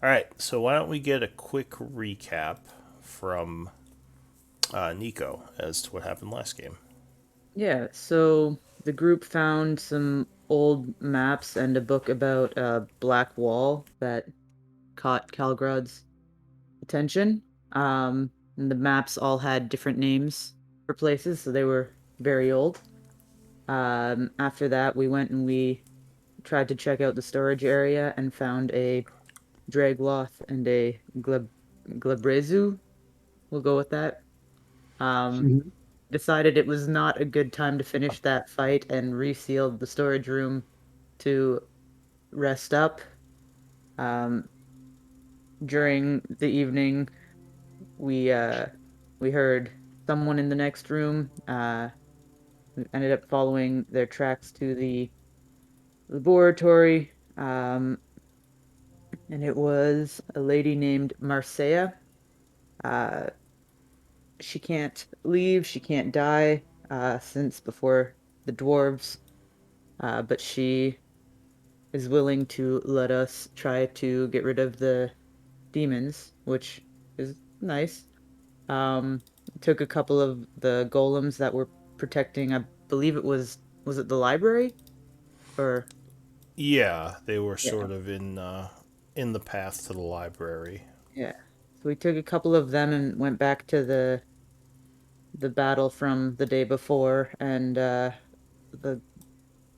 All right, so why don't we get a quick recap from Nico as to what happened last game? Yeah, so the group found some old maps and a book about a black wall that caught Calgrod's attention. And the maps all had different names for places, so they were very old. After that, we went and we tried to check out the storage area and found a Dragloth and a Glabrezu. We'll go with that. Um, Mhm. Decided it was not a good time to finish that fight and resealed the storage room to rest up. Um, During the evening, we uh, we heard someone in the next room. We ended up following their tracks to the laboratory, and it was a lady named Marcia. Uh, she can't leave, she can't die since before the dwarves, but she is willing to let us try to get rid of the demons, which is nice. Um, Took a couple of the golems that were protecting, I believe was it the library? Or Yeah, they were yeah, sort of in the path to the library. yeah. So we took a couple of them and went back to the battle from the day before, and the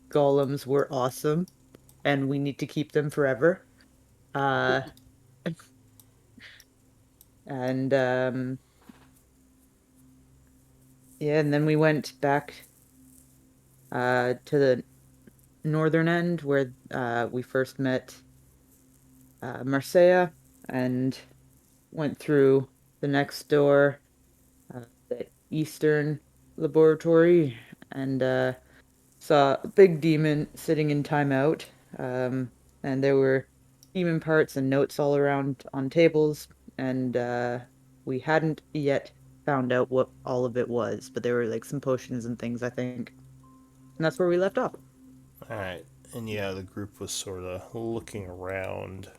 golems were awesome, and we need to keep them forever. Uh, and Yeah, and then we went back to the northern end where we first met Marseille and went through the next door, the eastern laboratory, and saw a big demon sitting in timeout. Um, and there were demon parts and notes all around on tables, and we hadn't yet found out what all of it was, but there were like some potions and things, I think. And that's where we left off. All right, and yeah, the group was sort of looking around.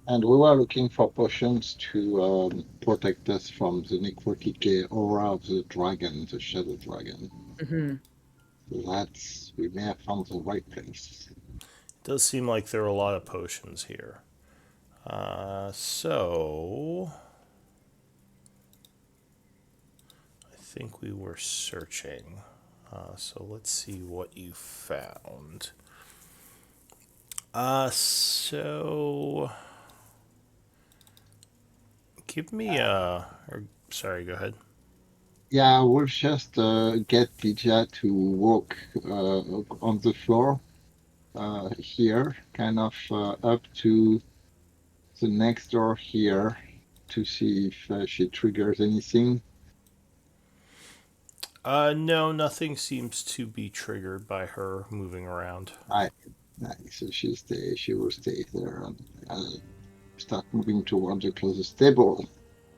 And we were looking for potions to protect us from the necrotic aura of the dragon, the shadow dragon. Hmm. So that's we may have found the right place. It does seem like there are a lot of potions here. So I think we were searching. So let's see what you found. So give me or sorry, go ahead. Yeah, we'll just get Dija to walk on the floor here, kind of up to the next door here to see if she triggers anything. No, nothing seems to be triggered by her moving around. I, so she will stay there and start moving towards the closest table.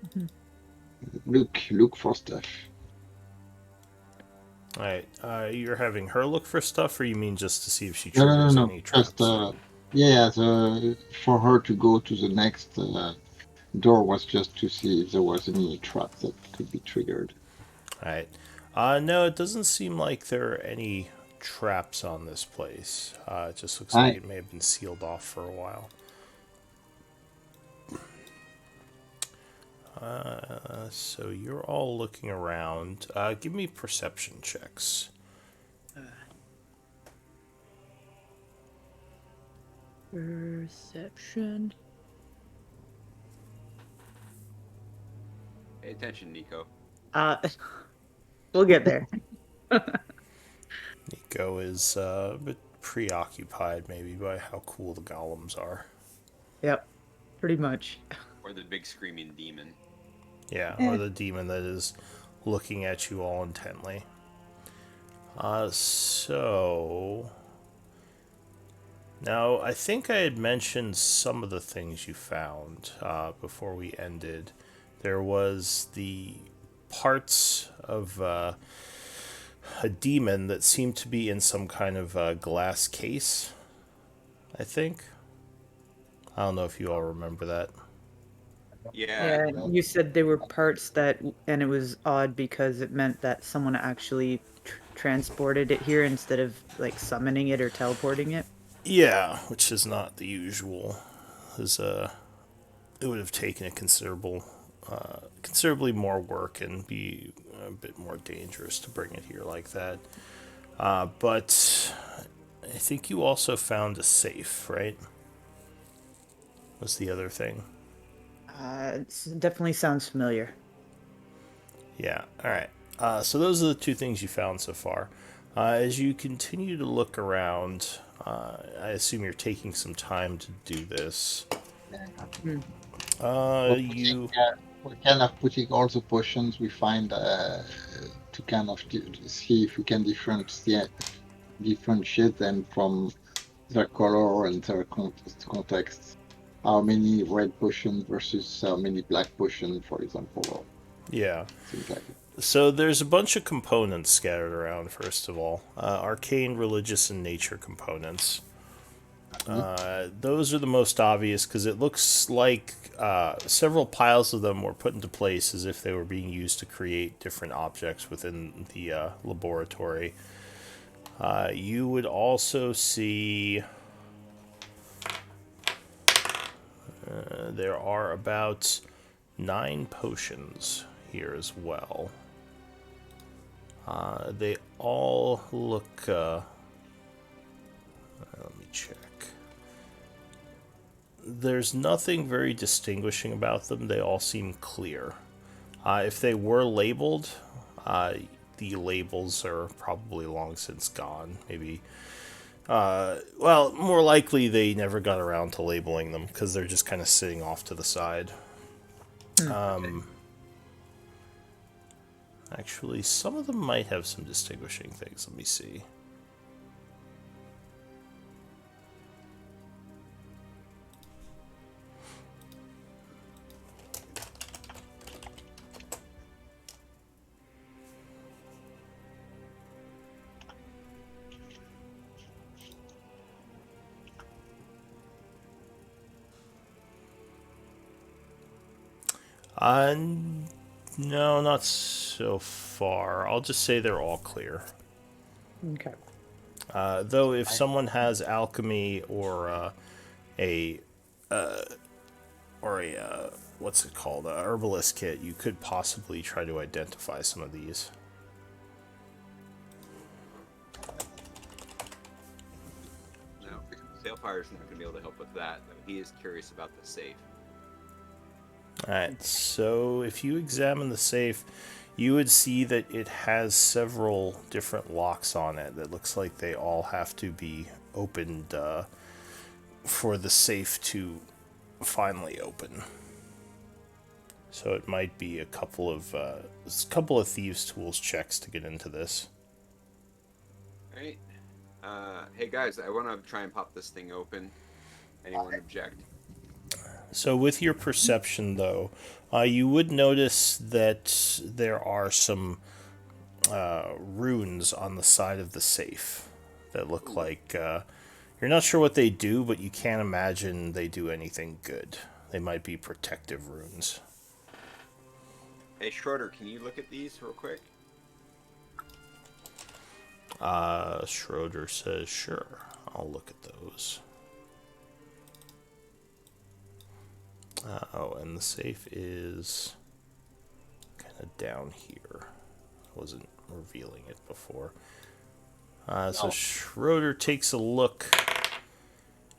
Mhm. Look for stuff. All right, you're having her look for stuff, or you mean just to see if she No, no, no, triggers no. any Just traps? yeah, for her to go to the next door was just to see if there was any trap that could be triggered. All right. No, it doesn't seem like there are any traps on this place. It just looks like I it may have been sealed off for a while. So you're all looking around. Give me perception checks. Perception. Pay attention, Nico. Uh, we'll get there. Nico is a bit preoccupied, maybe, by how cool the golems are. Yep, pretty much. Or the big screaming demon. Yeah, or Eh. the demon that is looking at you all intently. So now I think I had mentioned some of the things you found before we ended. There was the parts of a demon that seemed to be in some kind of glass case, I think. I don't know if you all remember that. Yeah, Yeah, you said they were parts that, and it was odd because it meant that someone actually transported it here instead of like summoning it or teleporting it. Yeah, which is not the usual. Is it would have taken a considerably more work and be a bit more dangerous to bring it here like that. But I think you also found a safe, right? Was the other thing? Definitely sounds familiar. Yeah. All right. So those are the two things you found so far. As you continue to look around, I assume you're taking some time to do this. Hmm. We're putting, You we're kind of putting all the potions we find to kind of see if we can differentiate them from their color and their context. How many red potions versus how many black potions, for example, or Yeah. things like that. So there's a bunch of components scattered around, first of all. Arcane, religious, and nature components. Mhm. Those are the most obvious because it looks like several piles of them were put into place as if they were being used to create different objects within the laboratory. You would also see there are about 9 potions here as well. They all look. Let me check. There's nothing very distinguishing about them. They all seem clear. If they were labeled, uh, the labels are probably long since gone. Maybe. Well, more likely they never got around to labeling them because they're just kind of sitting off to the side. Okay. Actually, some of them might have some distinguishing things. Let me see. Uh, no, not so far. I'll just say they're all clear. Okay. Though, if someone has alchemy or a what's it called, a herbalist kit, you could possibly try to identify some of these. no, Sailfire's not going to be able to help with that, though. He is curious about the safe. All right. So, if you examine the safe, you would see that it has several different locks on it. That looks like they all have to be opened for the safe to finally open. So it might be a couple of thieves' tools checks to get into this. All right. Hey guys, I want to try and pop this thing open. Anyone object? So with your perception, though, you would notice that there are some runes on the side of the safe that look like you're not sure what they do, but you can't imagine they do anything good. They might be protective runes. Hey Schroeder, can you look at these real quick? Schroeder says, "Sure, I'll look at those." Oh, and the safe is kind of down here. I wasn't revealing it before. So No. Schroeder takes a look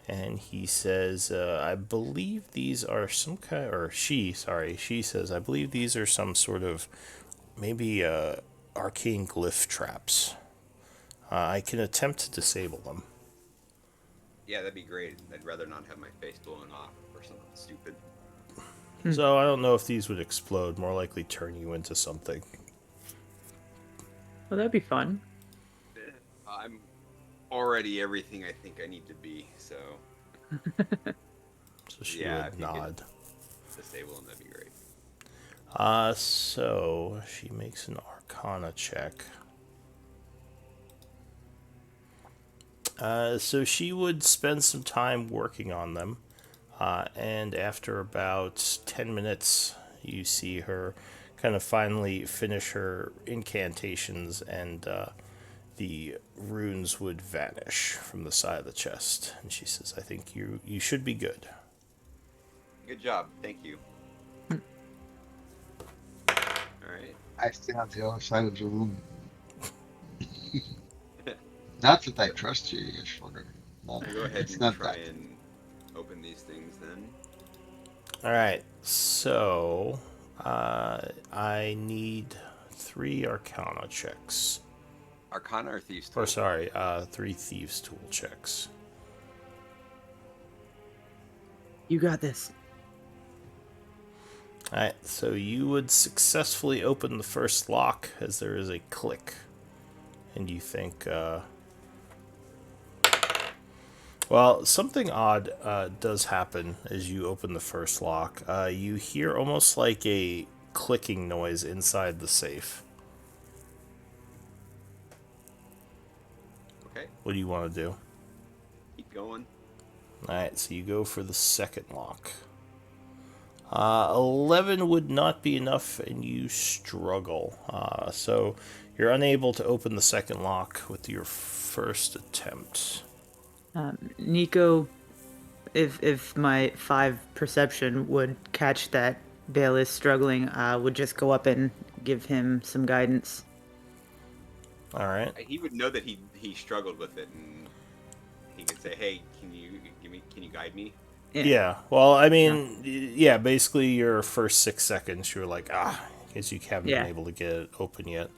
and he says, I believe these are some kind, or she says, I believe these are some sort of maybe arcane glyph traps. I can attempt to disable them. Yeah, that'd be great. I'd rather not have my face blown off or something stupid. So I don't know if these would explode, more likely turn you into something. Well, that'd be fun. I'm already everything I think I need to be, so So she yeah, would if you could nod. disable them, that'd be great. So she makes an Arcana check. So she would spend some time working on them. and after about 10 minutes, you see her kind of finally finish her incantations, and the runes would vanish from the side of the chest. And she says, I think you should be good. Good job. Thank you. Hmm. All right. I stand on the other side of the room. Not that I trust you, Yashwardar. No, I'll go ahead it's and not try that. and open these things then. All right, so I need 3 Arcana checks. Arcana or Thieves' Tool? Or sorry, 3 Thieves' Tool checks. You got this. All right, so you would successfully open the first lock as there is a click, and you think, well, something odd does happen as you open the first lock. You hear almost like a clicking noise inside the safe. Okay. What do you want to do? Keep going. Alright, so you go for the second lock. 11 would not be enough, and you struggle. So you're unable to open the second lock with your first attempt. Nico, if my 5 perception would catch that Bale is struggling, would just go up and give him some guidance. Alright. He would know that he struggled with it, and he could say, "Hey, can you guide me?" Yeah, well, I mean, yeah, basically your first 6 seconds, you're like, because you haven't been Yeah. able to get it open yet.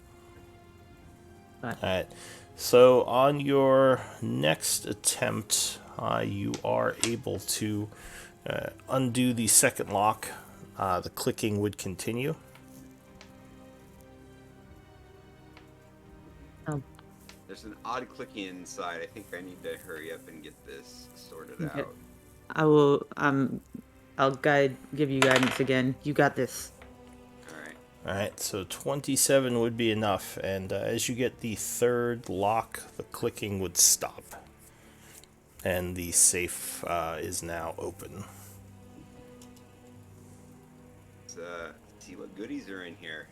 But Alright, so on your next attempt, you are able to undo the second lock. The clicking would continue. There's an odd clicking inside. I think I need to hurry up and get this sorted okay. out. I will. I'll give you guidance again. You got this. All right. Alright, so 27 would be enough, and as you get the third lock, the clicking would stop. And the safe is now open. Let's see what goodies are in here.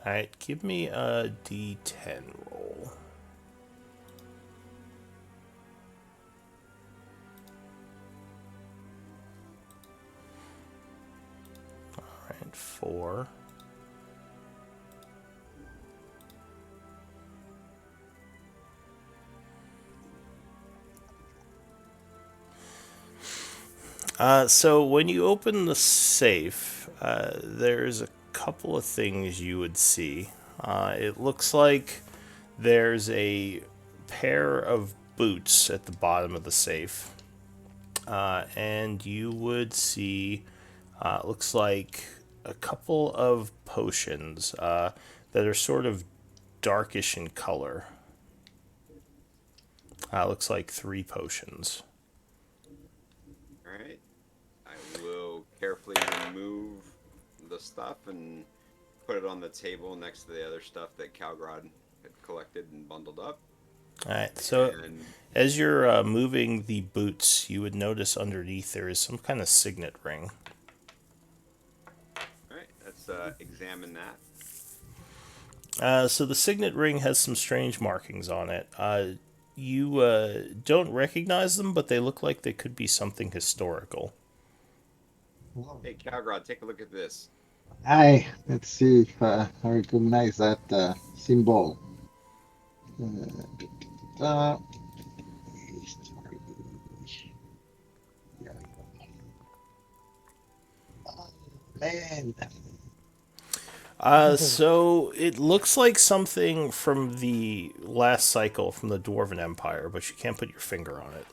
Alright, give me a d10 roll. Alright, 4. So when you open the safe, there's a couple of things you would see. It looks like there's a pair of boots at the bottom of the safe. And you would see, looks like a couple of potions that are sort of darkish in color. Looks like 3 potions. All right. I will carefully remove the stuff and put it on the table next to the other stuff that Calgrod had collected and bundled up. Alright, so And as you're moving the boots, you would notice underneath there is some kind of signet ring. all right, let's examine that. So the signet ring has some strange markings on it. You don't recognize them, but they look like they could be something historical. Hey, Calgrod, take a look at this. Hi, let's see if I recognize that symbol. Uh, man, So it looks like something from the last cycle from the Dwarven Empire, but you can't put your finger on it.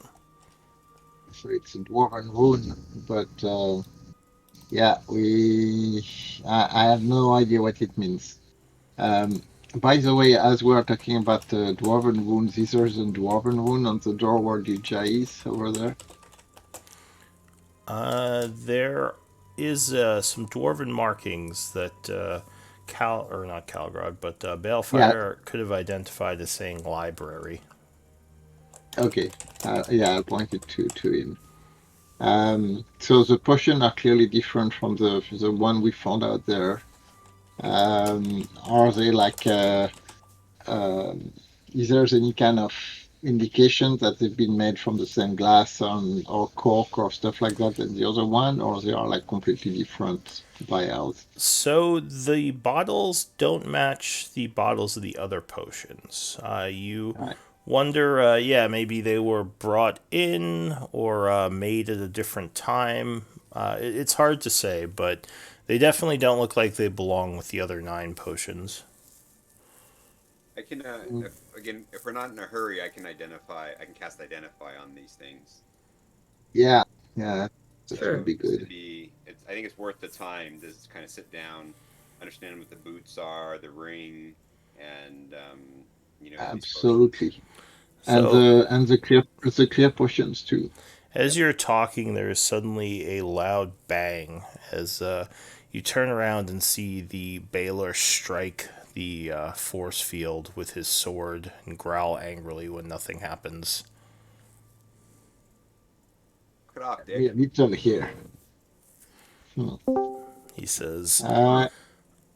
so it's a dwarven rune, but yeah, I have no idea what it means. By the way, as we are talking about the dwarven runes, is there a dwarven rune on the door where the Jai is over there? There is some Dwarven markings that not Calgrod, but Yeah, Balefire could have identified as saying library. Okay. Yeah, I'll point it to him. So the potions are clearly different from the one we found out there. Are they like is there any kind of indication that they've been made from the same glass or cork or stuff like that as the other one, or they are like completely different vials? So the bottles don't match the bottles of the other potions. You Right. wonder, yeah, maybe they were brought in or made at a different time. It's hard to say, but they definitely don't look like they belong with the other 9 potions. I can, if we're not in a hurry, I can identify. I can cast identify on these things. Yeah, yeah, that would Sure. be Just to good. be, I think it's worth the time to just kind of sit down, understand what the boots are, the ring, and these potions. Absolutely. And So the clear potions too. as Yep. you're talking, there is suddenly a loud bang as you turn around and see the Baylor strike the force field with his sword and growl angrily when nothing happens. Knock it off, We Dick. a little here. Hmm. He says, Uh,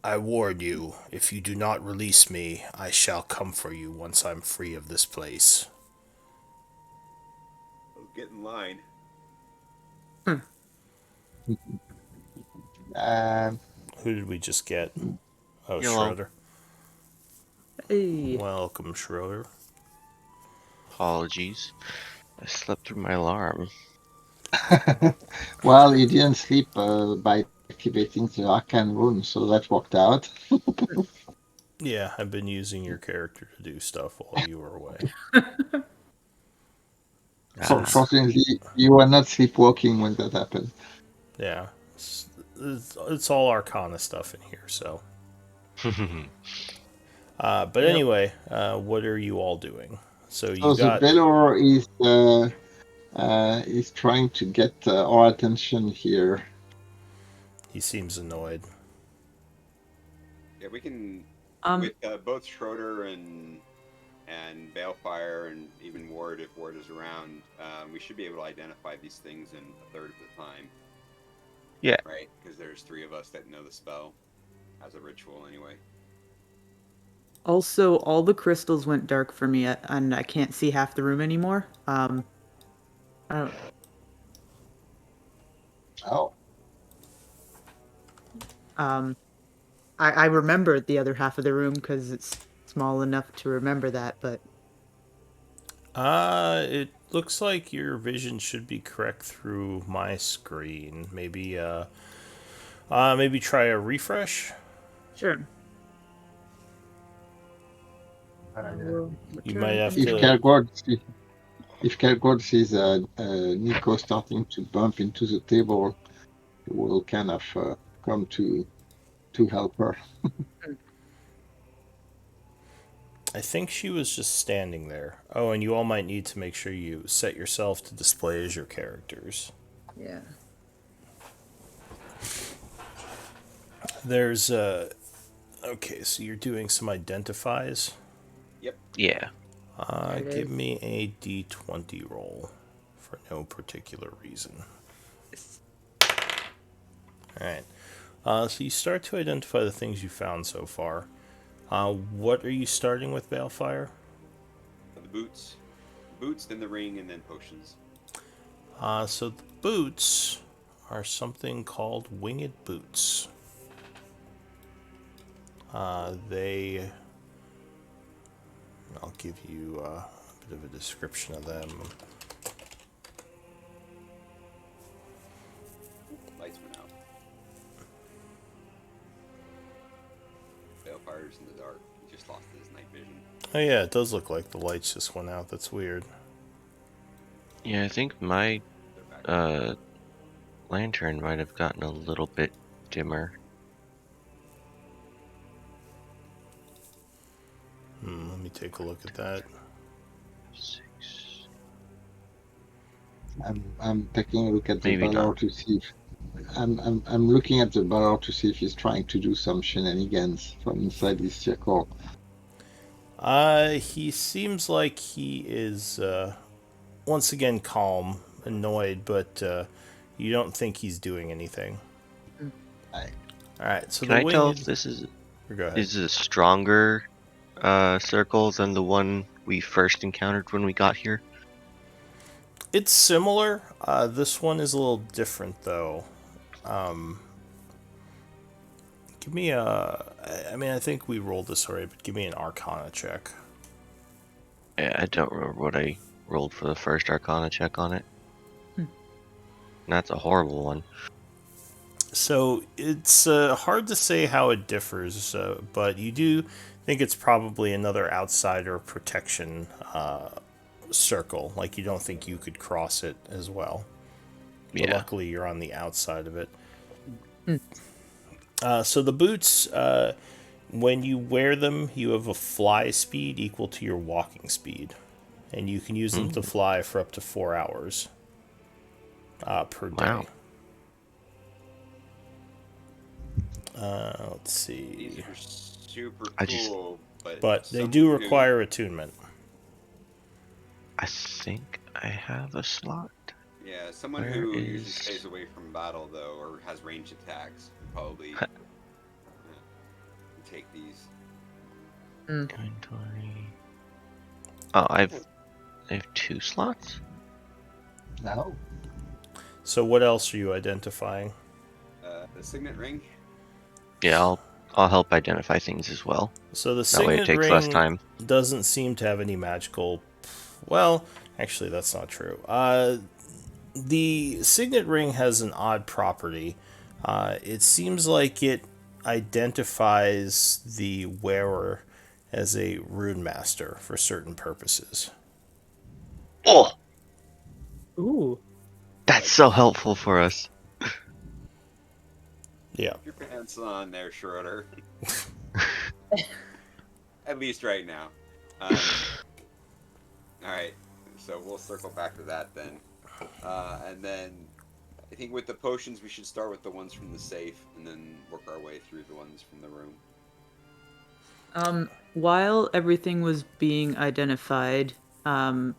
I warn you, if you do not release me, I shall come for you once I'm free of this place. Let's get in line. Hmm. um, Who did we just get? Oh, Hello. Schroeder. Hey. Welcome, Schroeder. Apologies. I slept through my alarm. well, you didn't sleep by activating the Arcane rune, so that worked out. Yeah, I've been using your character to do stuff while you were away. Ah. Since, Fortunately, you were not sleepwalking when that happened. yeah, it's all Arcana stuff in here, so. But Yep. anyway, what are you all doing? So you So the got. Belor is trying to get our attention here. He seems annoyed. Yeah, we can Um. with both Schroeder and Balefire and even Ward, if Ward is around, we should be able to identify these things in a third of the time, Yeah. right? Because there's 3 of us that know the spell as a ritual anyway. Also, all the crystals went dark for me, and I can't see half the room anymore. I don't. Oh, Um. I remember the other half of the room because it's small enough to remember that, but It looks like your vision should be correct through my screen. Maybe try a refresh. sure. I yeah. will You might return have and If join. to. Kelgord sees Nico starting to bump into the table, he will kind of come to help her. I think she was just standing there. Oh, and you all might need to make sure you set yourself to display as your characters. Yeah. There's Okay, so you're doing some identifies. Yep. Yeah. There it Give is. me a d20 roll for no particular reason. Alright. So you start to identify the things you found so far. What are you starting with, Balefire? The boots, then the ring, and then potions. So the boots are something called winged boots. They. I'll give you a bit of a description of them. Lights went out. Balefire's in the dark. He just lost his night vision. Oh yeah, it does look like the lights just went out. That's weird. Yeah, I think my They're back on. uh lantern might have gotten a little bit dimmer. Let me take a look at that. 6. I'm taking a look at the Maybe Balor not. to see if I'm looking at the Balor to see if he's trying to do some shenanigans from inside this circle. He seems like he is once again calm, annoyed, but you don't think he's doing anything. I, All right, so Can the I tell if winged. this is Go ahead. a stronger circle than the one we first encountered when we got here? It's similar. This one is a little different, though. Give me a. I mean, I think we rolled this already, but give me an Arcana check. I don't remember what I rolled for the first Arcana check on it. That's a horrible one. So it's hard to say how it differs, but you do think it's probably another outsider protection circle. Like you don't think you could cross it as well. But Yeah. luckily, you're on the outside of it. Hmm. So the boots, when you wear them, you have a fly speed equal to your walking speed, and you can use them to fly for up to 4 hours per day. Wow. Let's see. These are super I just- cool, But they someone do who- require attunement. I think I have a slot. Yeah, someone Where who usually is- stays away from battle though, or has ranged attacks, would probably take these. Inventory. Oh, I have 2 slots. no. So what else are you identifying? The signet ring. Yeah, I'll help identify things as well. So the That way it signet takes less ring time. doesn't seem to have any magical. Well, actually, that's not true. The signet ring has an odd property. It seems like it identifies the wearer as a rune master for certain purposes. Oh, Ooh. that's so helpful for us. Yeah. Your pants on there, Schroeder. At least right now. Alright, so we'll circle back to that then. And then I think with the potions, we should start with the ones from the safe and then work our way through the ones from the room. While everything was being identified, can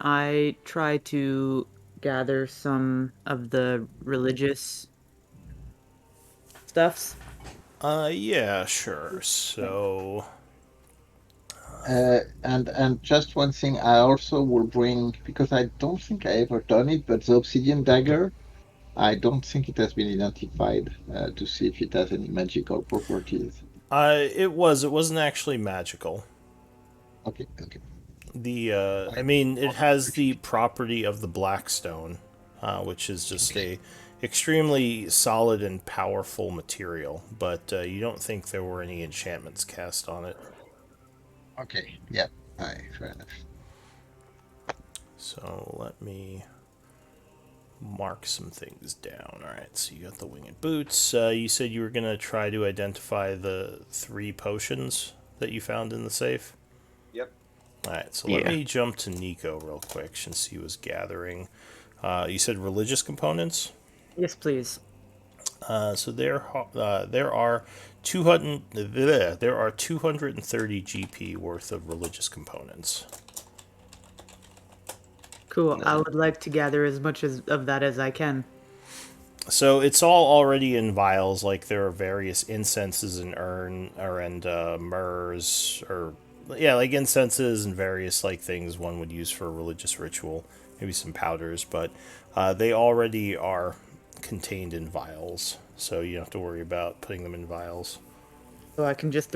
I try to gather some of the religious stuffs? Yeah, sure. So, And just one thing, I also will bring, because I don't think I ever done it, but the obsidian dagger, I don't think it has been identified to see if it has any magical properties. it wasn't actually magical. Okay, okay. I mean, it has the property of the blackstone, which is just a extremely solid and powerful material. But you don't think there were any enchantments cast on it. Okay, yeah, fair enough. So let me mark some things down. All right, so you got the winged boots. You said you were gonna try to identify the 3 potions that you found in the safe. Yep. All right, so let Yeah. me jump to Nico real quick since he was gathering. You said religious components. Yes, please. So there are 230 GP worth of religious components. Cool. I would like to gather as much of that as I can. So it's all already in vials. Like there are various incenses and myrrhs, or yeah, like incenses and various like things one would use for a religious ritual. Maybe some powders, but they already are contained in vials, so you don't have to worry about putting them in vials. So I can just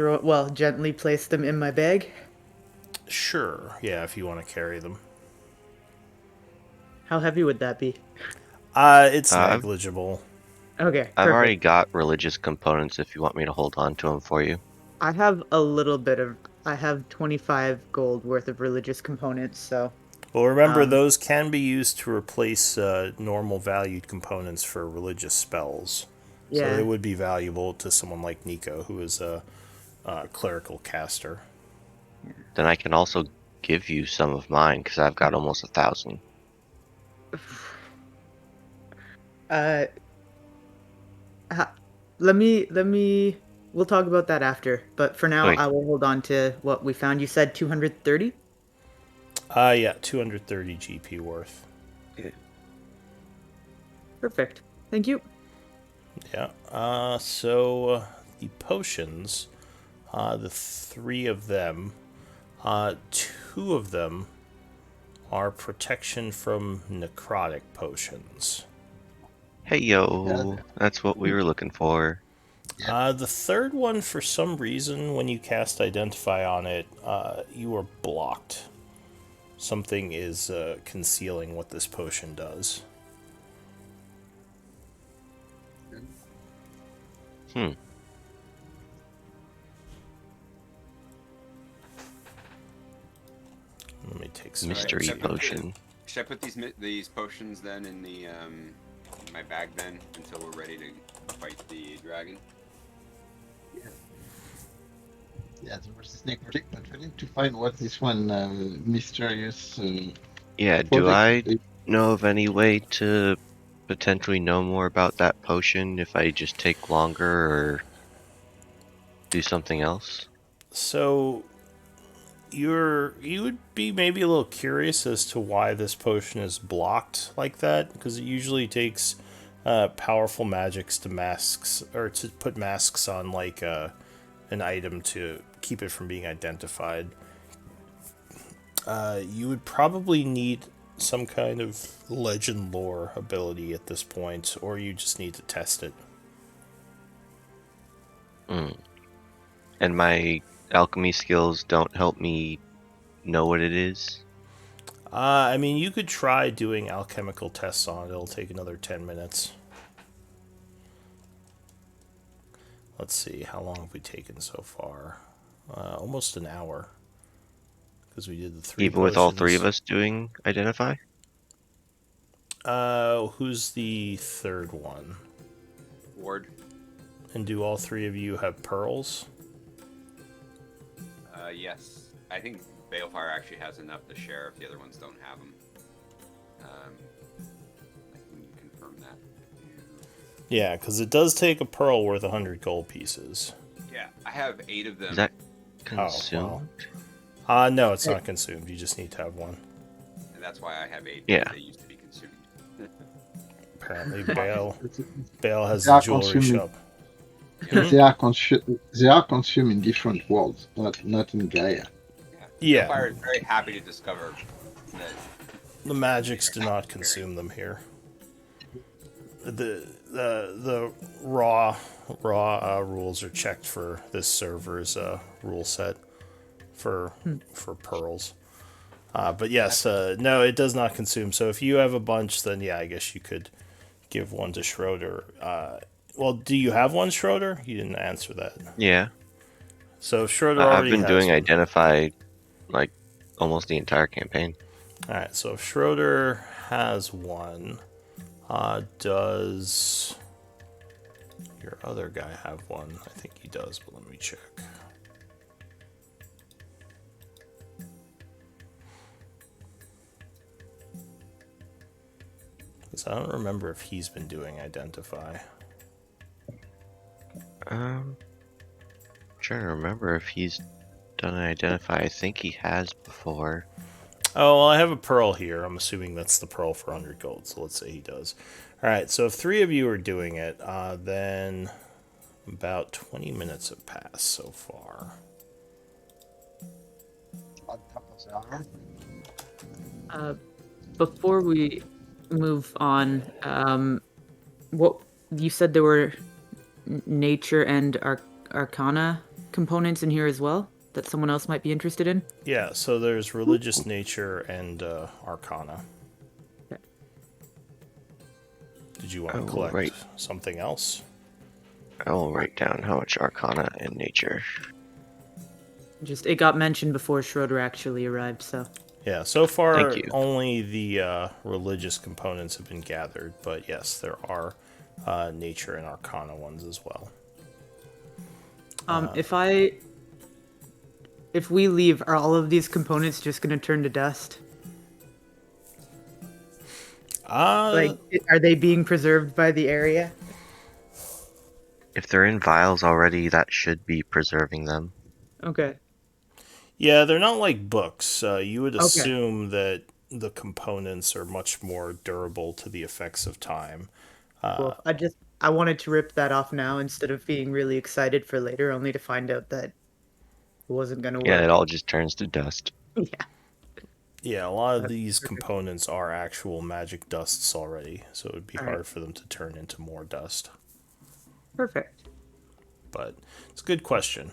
gently place them in my bag. Sure, yeah, if you want to carry them. How heavy would that be? It's I've- negligible. Okay, I've already perfect. got religious components if you want me to hold on to them for you. I have a little bit of. I have 25 gold worth of religious components, so. Well, remember, those can be used to replace normal valued components for religious spells. So Yeah. they would be valuable to someone like Nico, who is a clerical caster. Then I can also give you some of mine because I've got almost 1,000. Let me. We'll talk about that after. But for now, Wait. I will hold on to what we found. You said 230? Yeah, 230 GP worth. Perfect. Thank you. Yeah. So the potions, the three of them, two of them are protection from necrotic potions. Hey yo, that's what we were looking for. The third one, for some reason, when you cast Identify on it, you are blocked. Something is concealing what this potion does. Hmm. Let me take some Mystery Should I put potion. Should I put these potions then in the in my bag then until we're ready to fight the dragon? Yeah, there was a snake project, but we need to find what this one mysterious Yeah, do project I is. know of any way to potentially know more about that potion if I just take longer or do something else? So you would be maybe a little curious as to why this potion is blocked like that, because it usually takes powerful magics to masks or to put masks on like an item to keep it from being identified. You would probably need some kind of legend lore ability at this point, or you just need to test it. Mm. And my alchemy skills don't help me know what it is? I mean, you could try doing alchemical tests on it. It'll take another 10 minutes. Let's see, how long have we taken so far? Almost an hour. Because we did the three Even with all three potions. of us doing Identify? Who's the third one? Ward. And do all three of you have pearls? Yes. I think Balefire actually has enough to share if the other ones don't have them. I can confirm that. Yeah, because it does take a pearl worth 100 gold pieces. Yeah, I have 8 of them. Is that Oh, wow. consumed? No, it's not consumed. You just need to have one. And that's why I have 8. Yeah. They used to be consumed. Apparently, Bale has They a are jewelry consuming. shop. They are consumed in different worlds, not in Gaia. Yeah. Balefire is very happy to discover that The magics do not consume them here. The raw rules are checked for this server's rule set for pearls. But yes, no, it does not consume. So if you have a bunch, then yeah, I guess you could give one to Schroeder. Well, do you have one, Schroeder? You didn't answer that. Yeah. So if Schroeder I've already been has doing one. Identify like almost the entire campaign. All right, so if Schroeder has one, does your other guy have one? I think he does, but let me check. Because I don't remember if he's been doing Identify. Trying to remember if he's done an Identify. I think he has before. Oh, well, I have a pearl here. I'm assuming that's the pearl for 100 gold, so let's say he does. All right, so if three of you are doing it, then about 20 minutes have passed so far. On top of the arm. Before we move on, what you said there were nature and arcana components in here as well that someone else might be interested in? Yeah, so there's religious nature and arcana. Okay. Did you want to Oh, collect right. something else? I will write down how much Arcana and Nature. Just it got mentioned before Schroeder actually arrived, so. Yeah, so far Thank you. only the religious components have been gathered, but yes, there are nature and arcana ones as well. If we leave, are all of these components just going to turn to dust? Like, are they being preserved by the area? If they're in vials already, that should be preserving them. Okay. Yeah, they're not like books. You would Okay. assume that the components are much more durable to the effects of time. Cool. I wanted to rip that off now instead of being really excited for later, only to find out that it wasn't gonna Yeah, it work. all just turns to dust. Yeah. Yeah, a lot of That's these perfect. components are actual magic dusts already, so it would be All right. hard for them to turn into more dust. Perfect. But it's a good question.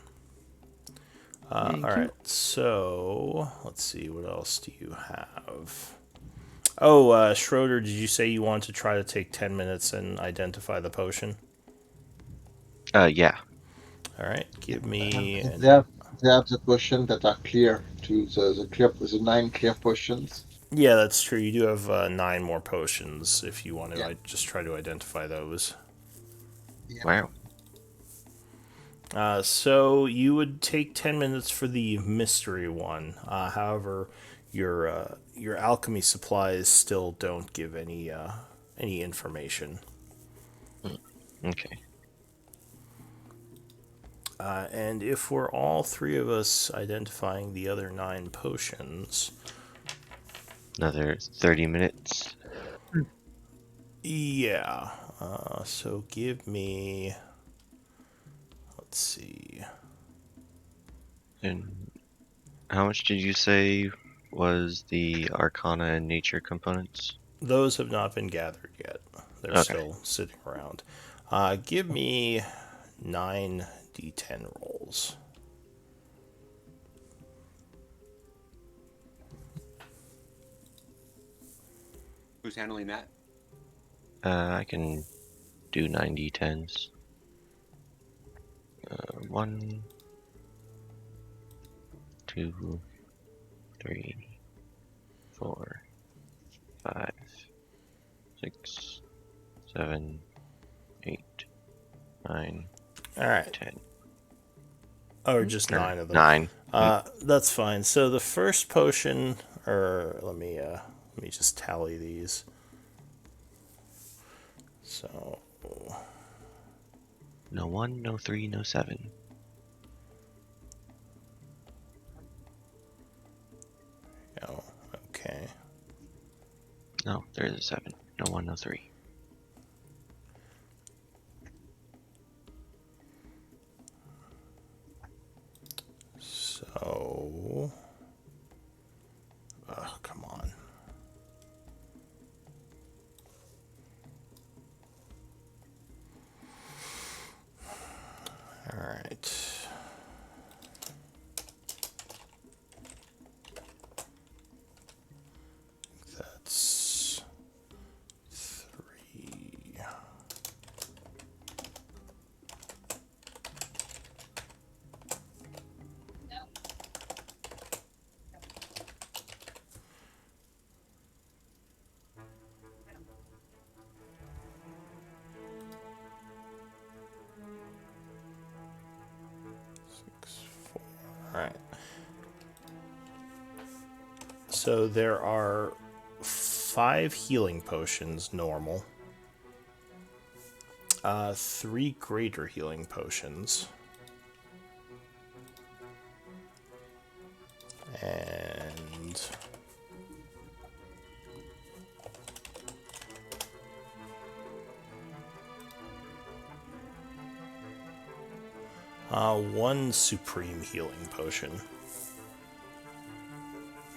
All Thank right, you. so let's see, what else do you have? Oh, Schroeder, did you say you want to try to take 10 minutes and identify the potion? Yeah. All right, give And me an. they have the potions that are clear to the 9 clear potions. Yeah, that's true. You do have 9 more potions if you want to Yeah. just try to identify those. Yeah. Wow. So you would take 10 minutes for the mystery one. However, your alchemy supplies still don't give any information. Okay. And if we're all three of us identifying the other 9 potions, Another 30 minutes. yeah. So give me. Let's see. And how much did you say was the Arcana and Nature components? Those have not been gathered yet. They're Okay. still sitting around. Give me 9d10 rolls. Who's handling that? I can do 90 10s. 1, 2, 3, 4, 5, 6, 7, 8, 9, All right. 10. Or just Or 9 of them. 9. That's fine. So the first potion, or let me just tally these. So, No 1, no 3, no 7. oh, okay. No, there is a 7. No 1, no 3. So, oh, come on. All right. That's 3. All right. So there are 5 healing potions normal, 3 greater healing potions, and one supreme healing potion.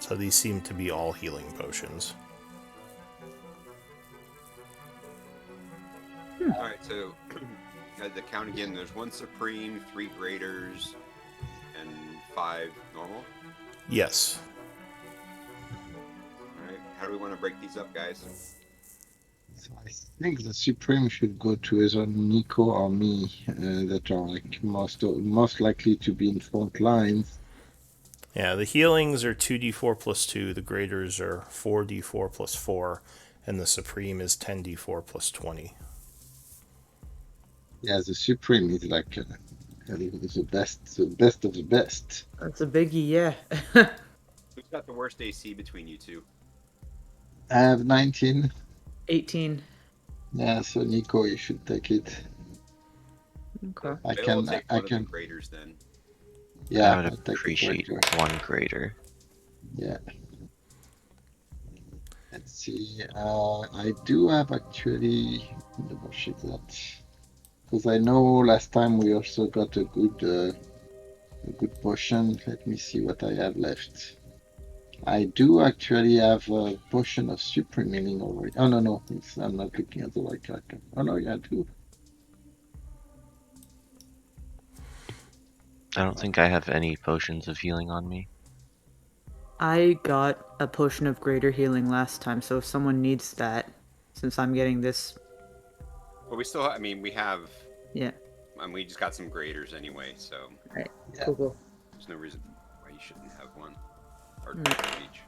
So these seem to be all healing potions. All right, so the count again. There's 1 supreme, 3 graders, and 5 normal. Yes. All right, how do we want to break these up, guys? So I think the Supreme should go to either Nico or me, that are like most likely to be in front lines. Yeah, the healings are 2d4 plus 2, the graders are 4d4 plus 4, and the supreme is 10d4 plus 20. Yeah, the Supreme is like the best of the best. That's a biggie, yeah. Who's got the worst AC between you two? I have 19. 18. Yeah, so Nico, you should take it. Okay. I Bill will can, take I one of the can. graders then. Yeah, I would I'll take a appreciate greater. one greater. Yeah. Let's see. I do have actually double check that because I know last time we also got a good potion. Let me see what I have left. I do actually have a potion of supreme healing already. Oh no, I'm not looking at the right character. Oh no, yeah, I do. I don't think I have any potions of healing on me. I got a potion of greater healing last time, so if someone needs that, since I'm getting this, But we still, I mean, we have, yeah. and we just got some graders anyway, so Right. Yeah. Cool. there's no reason why you shouldn't have one or Mm. two of each.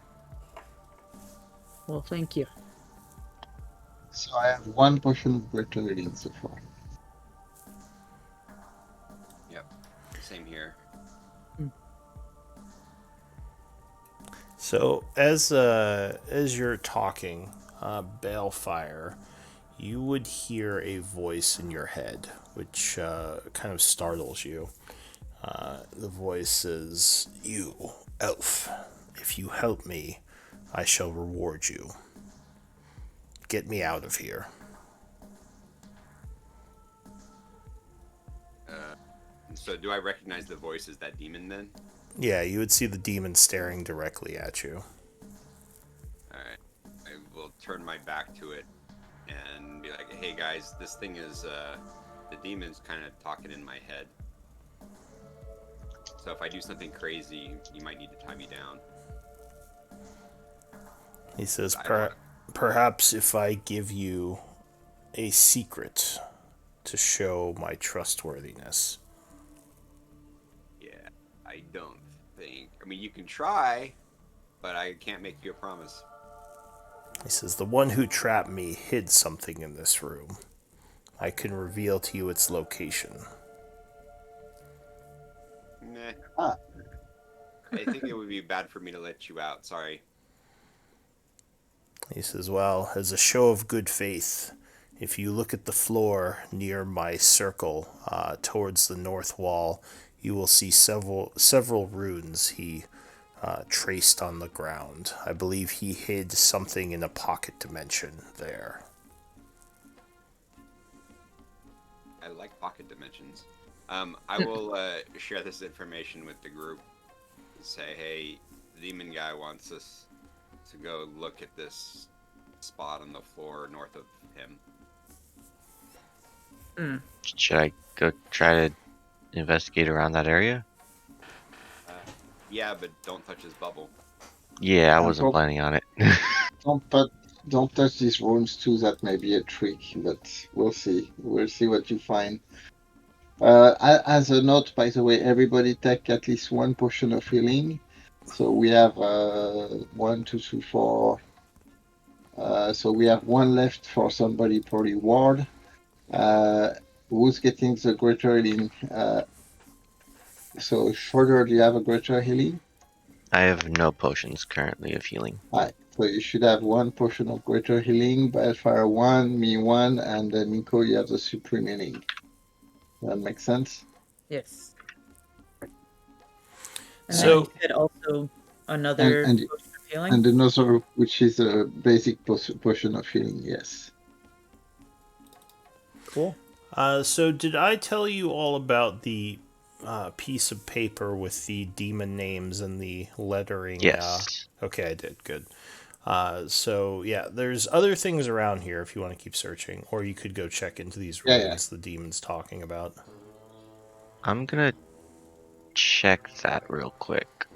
Well, thank you. So I have one potion of greater healing so far. Yep, same here. So as you're talking, Balefire, you would hear a voice in your head, which kind of startles you. The voice says, "You, elf, if you help me, I shall reward you. Get me out of here." So do I recognize the voice as that demon then? Yeah, you would see the demon staring directly at you. Alright. I will turn my back to it and be like, hey guys, this thing is, the demon's kind of talking in my head. So if I do something crazy, you might need to tie me down. He says, I don't wanna- Perhaps if I give you a secret to show my trustworthiness." Yeah, I don't think. I mean, you can try, but I can't make you a promise. He says, "The one who trapped me hid something in this room. I can reveal to you its location." Nah, Ah, I think it would be bad for me to let you out. Sorry. He says, "Well, as a show of good faith, if you look at the floor near my circle towards the north wall, you will see several runes he traced on the ground. I believe he hid something in a pocket dimension there." I like pocket dimensions. I will share this information with the group and say, hey, the demon guy wants us to go look at this spot on the floor north of him. Should I go try to investigate around that area? Yeah, but don't touch his bubble. Yeah, I and wasn't planning on it. don't touch, don't touch these runes too. That may be a trick, but we'll see. We'll see what you find. As a note, by the way, everybody take at least one potion of healing. So we have 1, 2, 3, 4. So we have one left for somebody per reward. Who's getting the greater healing? So Shorter, do you have a greater healing? I have no potions currently of healing. Right. So you should have one potion of greater healing, Bellfire one, me one, and then Nico, you have the supreme healing. That makes sense? Yes. And So- then you said also another And potion of healing. and another, which is a basic potion of healing, yes. Cool. So did I tell you all about the piece of paper with the demon names and the lettering? Yes. Okay, I did. Good. So yeah, there's other things around here if you want to keep searching, or you could go check into these Yeah, ruins the demon's talking about. I'm gonna check that real quick.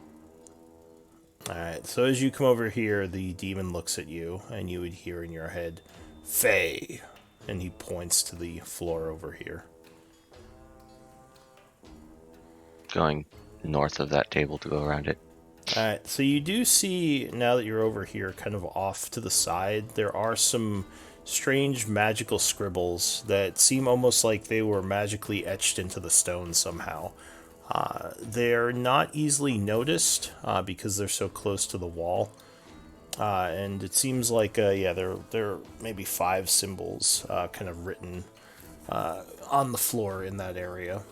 Alright, so as you come over here, the demon looks at you, and you would hear in your head, "Faye!" And he points to the floor over here. Going north of that table to go around it. Alright, so you do see, now that you're over here, kind of off to the side, there are some strange magical scribbles that seem almost like they were magically etched into the stone somehow. They're not easily noticed because they're so close to the wall. And it seems like, there are maybe 5 symbols kind of written on the floor in that area.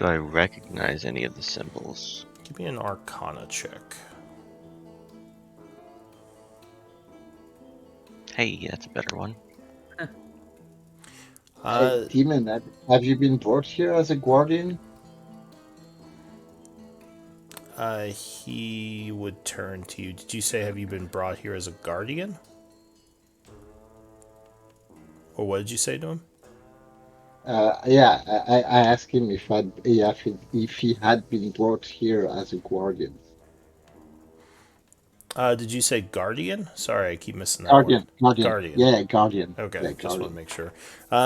Do I recognize any of the symbols? Give me an Arcana check. Hey, that's a better one. Hey, Demon, have you been brought here as a guardian? He would turn to you. Did you say, have you been brought here as a guardian? Or what did you say to him? Yeah, I asked him if he had been brought here as a guardian. Did you say guardian? Sorry, I keep missing that word. Guardian. Guardian. Yeah, guardian. Okay, Yeah, just want to guardian. make sure.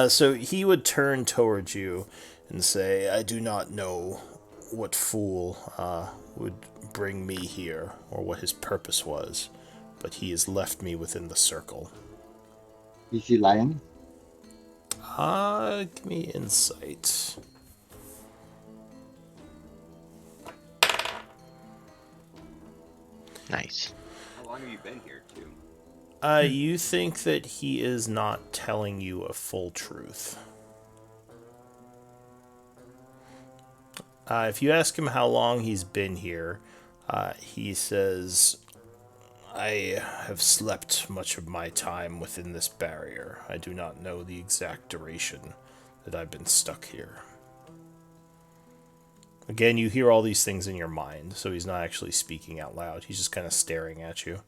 So he would turn towards you and say, I do not know what fool would bring me here or what his purpose was, but he has left me within the circle. Is he lying? Give me insight. Nice. How long have you been here, too? You think that he is not telling you a full truth. If you ask him how long he's been here, he says, I have slept much of my time within this barrier. I do not know the exact duration that I've been stuck here. Again, you hear all these things in your mind, so he's not actually speaking out loud. He's just kind of staring at you.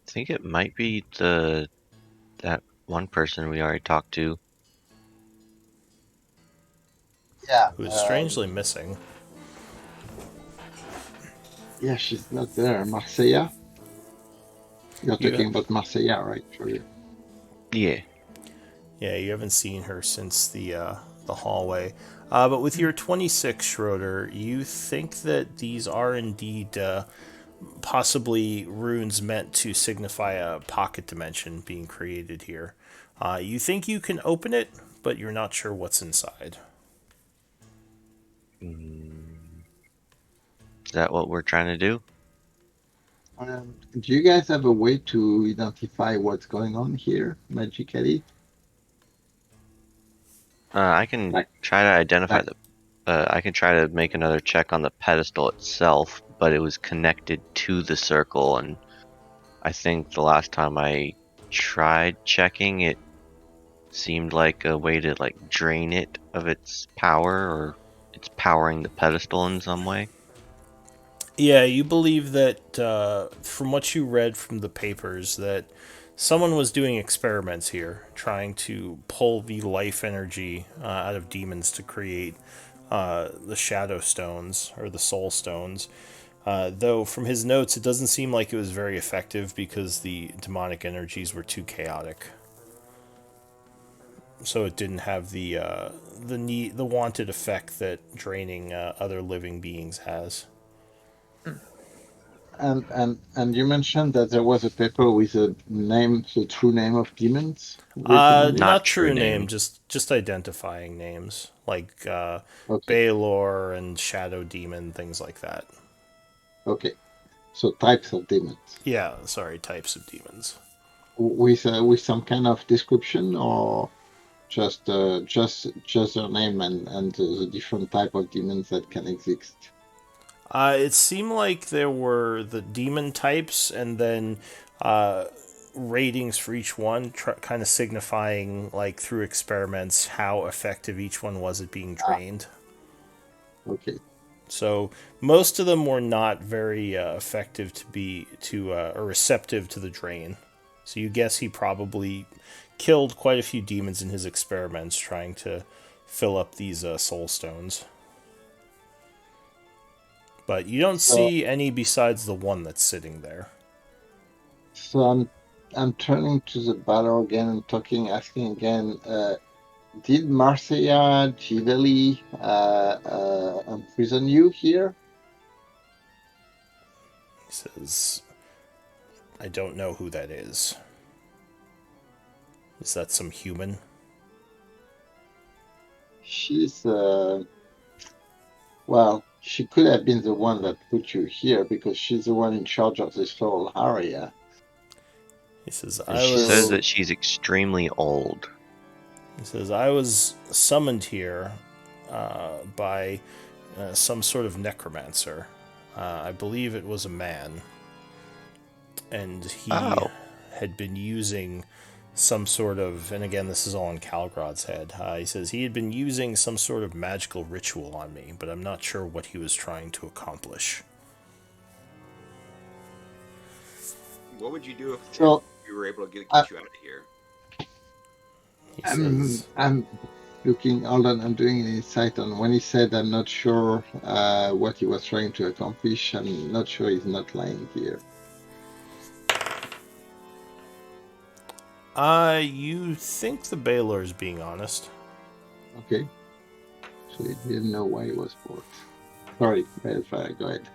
I think it might be that one person we already talked to. Yeah. Who is strangely missing. Yeah, she's not there. Marseilla? You're You- talking about Marseilla, right? Sure. Yeah. Yeah, you haven't seen her since the hallway. But with your 26, Schroeder, you think that these are indeed possibly runes meant to signify a pocket dimension being created here. You think you can open it, but you're not sure what's inside. Is that what we're trying to do? Do you guys have a way to identify what's going on here magically? I can Like, try to identify like, I can try to make another check on the pedestal itself, but it was connected to the circle, and I think the last time I tried checking, it seemed like a way to like drain it of its power, or it's powering the pedestal in some way. Yeah, you believe that from what you read from the papers that someone was doing experiments here, trying to pull the life energy out of demons to create the shadow stones or the soul stones. Though from his notes, it doesn't seem like it was very effective because the demonic energies were too chaotic. So it didn't have the wanted effect that draining other living beings has. and you mentioned that there was a paper with a name, the true name of demons written on it. Not Not true true name, name. just identifying names like Okay, Baylor and Shadow Demon, things like that. okay. So types of demons Yeah, sorry, types of demons. with some kind of description, or just their name and the different type of demons that can exist. It seemed like there were the demon types and then uh, ratings for each one, kind of signifying, like through experiments, how effective each one was at being drained. Okay. So most of them were not very effective or receptive to the drain. So you guess he probably killed quite a few demons in his experiments trying to fill up these soul stones. But you don't So see any besides the one that's sitting there. so I'm turning to the battle again and asking again. Did Marseilla Giveli imprison you here? He says, I don't know who that is. Is that some human? She's well, she could have been the one that put you here because she's the one in charge of this whole area. He says, And I she says was. So that she's extremely old. He says, I was summoned here by some sort of necromancer. I believe it was a man, and he Oh. had been using some sort of, and again, this is all in Calgrod's head. He says he had been using some sort of magical ritual on me, but I'm not sure what he was trying to accomplish. What would you do if So we were able to get I, you out of here? He I'm says, I'm looking. Hold on, I'm doing an insight on when he said I'm not sure what he was trying to accomplish. I'm not sure he's not lying here. you think the Baylor is being honest? Okay, so he didn't know why he was brought. Sorry, Balefire, go ahead.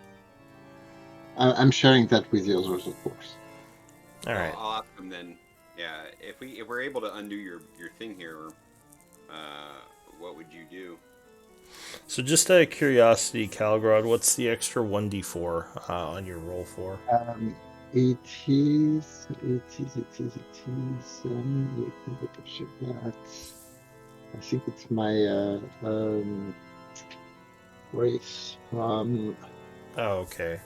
I'm sharing that with the others, of course. All right. I'll ask them then. Yeah, if we're able to undo your thing here, what would you do? So just out of curiosity, Calgrod, what's the extra 1d4 on your roll for? It is. Let me double check that. I think it's my race. Oh, okay.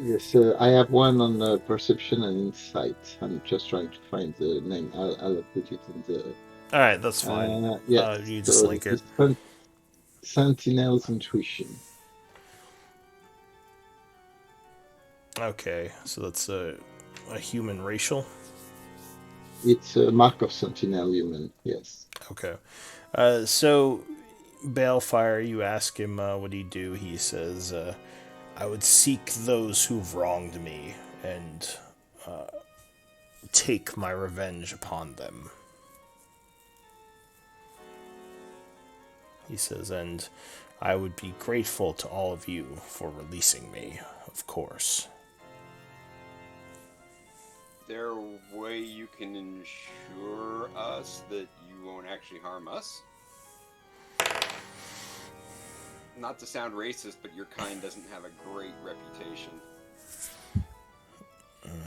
Yes, I have one on perception and insight. I'm just trying to find the name. I'll put it in the. All right, that's fine. Yes, You just so link it it. is Sentinel's intuition. Okay, so that's a human racial. It's a mark of Sentinel human. Yes. Okay. So Balefire, you ask him what he'd do. He says, I would seek those who've wronged me and take my revenge upon them. He says, and I would be grateful to all of you for releasing me, of course. Is there a way you can ensure us that you won't actually harm us? Not to sound racist, but your kind doesn't have a great reputation.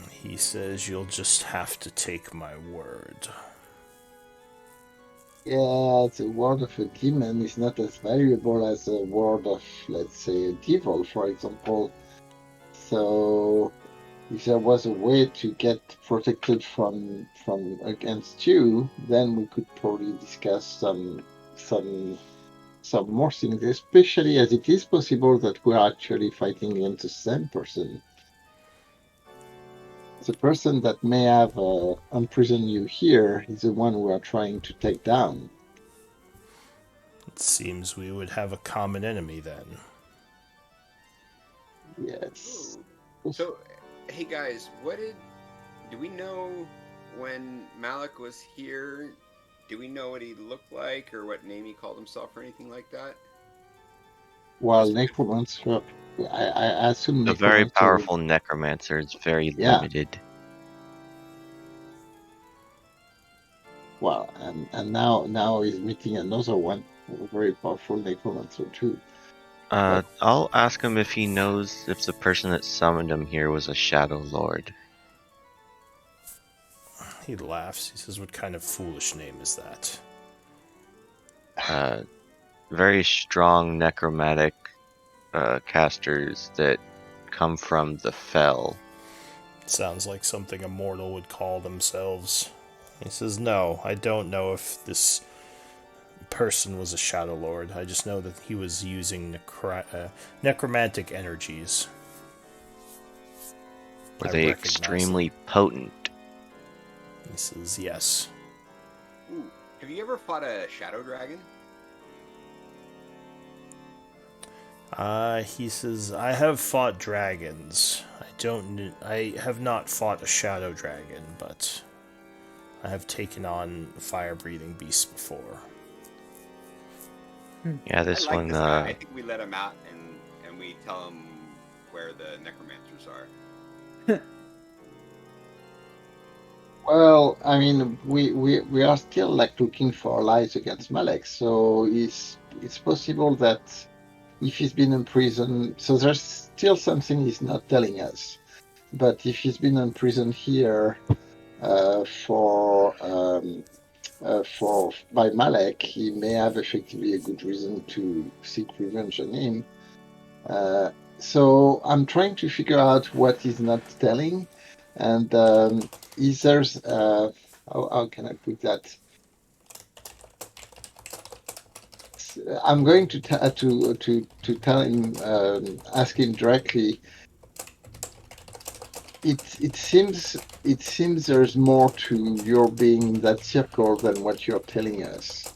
He says, you'll just have to take my word. Yeah, the word of a demon is not as valuable as a word of, let's say, a devil, for example. So, if there was a way to get protected from against you, then we could probably discuss some more things, especially as it is possible that we're actually fighting against the same person. The person that may have imprisoned you here is the one we are trying to take down. It seems we would have a common enemy then. Yes. So, hey guys, do we know when Malik was here? Do we know what he looked like or what name he called himself or anything like that? Well, necromancer, I assume A very necromancer. powerful necromancer is very limited. Well, and now he's meeting another one, a very powerful necromancer too. I'll ask him if he knows if the person that summoned him here was a Shadow Lord. He laughs. He says, what kind of foolish name is that? Very strong necromantic casters that come from the Fell. Sounds like something a mortal would call themselves. He says, no, I don't know if this person was a Shadow Lord. I just know that he was using necromantic energies. Were I they recognize extremely them. potent? He says, yes. Ooh, have you ever fought a shadow dragon? He says, I have fought dragons. I have not fought a shadow dragon, but I have taken on fire-breathing beasts before. Yeah, this I like one. this guy. I think we let him out and we tell him where the necromancers are. Well, I mean, we are still like looking for allies against Malek, so it's possible that if he's been in prison, so there's still something he's not telling us. But if he's been in prison here for by Malek, he may have effectively a good reason to seek revenge on him. So I'm trying to figure out what he's not telling, and is there's how can I put that? I'm going to tell him, ask him directly. It seems there's more to your being in that circle than what you're telling us,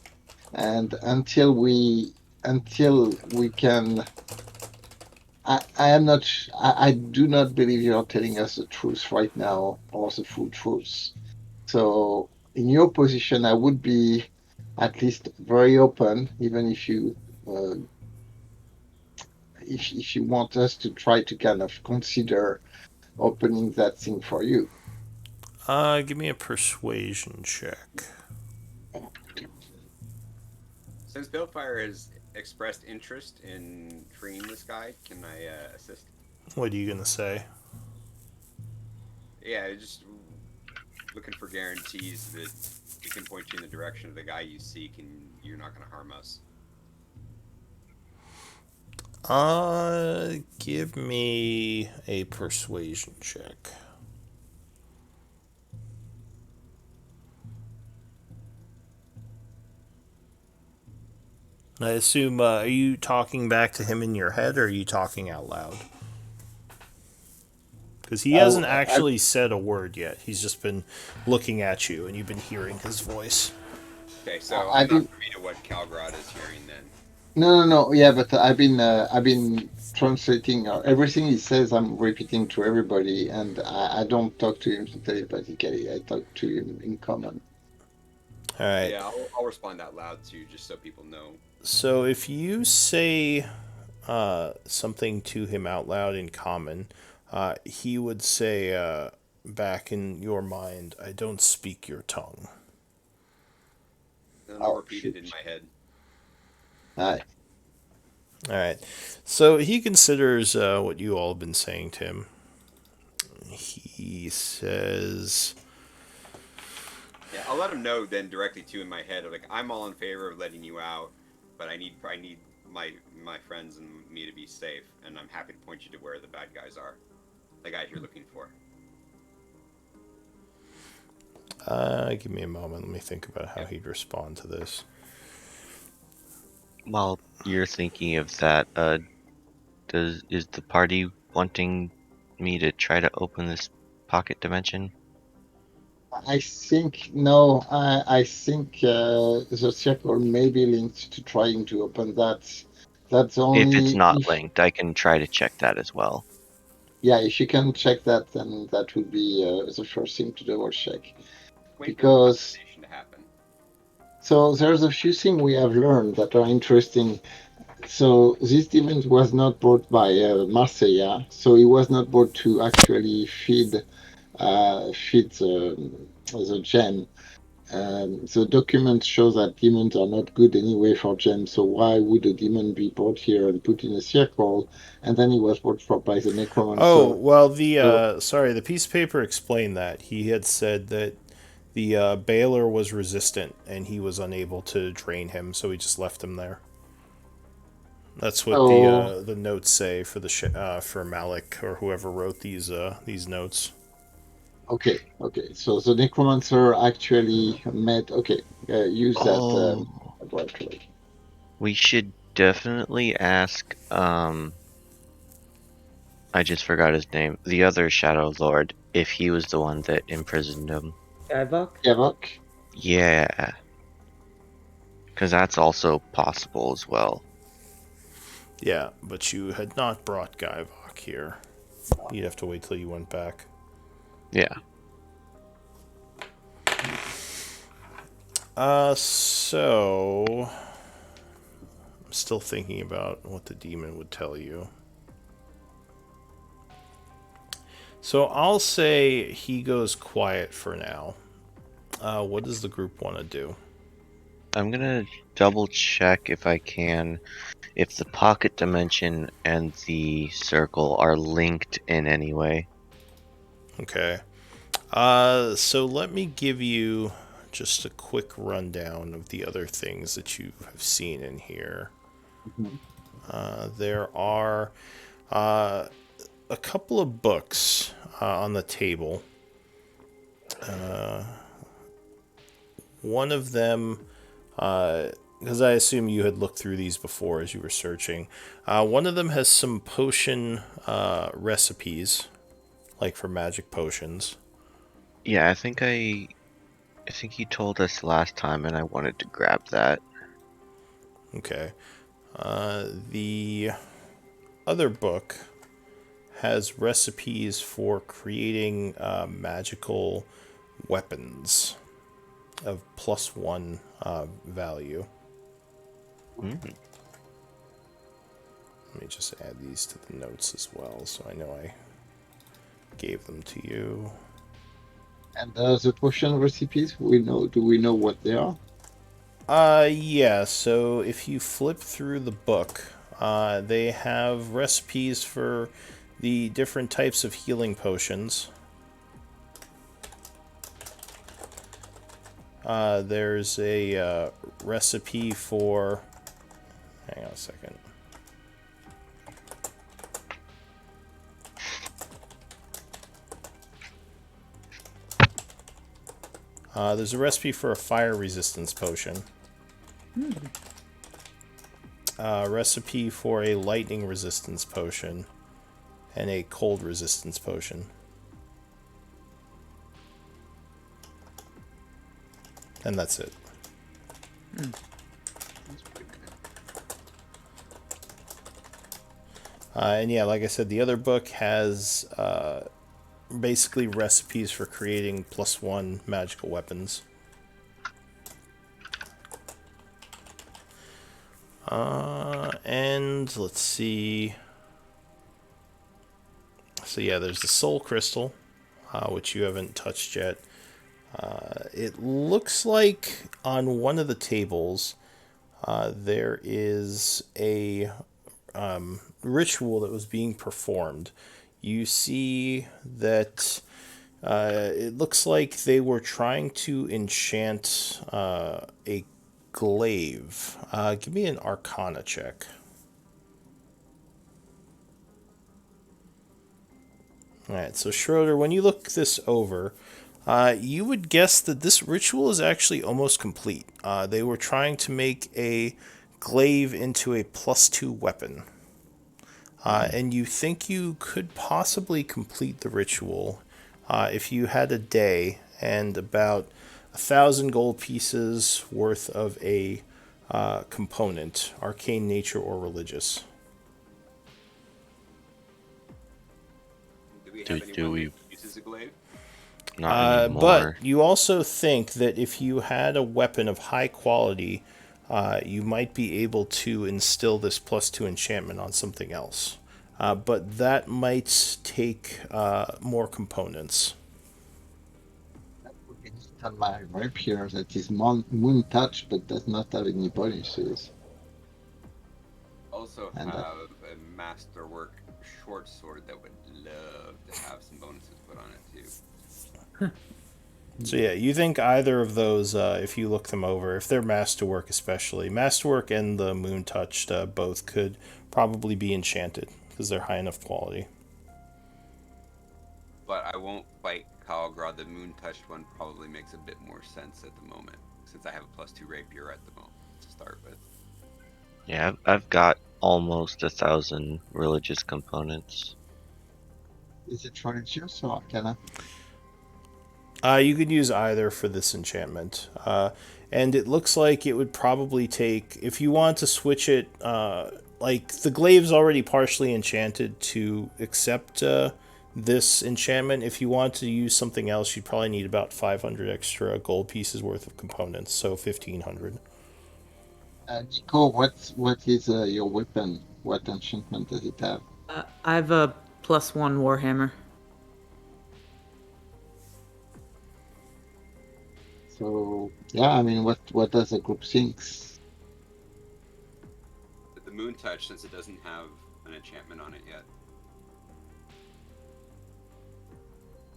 and until we can, I do not believe you're telling us the truth right now or the full truth. So in your position, I would be at least very open, even if you if you want us to try to kind of consider opening that thing for you. Give me a persuasion check. Since Balefire has expressed interest in freeing this guy, can I assist? What are you gonna say? Yeah, just looking for guarantees that he can point you in the direction of the guy you seek, and you're not going to harm us. Give me a persuasion check. I assume, are you talking back to him in your head, or are you talking out loud? Because he hasn't actually said a word yet. He's just been looking at you, and you've been hearing his voice. Okay, so I'm not privy to what Calgrod is hearing then. No. Yeah, but I've been translating everything he says. I'm repeating to everybody, and I don't talk to him telepathically. I talk to him in common. All right. Yeah, I'll respond out loud too, just so people know. So if you say something to him out loud in common, he would say back in your mind, "I don't speak your tongue." And I'll repeat it in my head. Aye. All right. So he considers what you all have been saying to him. He says, Yeah, I'll let him know then directly too in my head. Like, I'm all in favor of letting you out, but I need my friends and me to be safe, and I'm happy to point you to where the bad guys are, the guys you're looking for. give me a moment. Let me think about how he'd respond to this. While you're thinking of that, is the party wanting me to try to open this pocket dimension? I think no. I think the circle may be linked to trying to open that. That's only If it's not linked, I can try to check that as well. Yeah, if you can check that, then that would be the first thing to double check. Wait Because for the conversation to happen. So there's a few things we have learned that are interesting. So this demon was not brought by Marseilla, so it was not brought to actually feed the gem. The documents show that demons are not good anyway for gems, so why would a demon be brought here and put in a circle? And then he was brought for by the necromancer. Oh, well, the piece of paper explained that. He had said that the Baylor was resistant and he was unable to drain him, so he just left him there. That's what the notes say for for Malik or whoever wrote these notes. Okay. So the necromancer actually use that laboratory. We should definitely ask, I just forgot his name, the other Shadow Lord, if he was the one that imprisoned him. Gavok? Yeah. Because that's also possible as well. Yeah, but you had not brought Guyvok here. You'd have to wait till you went back. Yeah. So I'm still thinking about what the demon would tell you. So I'll say he goes quiet for now. What does the group want to do? I'm gonna double check if I can, if the pocket dimension and the circle are linked in any way. Okay. So let me give you just a quick rundown of the other things that you have seen in here. Mhm. There are a couple of books on the table. One of them, because I assume you had looked through these before as you were searching, one of them has some potion recipes, like for magic potions. Yeah, I think he told us last time, and I wanted to grab that. Okay. The other book has recipes for creating magical weapons of +1 value. Mm. Let me just add these to the notes as well, so I know I gave them to you. And the potion recipes, do we know what they are? Yeah, so if you flip through the book, they have recipes for the different types of healing potions. There's a recipe for... Hang on a second. There's a recipe for a fire resistance potion. A recipe for a lightning resistance potion. And a cold resistance potion. And that's it. And yeah, like I said, the other book has basically recipes for creating +1 magical weapons. And let's see. So yeah, there's the soul crystal, which you haven't touched yet. It looks like on one of the tables there is a ritual that was being performed. You see that it looks like they were trying to enchant a glaive. Give me an Arcana check. Alright, so Schroeder, when you look this over, you would guess that this ritual is actually almost complete. They were trying to make a glaive into a +2 weapon. And you think you could possibly complete the ritual if you had a day and about 1,000 gold pieces worth of a component, arcane, nature, or religious. Do we Do- have do anyone we- that uses a glaive? Not anymore. But you also think that if you had a weapon of high quality, you might be able to instill this +2 enchantment on something else. But that might take more components. That would be neat on my rapier that is moon touch but does not have any bonuses. Also And have a masterwork short sword that would love to have some bonuses put on it too. So yeah, you think either of those, if you look them over, if they're Masterwork especially, Masterwork and the Moon Touched both could probably be enchanted because they're high enough quality. But I won't fight Kalgrad. The moon touched one probably makes a bit more sense at the moment, since I have a +2 rapier at the moment to start with. Yeah, I've got almost 1,000 religious components. is it religious or arcana? You could use either for this enchantment. And it looks like it would probably take, if you want to switch it, like the glaive's already partially enchanted to accept this enchantment. If you want to use something else, you'd probably need about 500 extra gold pieces worth of components, so 1,500. Nico, what is your weapon? What enchantment does it have? I have a +1 warhammer. So yeah, I mean, what does the group thinks? But the moon touch, since it doesn't have an enchantment on it yet.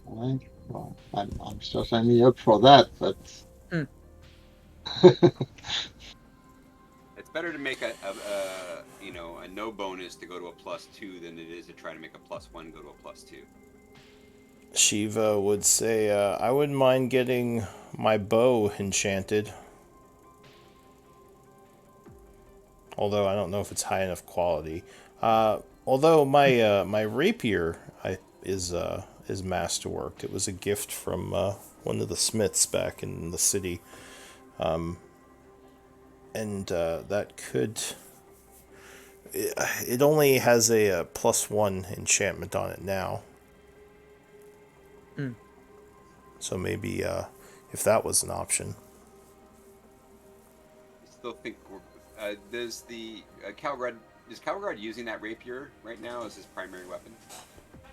All right. Well, I'm certainly up for that, but It's better to make a no bonus to go to a +2 than it is to try to make a +1 go to a +2. Shiva would say, I wouldn't mind getting my bow enchanted. Although I don't know if it's high enough quality. Although my rapier is masterworked. It was a gift from one of the smiths back in the city, and that could. It only has a +1 enchantment on it now. Mm. So maybe if that was an option. I still think does the Calgrad is Calgrad using that rapier right now as his primary weapon?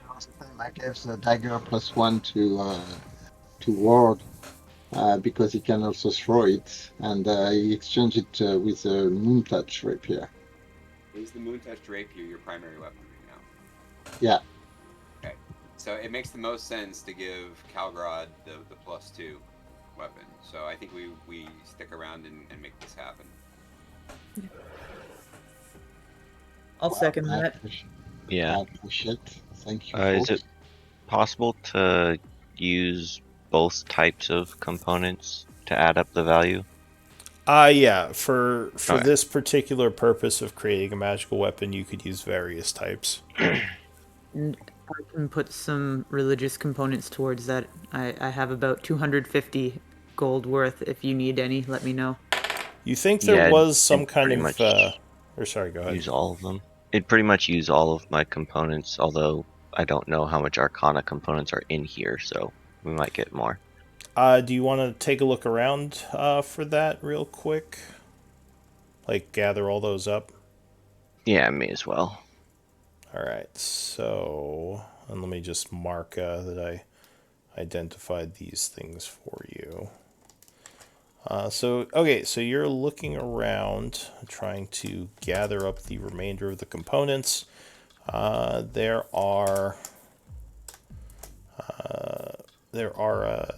Last time I gave the dagger +1 to Ward because he can also throw it, and he exchanged it with a Moon Touch rapier. Is the Moon Touch rapier your primary weapon right now? Yeah. Okay, so it makes the most sense to give Calgrad the +2 weapon. So I think we stick around and make this happen. I'll second I that. Yeah. appreciate. Thank you, Is folks. it possible to use both types of components to add up the value? Yeah, for Okay. this particular purpose of creating a magical weapon, you could use various types. And I can put some religious components towards that. I have about 250 gold worth. If you need any, let me know. You think there Yeah, was some it'd kind pretty of much or sorry, go ahead. use all of them. It'd pretty much use all of my components, although I don't know how much Arcana components are in here, so we might get more. Do you want to take a look around for that real quick? Like gather all those up? Yeah, may as well. All right. So, and let me just mark that I identified these things for you. So you're looking around, trying to gather up the remainder of the components. There are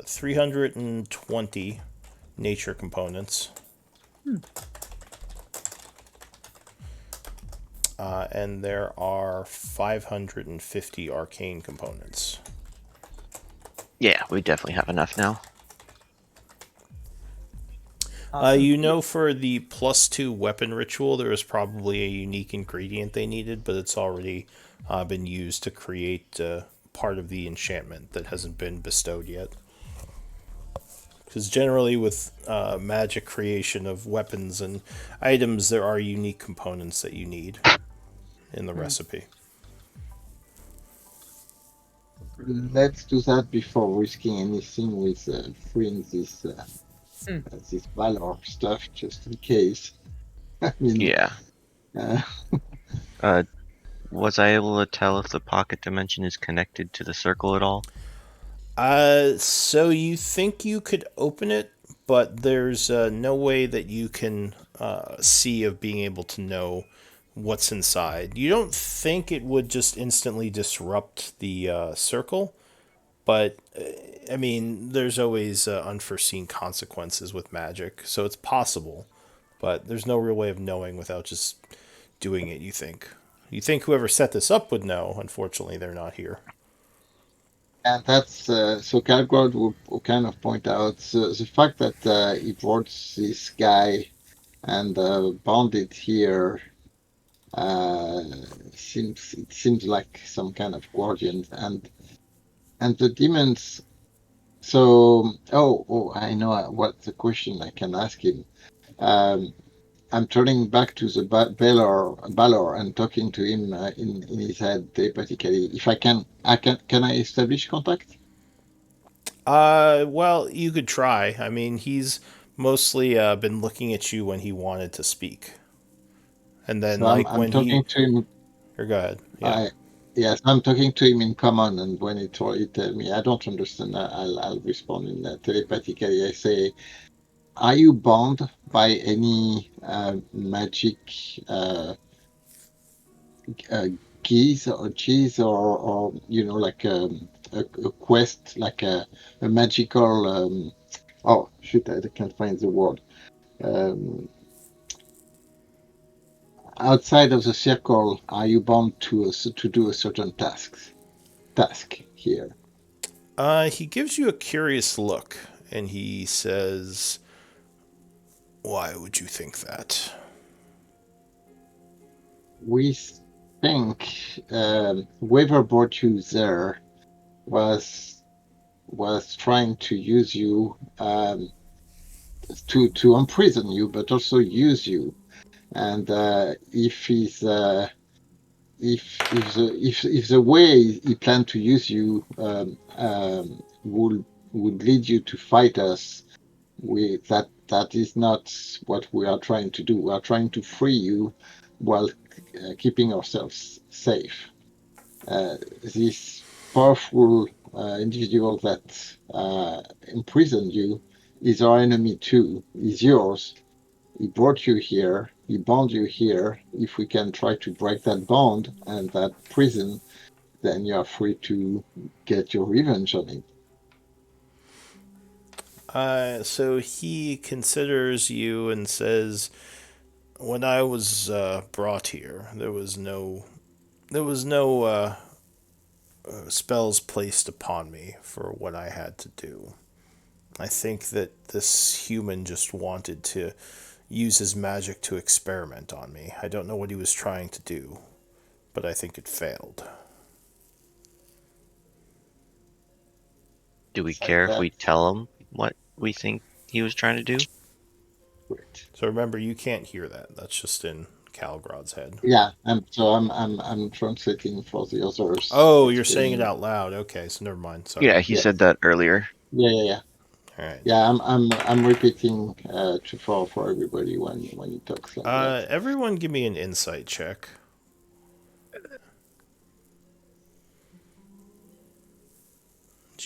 320 nature components. And there are 550 arcane components. Yeah, we definitely have enough now. Awesome. You know, for the +2 weapon ritual, there was probably a unique ingredient they needed, but it's already been used to create part of the enchantment that hasn't been bestowed yet. Because generally, with magic creation of weapons and items, there are unique components that you need in the recipe. Let's do that before risking anything with freeing this this Valor stuff, just in case. I mean, Yeah. Was I able to tell if the pocket dimension is connected to the circle at all? So you think you could open it, but there's no way that you can see of being able to know what's inside. You don't think it would just instantly disrupt the circle, but I mean, there's always unforeseen consequences with magic, so it's possible, but there's no real way of knowing without just doing it. You think whoever set this up would know. Unfortunately, they're not here. and that's so Calgord will kind of point out the fact that he brought this guy and bonded here. It seems like some kind of guardian, and the demons. So, I know what the question I can ask him. Um, I'm turning back to the Balor and talking to him in his head telepathically. If can I establish contact? Well, you could try. I mean, he's mostly been looking at you when he wanted to speak, and then So like I'm when he. talking to him. Or go ahead. Yeah. Yes, I'm talking to him in common, and when he tell me I don't understand, I'll respond in telepathically. I say, "Are you bound by any magic uh, keys or cheese or like a quest, like a magical Oh shoot! I can't find the word. Um, Outside of the circle, are you bound to do a certain task here? He gives you a curious look, and he says, "Why would you think that?" We think whoever brought you there was trying to use you to imprison you, but also use you. And if the way he planned to use you would lead you to fight us, that is not what we are trying to do. We are trying to free you while keeping ourselves safe. This powerful individual that imprisoned you is our enemy too. Is yours. He brought you here. He bound you here. If we can try to break that bond and that prison, then you are free to get your revenge on him. So he considers you and says, "When I was brought here, there was no spells placed upon me for what I had to do. I think that this human just wanted to use his magic to experiment on me. I don't know what he was trying to do, but I think it failed." Do we Like care if that. we tell him what we think he was trying to do? Great. So remember, you can't hear that. That's just in Calgrod's head. Yeah, I'm translating for the others, Oh, you're saying it explaining. out loud. Okay, so never mind. Yeah, Sorry. he said Yes. that earlier. Yeah. All right. Yeah, I'm repeating for everybody when he talks like that. Everyone, give me an insight check.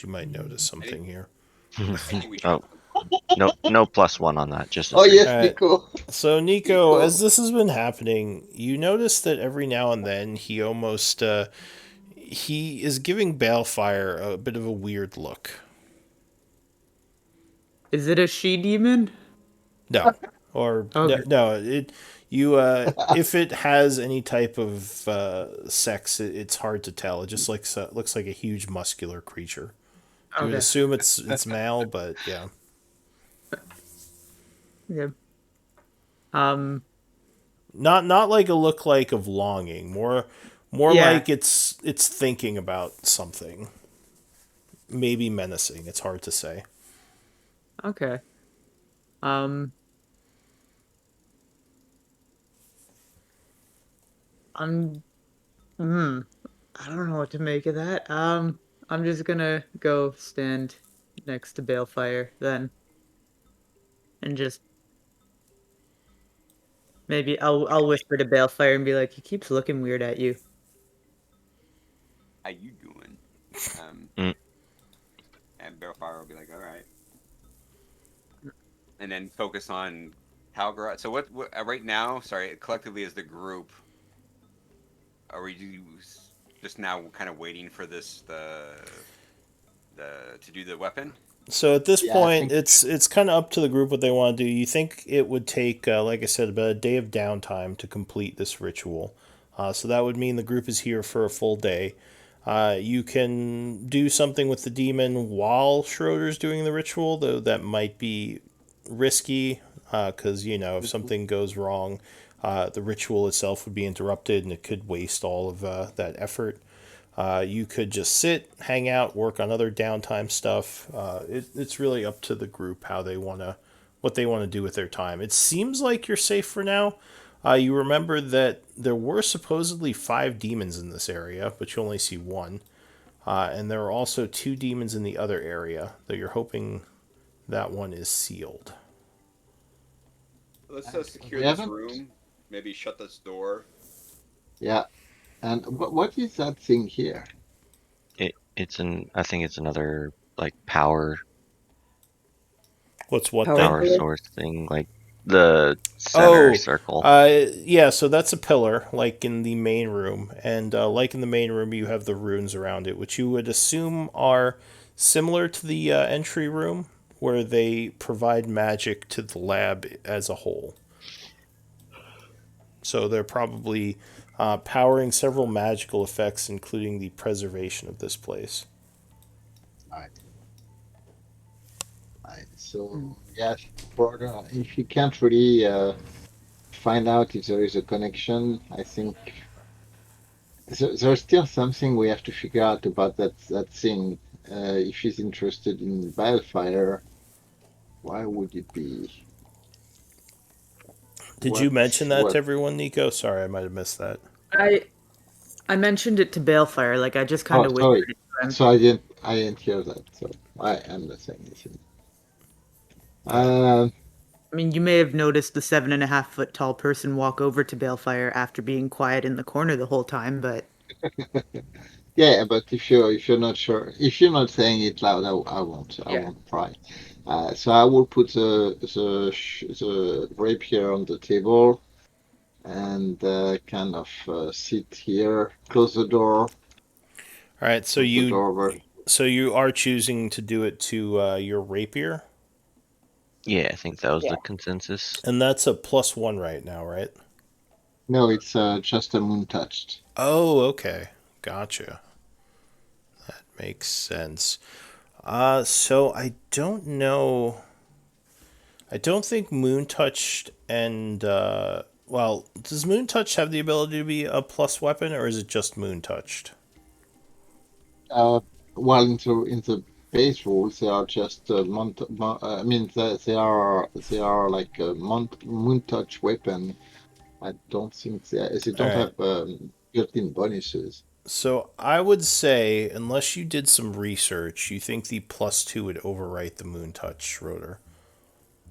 You might notice I didn't. something here. I think we Oh, shot them. no +1 on that, just a Oh straight. yes, All right. Nico. So Nico, Nico. as this has been happening, you notice that every now and then he almost he is giving Balefire a bit of a weird look. Is it a she demon? No, or no, Okay. no. It you if it has any type of sex, it's hard to tell. It just looks like a huge muscular creature. You would Okay. assume it's male, but yeah. Yeah. Um. Not like a look like of longing, more Yeah. like it's thinking about something, maybe menacing. It's hard to say. Okay. Um. I'm. Hmm. I don't know what to make of that. I'm just gonna go stand next to Balefire then, and just maybe I'll whisper to Balefire and be like, he keeps looking weird at you. How you doing? Um, Mm. and Barrowfire will be like, all right, and then focus on Halgrad. So what right now? Sorry, collectively as the group, are we just now kind of waiting for this the to do the weapon? So at this Yeah, I point, think it's kind of up to the group what they want to do. You think it would take, like I said, about a day of downtime to complete this ritual. So that would mean the group is here for a full day. You can do something with the demon while Schroeder's doing the ritual, though that might be risky because, if something goes wrong, the ritual itself would be interrupted and it could waste all of that effort. You could just sit, hang out, work on other downtime stuff. It's really up to the group how they what they want to do with their time. It seems like you're safe for now. You remember that there were supposedly 5 demons in this area, but you only see one. And there are also 2 demons in the other area, though you're hoping that one is sealed. Let's secure we this haven't. room. Maybe shut this door. Yeah, and what is that thing here? I think it's another like power What's what Power thing? power pillar. source thing, like the center Oh, circle. yeah. So that's a pillar, like in the main room, and like in the main room, you have the runes around it, which you would assume are similar to the entry room, where they provide magic to the lab as a whole. So they're probably powering several magical effects, including the preservation of this place. Right. Right. So yes, if you can't really find out if there is a connection, I think there's still something we have to figure out about that thing. If she's interested in wildfire, why would it be? Did you mention that What? to everyone, Nico? Sorry, I might have missed that. I mentioned it to Balefire, like I just kind Oh, of sorry. whispered it to him. So I didn't hear that. So I am not saying anything. Um, I mean, you may have noticed the 7.5 foot tall person walk over to Balefire after being quiet in the corner the whole time, but yeah, but if you're not sure, if you're not saying it loud, I yeah. won't pry. So I will put the rapier on the table and kind of sit here, close the door, All right, so close the you door over. so you are choosing to do it to your rapier, Yeah, I think that was Yeah. the consensus. and that's a +1 right now, right? No, it's just a moon touched. Oh, okay, gotcha. That makes sense. So I don't know. I don't think Moon Touched and well, does Moon Touched have the ability to be a plus weapon, or is it just Moon Touched? Uh, well, into base rules, they are just I mean, they are like a moon touch weapon. I don't think they All don't right. have built-in bonuses. So I would say, unless you did some research, you think the +2 would overwrite the Moon Touch, Schroeder.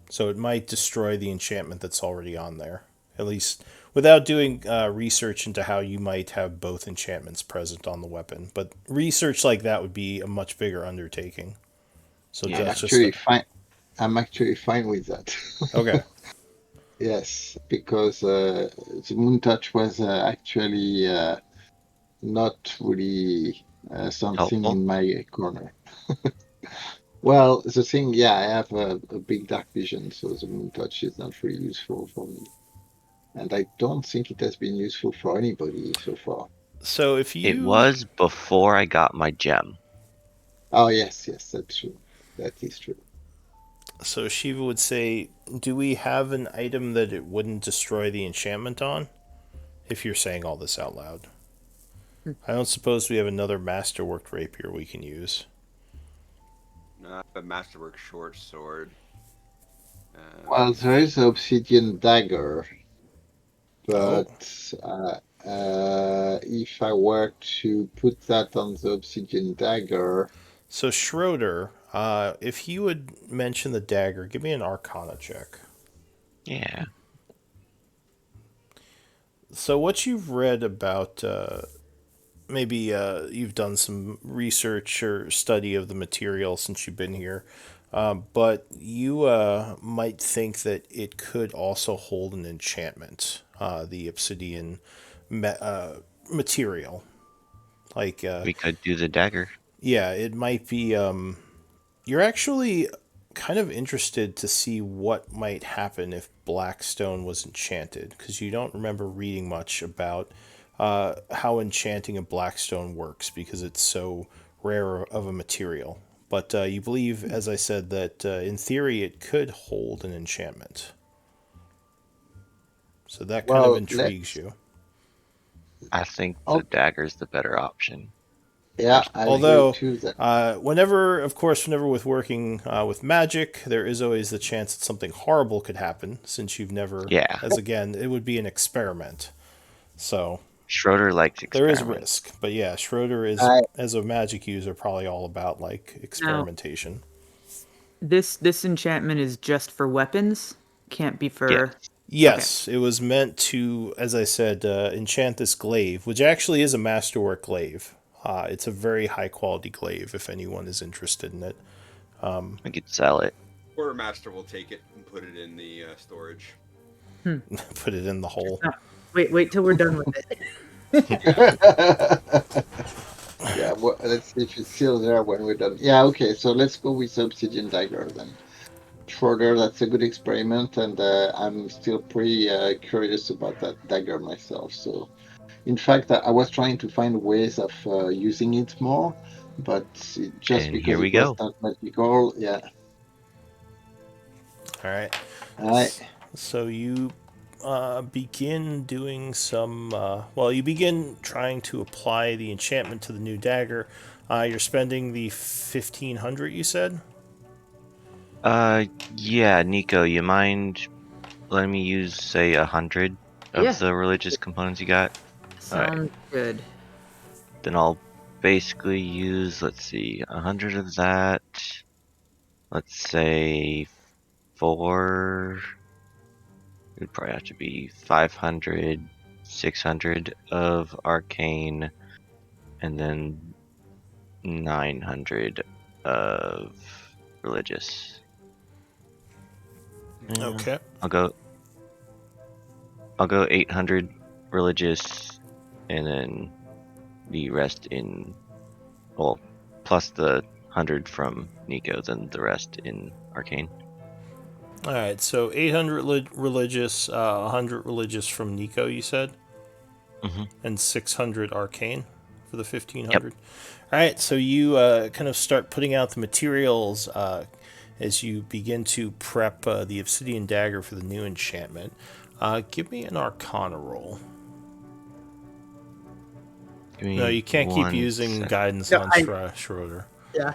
So it might destroy the enchantment that's already on there. At least without doing research into how you might have both enchantments present on the weapon. But research like that would be a much bigger undertaking. So Yeah. that's just I'm actually fine with that. okay. Yes, because the moon touch was actually not really something Helpful. in my corner. Well, the thing, yeah, I have a big dark vision, so the moon touch is not really useful for me. And I don't think it has been useful for anybody so far. So if It you was before I got my gem. Oh, yes, that's true. That is true. so Shiva would say, do we have an item that it wouldn't destroy the enchantment on? If you're saying all this out loud. I don't suppose we have another masterworked rapier we can use. Not a masterwork short sword. Well, there is an obsidian dagger, Oh. but if I were to put that on the obsidian dagger, So Schroeder, if you would mention the dagger, give me an Arcana check. Yeah. So what you've read about, maybe you've done some research or study of the material since you've been here, but you might think that it could also hold an enchantment, the obsidian material. Like, We could do the dagger. yeah, it might be. You're actually kind of interested to see what might happen if Blackstone was enchanted, because you don't remember reading much about how enchanting a Blackstone works because it's so rare of a material. But you believe, as I said, that in theory it could hold an enchantment. So that kind of well, intrigues you. I think the oh, dagger's the better option. yeah, I agree Although, too. That whenever with working with magic, there is always the chance that something horrible could happen. Since you've never, Yeah. as again, it would be an experiment. So Schroeder likes there is experiments. risk, but yeah, Schroeder is, I as a magic user, probably all about like Now, experimentation. this enchantment is just for weapons. Can't be Yeah. for. Yes, it was meant to, as I said, enchant this glaive, which actually is a masterwork glaive. It's a very high quality glaive. If anyone is interested in it, We could sell it. Quartermaster master will take it and put it in the storage. put it in the hole. Wait till we're done with it. Yeah, well, let's see if it's still there when we're done. Yeah, okay, so let's go with Obsidian Dagger then. Schroeder, that's a good experiment, and I'm still pretty curious about that dagger myself. So, in fact, I was trying to find ways of using it more, but just And here because we it was go. not magical, yeah. All right. All right. So you begin doing some. Well, you begin trying to apply the enchantment to the new dagger. You're spending the 1,500. You said. Yeah, Nico, you mind letting me use, say, 100 of Yeah, the religious components you got? Alright, sounds good. then I'll basically use, let's see, 100 of that. Let's say 4. It would probably have to be 500, 600 of arcane, and then 900 of religious. Yeah, Okay. I'll go 800 religious, and then the rest in, well, plus the 100 from Nico, then the rest in arcane. All right. So 800 religious, 100 religious from Nico. You said, Mm-hmm. and 600 arcane for the Yep. 1,500. All right. So you kind of start putting out the materials as you begin to prep the obsidian dagger for the new enchantment. Give me an Arcana roll. Give me No, you can't keep 1 using second. guidance No, on Schroeder. yeah.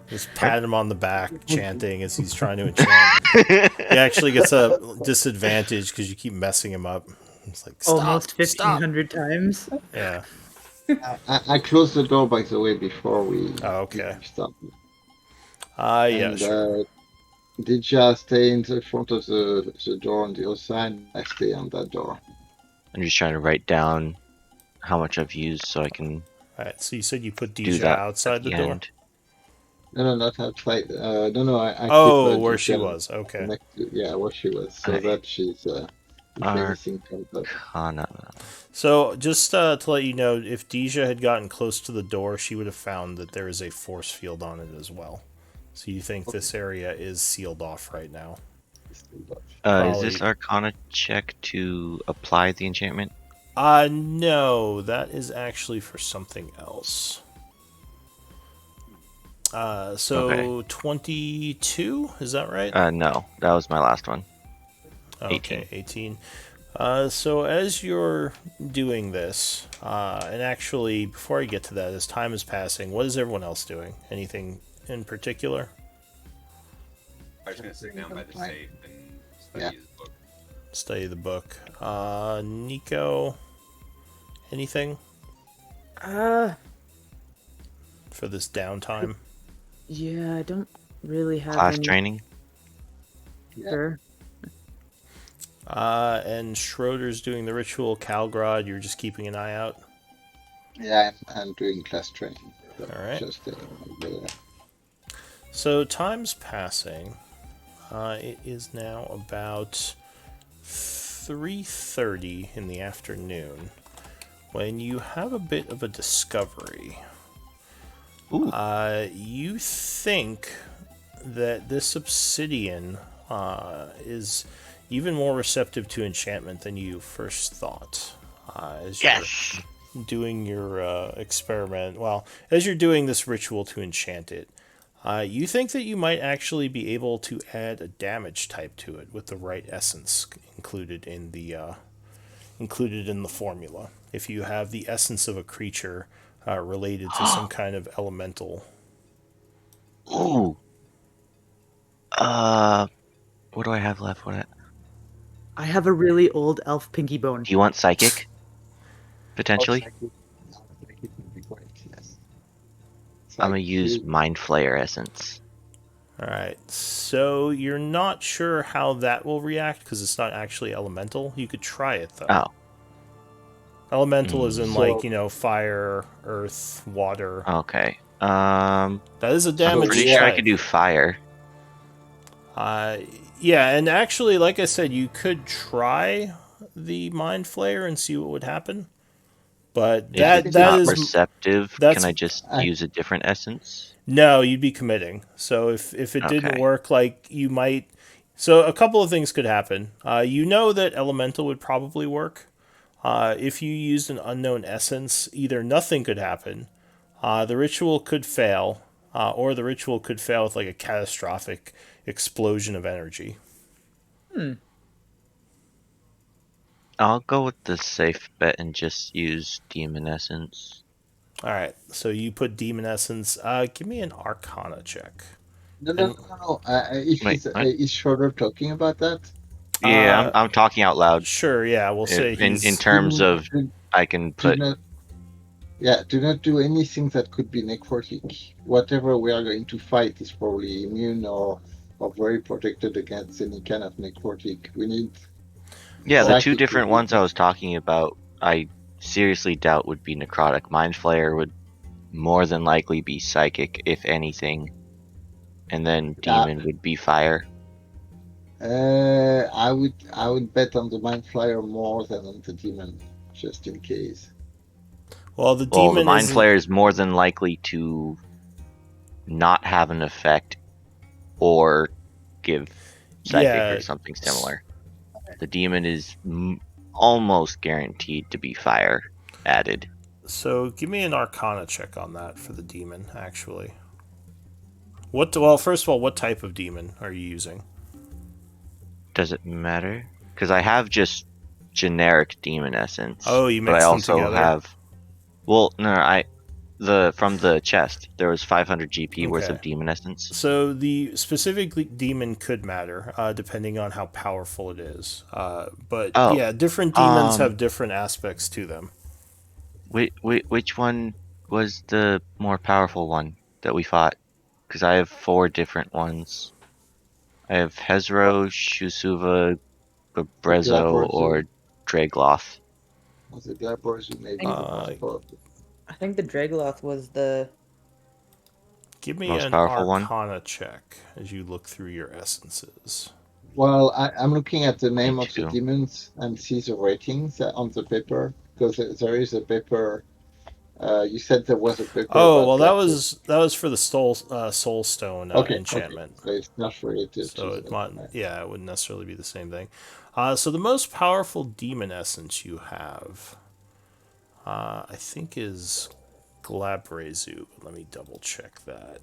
Just pat him on the back, chanting as he's trying to enchant. He actually gets a disadvantage because you keep messing him up. It's like, Almost stop, stop. 1,500 times. Yeah. I closed the door, by the way, before we Oh, okay. started. Yeah, And sure. did you stay in the front of the door on the other side? I stay on that door. I'm just trying to write down how much I've used so I can All right, so you said you put do Deja that at outside the the door? end. No, not outside. No, I keep Oh, where she Dija was. Okay. next to, yeah, where she was, so Okay. that she's, if anything comes up. Arcana. So, just to let you know, if Deja had gotten close to the door, she would have found that there is a force field on it as well. So you think this area is sealed off right now? Is this Probably. Arcana check to apply the enchantment? No, that is actually for something else. So Okay. 22, is that right? No, that was my last one. Okay, 18. 18. So as you're doing this, and actually before I get to that, as time is passing, what is everyone else doing? Anything in particular? I was gonna sit down by the safe and study Yeah. his book. Study the book. Nico, anything Uh, for this downtime? yeah, I don't really have Class any. training? Yeah. Sure. And Schroeder's doing the ritual. Calgrod, you're just keeping an eye out. Yeah, I'm doing class training. So All right. just there. So time's passing. It is now about 3:30 in the afternoon when you have a bit of a discovery. Ooh. You think that this obsidian is even more receptive to enchantment than you first thought. As Yes! you're doing your experiment, well, as you're doing this ritual to enchant it, you think that you might actually be able to add a damage type to it with the right essence included in the formula. If you have the essence of a creature related to some kind of elemental. Ooh. What do I have left? I have a really old elf pinky bone. Do you want psychic? Potentially? Psychic would be great, yes. I'm gonna use Psychic- Mind Flayer Essence. All right, so you're not sure how that will react because it's not actually elemental. You could try it though. Oh. Elemental is in So- fire, earth, water. Okay. That is a I'm damage pretty yeah. sure I type. could do fire. Yeah, and actually, like I said, you could try the mind flayer and see what would happen. But If that it's that not is receptive, can that's I just use a different essence? no, you'd be committing. So if it didn't Okay. work, like you might. So a couple of things could happen. You know that elemental would probably work. If you used an unknown essence, either nothing could happen, the ritual could fail, or the ritual could fail with like a catastrophic explosion of energy. Hmm. I'll go with the safe bet and just use demon essence. All right, so you put demon essence. Give me an Arcana check. No, no, And no, no, no. If Wait, what? is Schroeder talking about that? Yeah, uh, I'm talking out loud. sure, yeah, we'll say In he's. terms Do, of do, I can do put. not, yeah, do not do anything that could be necrotic. Whatever we are going to fight is probably immune or very protected against any kind of necrotic. We need Yeah, the two psychic different ones I resistance. was talking about, I seriously doubt would be necrotic. Mind Flayer would more than likely be psychic, if anything, and then Yeah, demon would be fire. I would bet on the Mind Flyer more than on the demon, just in case. Well, the Well, the demon Mind isn't. Flayer is more than likely to not have an effect or give psychic or Yeah. something similar. The demon is almost guaranteed to be fire added. So give me an Arcana check on that for the demon, actually. What? Well, first of all, what type of demon are you using? Does it matter? Because I have just generic demon essence, Oh, you but I mixed them also together. have. Well, no, from the chest there was 500 GP worth Okay. of demon essence. So the specific demon could matter, depending on how powerful it is. But Oh, yeah, different demons um, have different aspects to them. which one was the more powerful one that we fought? Because I have 4 different ones. I have Hezro, Shusuva, The Brezo, Glabrezu, or Dragloth. the Glabrezu may I be think the Uh, most powerful. I think the Dragloth was the Give me Most an powerful one. Arcana check as you look through your essences. Well, I'm looking at the Me name of the too. demons and see the ratings on the paper because there is a paper. You said there was a paper Oh about well, that. that was for the Soul Stone Okay, okay. enchantment. So it's not related to So it the. might, yeah, it wouldn't necessarily be the same thing. So the most powerful demon essence you have, I think, is Glabrezu. Let me double check that.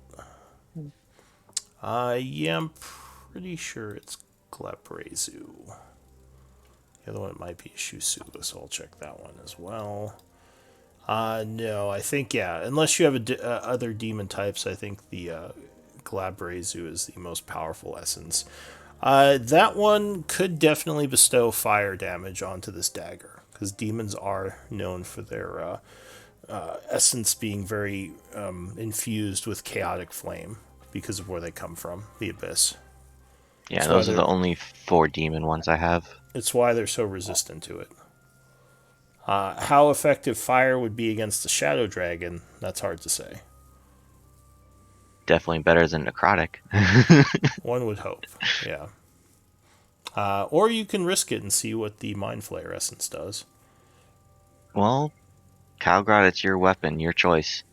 Yeah, I'm pretty sure it's Glabrezu. The other one might be Shusuba, so I'll check that one as well. No, I think, yeah, unless you have other demon types, I think the Glabrezu is the most powerful essence. That one could definitely bestow fire damage onto this dagger, because demons are known for their essence being very infused with chaotic flame because of where they come from, the abyss. Yeah, That's why those are they're the only 4 demon ones I have. it's why they're so resistant to it. How effective fire would be against the shadow dragon, that's hard to say. Definitely better than necrotic. One would hope, yeah. Or you can risk it and see what the Mind Flayer essence does. Well, Calgrot, it's your weapon, your choice.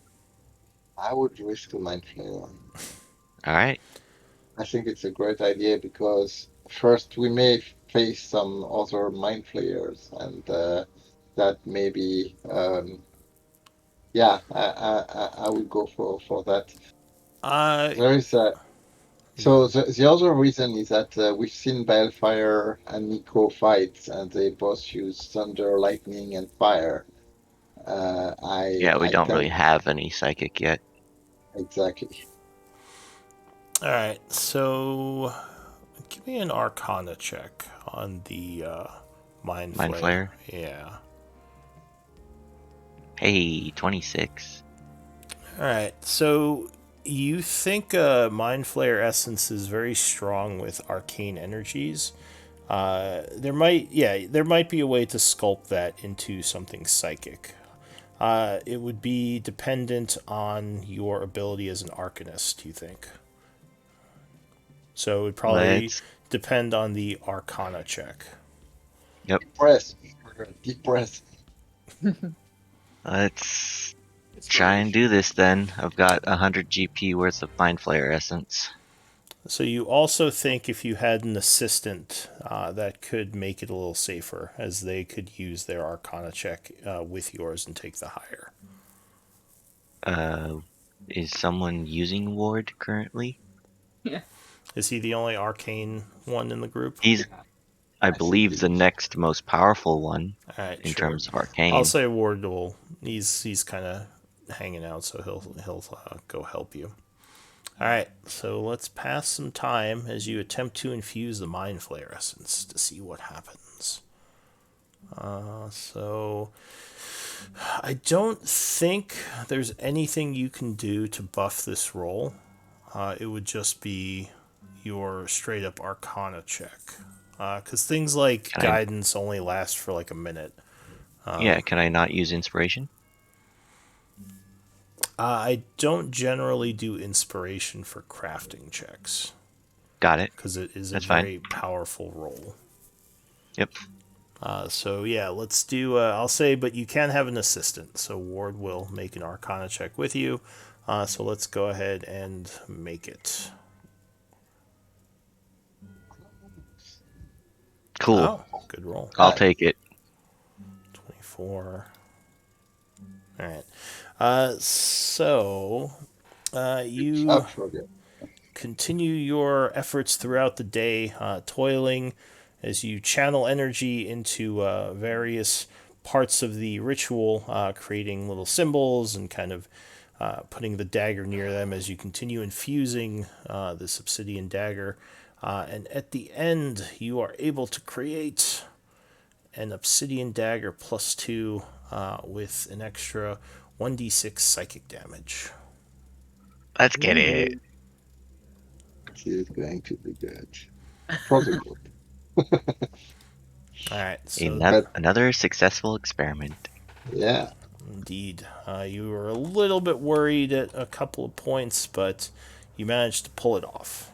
I would risk a Mind Flayer. All right. I think it's a great idea because first we may face some other Mind Flayers, and that maybe yeah, I would go for that. Uh, There is a yeah. So the other reason is that we've seen Balefire and Nico fight, and they both use thunder, lightning, and fire. Yeah, we I don't really tend have any psychic yet. exactly. All right, so give me an Arcana check on the Mind Mind Flayer. Flayer. Yeah. Hey, 26. All right, so you think Mind Flayer essence is very strong with arcane energies. There might be a way to sculpt that into something psychic. It would be dependent on your ability as an arcanist, you think? So it would probably Let's. depend on the Arcana check. Yep. Deep breath, deep breath. Let's try and Inspiration. do this then. I've got 100 GP worth of Mind Flayer Essence. So you also think if you had an assistant, that could make it a little safer, as they could use their Arcana check with yours and take the higher. Is someone using Ward currently? Yeah. Is he the only arcane one in the group? He's, I I think believe, the it's next most powerful one All right, in sure. terms of I'll arcane. say Ward will. He's kind of hanging out, so he'll go help you. All right, so let's pass some time as you attempt to infuse the Mind Flayer essence to see what happens. So I don't think there's anything you can do to buff this roll. It would just be your straight up Arcana check. Because things like Can guidance only last for like a minute. can I not use inspiration? I don't generally do inspiration for crafting checks Got it. because it is a That's fine. very powerful roll. Yep. So yeah, let's do. I'll say, but you can have an assistant. So Ward will make an Arcana check with you. So let's go ahead and make it. Cool. Oh, good roll. I'll take it. 24. All right. So you up for you. continue your efforts throughout the day, toiling as you channel energy into various parts of the ritual, creating little symbols and kind of putting the dagger near them as you continue infusing this obsidian dagger. And at the end, you are able to create an obsidian dagger +2 with an extra 1d6 psychic damage. Let's get it. She is going to be good. For the good. All right, so Another successful experiment. Yeah. indeed, you were a little bit worried at a couple of points, but you managed to pull it off.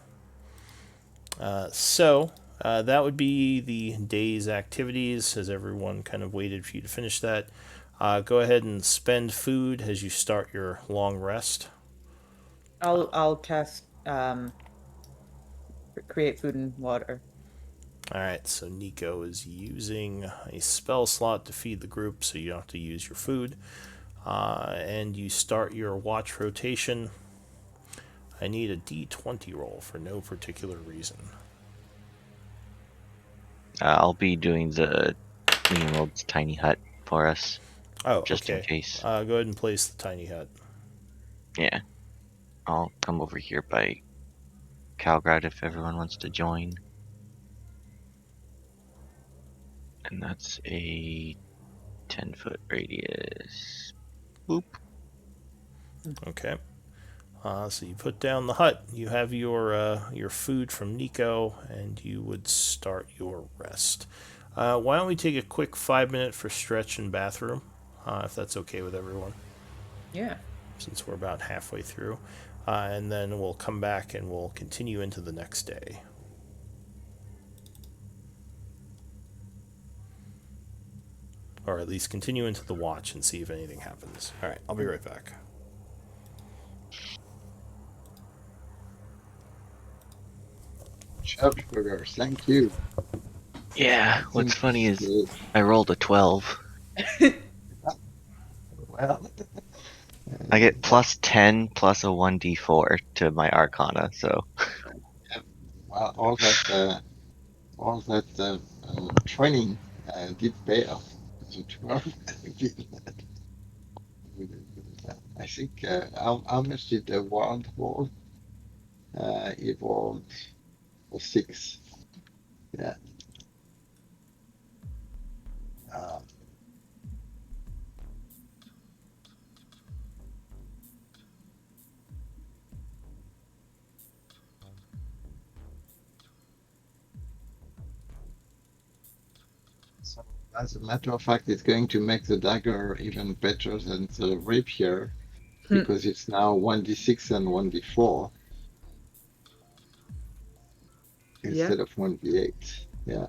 So that would be the day's activities, as everyone kind of waited for you to finish that. Go ahead and spend food as you start your long rest. I'll cast create food and water. All right, so Nico is using a spell slot to feed the group, so you don't have to use your food. And you start your watch rotation. I need a d20 roll for no particular reason. I'll be doing the Emerald's tiny hut for us, Oh, just in okay. case. Go ahead and place the tiny hut. Yeah. I'll come over here by Calgrad if everyone wants to join. And that's a 10-foot radius. Boop. Okay. So you put down the hut. You have your food from Nico, and you would start your rest. Why don't we take a quick 5 minute for stretch and bathroom, if that's okay with everyone, Yeah. since we're about halfway through, and then we'll come back and we'll continue into the next day. Or at least continue into the watch and see if anything happens. All right, I'll be right back. Shadowstalkers, thank you. Yeah, what's Think funny is good. I rolled a 12. Well, I get plus 10 plus a 1d4 to my Arcana, so. well, all that training did pay off. The 12 I think how much did the wand roll? It rolled a 6. Yeah. Uh, so as a matter of fact, it's going to make the dagger even better than the rapier because it's now 1d6 and 1d4 Yeah. instead of 1d8. Yeah.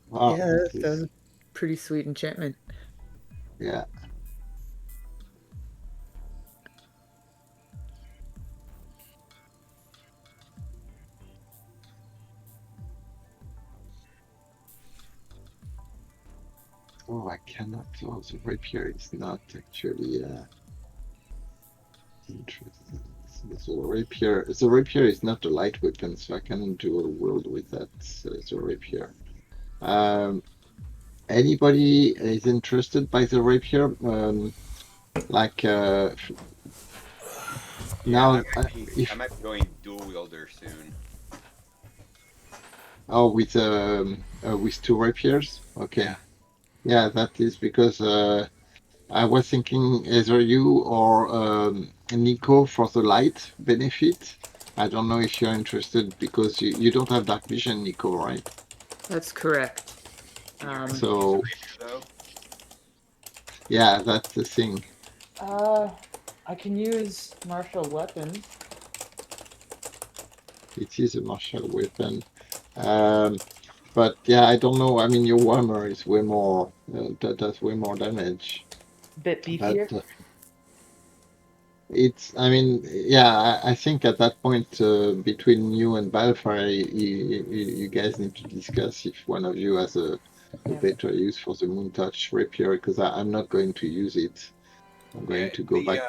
Wow, Yeah, that that is was a pretty sweet enchantment. yeah. Oh, I cannot. Oh, the rapier is not actually interesting. So the rapier is not a light weapon, so I cannot do a world with that. The rapier. Um, Anybody is interested by the rapier? Like Yeah, now, I if might be going dual wielder soon. oh, with two rapiers. Yeah. Okay, yeah, that is because I was thinking either you or Nico for the light benefit. I don't know if you're interested because you don't have dark vision, Nico, right? That's correct. And you're going to use the So rapier though. yeah, that's the thing. Uh, I can use martial weapons. It is a martial weapon. Um, but yeah, I don't know. I mean, your warhammer is way more that does way more damage. Bit But beefier. it's, I mean, yeah, I think at that point between you and Balfour, you guys need to discuss if one of you has a Yeah. better use for the Moon Touch rapier because I'm not going to use it. I'm Yeah, going to go back.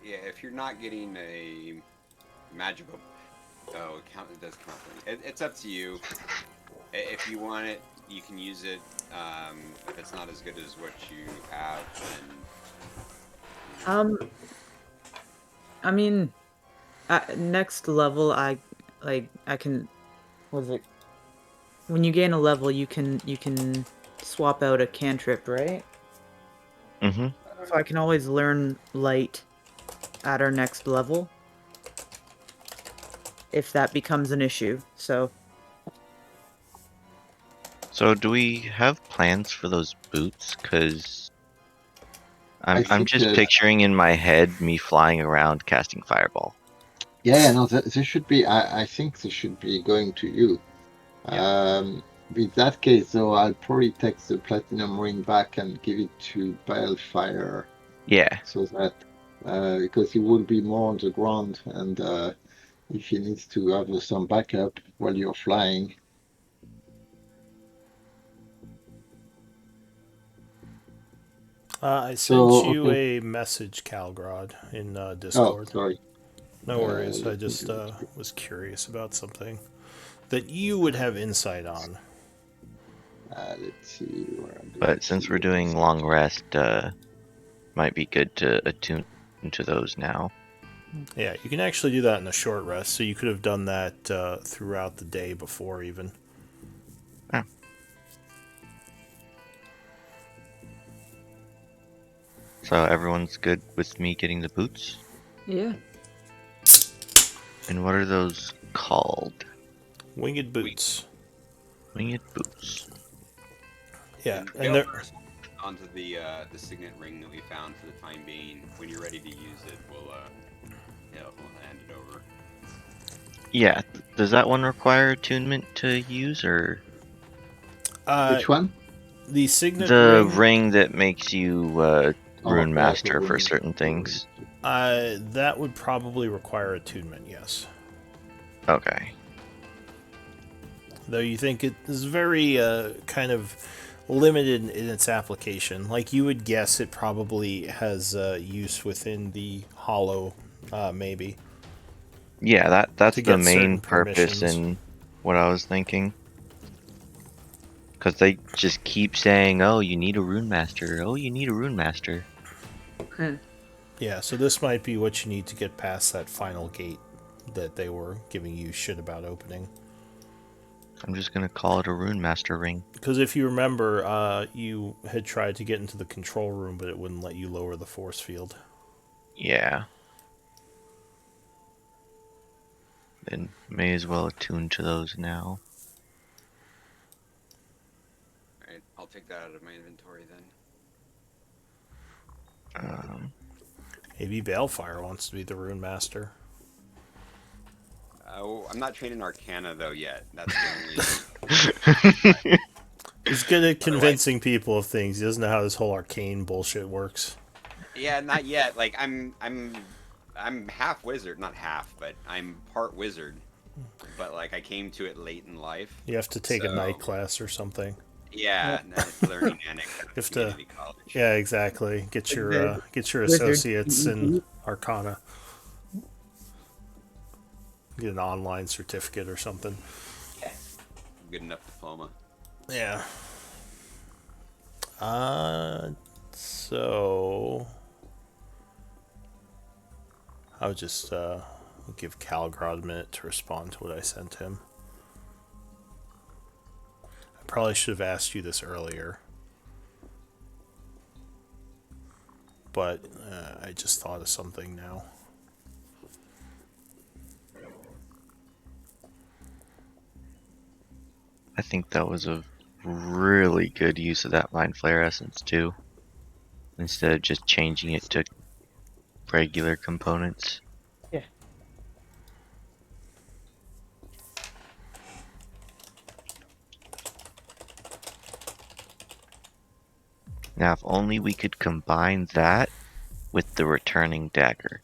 yeah, if you're not getting a magical, oh, it does count. It's up to you. If you want it, you can use it. If it's not as good as what you have, then Um, I mean, next level, I can. Was it when you gain a level, you can swap out a cantrip, right? Mm-hmm. So I can always learn light at our next level if that becomes an issue. So So do we have plans for those boots? Because I I'm think just picturing in my head me flying around casting fireball. yeah, no, they should be. I think they should be going to you. Yeah. In that case, though, I'll probably take the platinum ring back and give it to Balefire Yeah. so that because he will be more on the ground and if he needs to have some backup while you're flying. I sent So you okay. a message, Calgrod, in Oh, Discord. sorry. No worries. I Let me just do it. was curious about something that you would have insight on. Let's see where did I But see since we're your doing long message? rest, might be good to attune to those now. Yeah, you can actually do that in a short rest, so you could have done that throughout the day before even. Ah, so everyone's good with me getting the boots? yeah. And what are those called? Winged boots. Winged boots. Yeah, and and they'll they're correspond onto the signet ring that we found for the time being. When you're ready to use it, we'll hand it over. Yeah. Does that one require attunement to use, or uh, Which one? the signet the ring. ring that makes you Oh, rune the master for ring. certain The ring. things? That would probably require attunement. Yes, Okay. though you think it is very kind of limited in its application. Like you would guess, it probably has use within the hollow, maybe Yeah, that's to the get main certain purpose permissions. in what I was thinking. Because they just keep saying, "Oh, you need a rune master. Oh, you need a rune master." Yeah, so this might be what you need to get past that final gate that they were giving you shit about opening. I'm just gonna call it a rune master ring. Because if you remember, you had tried to get into the control room, but it wouldn't let you lower the force field. Yeah. Then may as well attune to those now. All right, I'll take that out of my inventory then. Um, Maybe Balefire wants to be the rune master. Oh, I'm not trained in Arcana though yet. That's the only. He's good at Otherwise, convincing people of things. He doesn't know how this whole arcane bullshit works. yeah, not yet. Like I'm half wizard, not half, but I'm part wizard. But like I came to it late in life, You have to take a night so class or something. yeah, learning annex You at have to, community college. yeah, exactly. Get The your wizard associates in CEP. Arcana. Get an online certificate or something. Good enough diploma. Yeah. So I would just give Calgrod a minute to respond to what I sent him. I probably should have asked you this earlier, but I just thought of something now. I think that was a really good use of that Mind Flare essence too. Instead of just changing it to regular components. Yeah. Now, if only we could combine that with the returning dagger.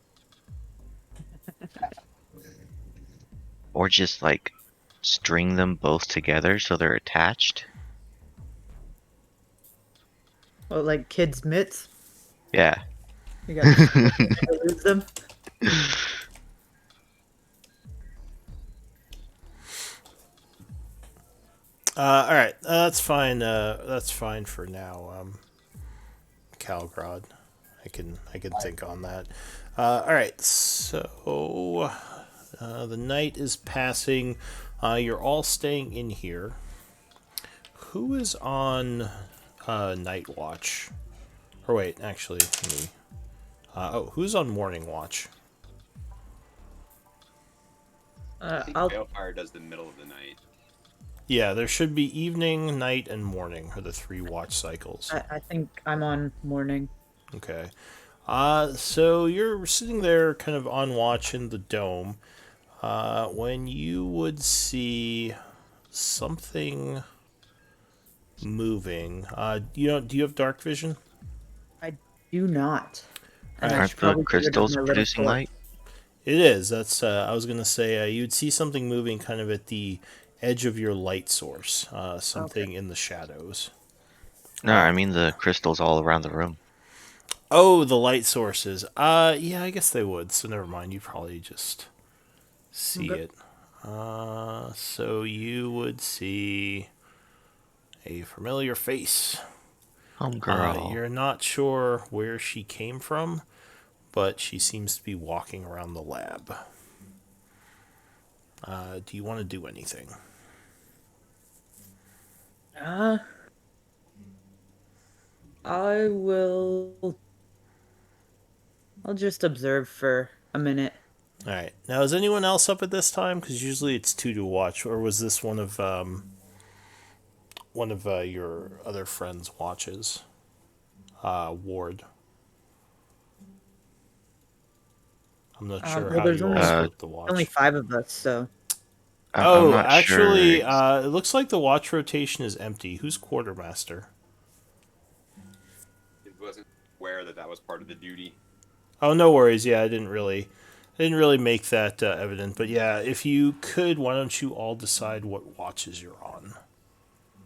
Or just like string them both together so they're attached. Well, like kids' mitts. Yeah. You got to lose them. All right, that's fine. That's fine for now. Calgrod, I can think on that. All right, so the night is passing. You're all staying in here. Who is on night watch? Or wait, actually, me. Who's on morning watch? I think I'll. Balefire does the middle of the night. Yeah, there should be evening, night, and morning are the 3 watch cycles. I think I'm on morning. Okay. So you're sitting there kind of on watch in the dome when you would see something moving. Do you have dark vision? I do not. And I Aren't should the probably get rid of crystals my little producing torch. light? It is. That's I was gonna say you'd see something moving kind of at the edge of your light source, something in the shadows. No, I mean the crystals all around the room. Oh, the light sources. Yeah, I guess they would. So never mind. You probably just see Okay. it. So you would see a familiar face. Homegirl. You're not sure where she came from, but she seems to be walking around the lab. Do you want to do anything? Uh, I will. I'll just observe for a minute. All right. Now, is anyone else up at this time? Because usually it's 2 to watch, or was this one of your other friends' watches? Ward. I'm not sure Well, how there's you all only split the watch. only 5 of us, so I'm Oh, not actually, sure. it looks like the watch rotation is empty. Who's quartermaster? It wasn't aware that that was part of the duty. Oh, no worries. Yeah, I didn't really make that evident. But yeah, if you could, why don't you all decide what watches you're on?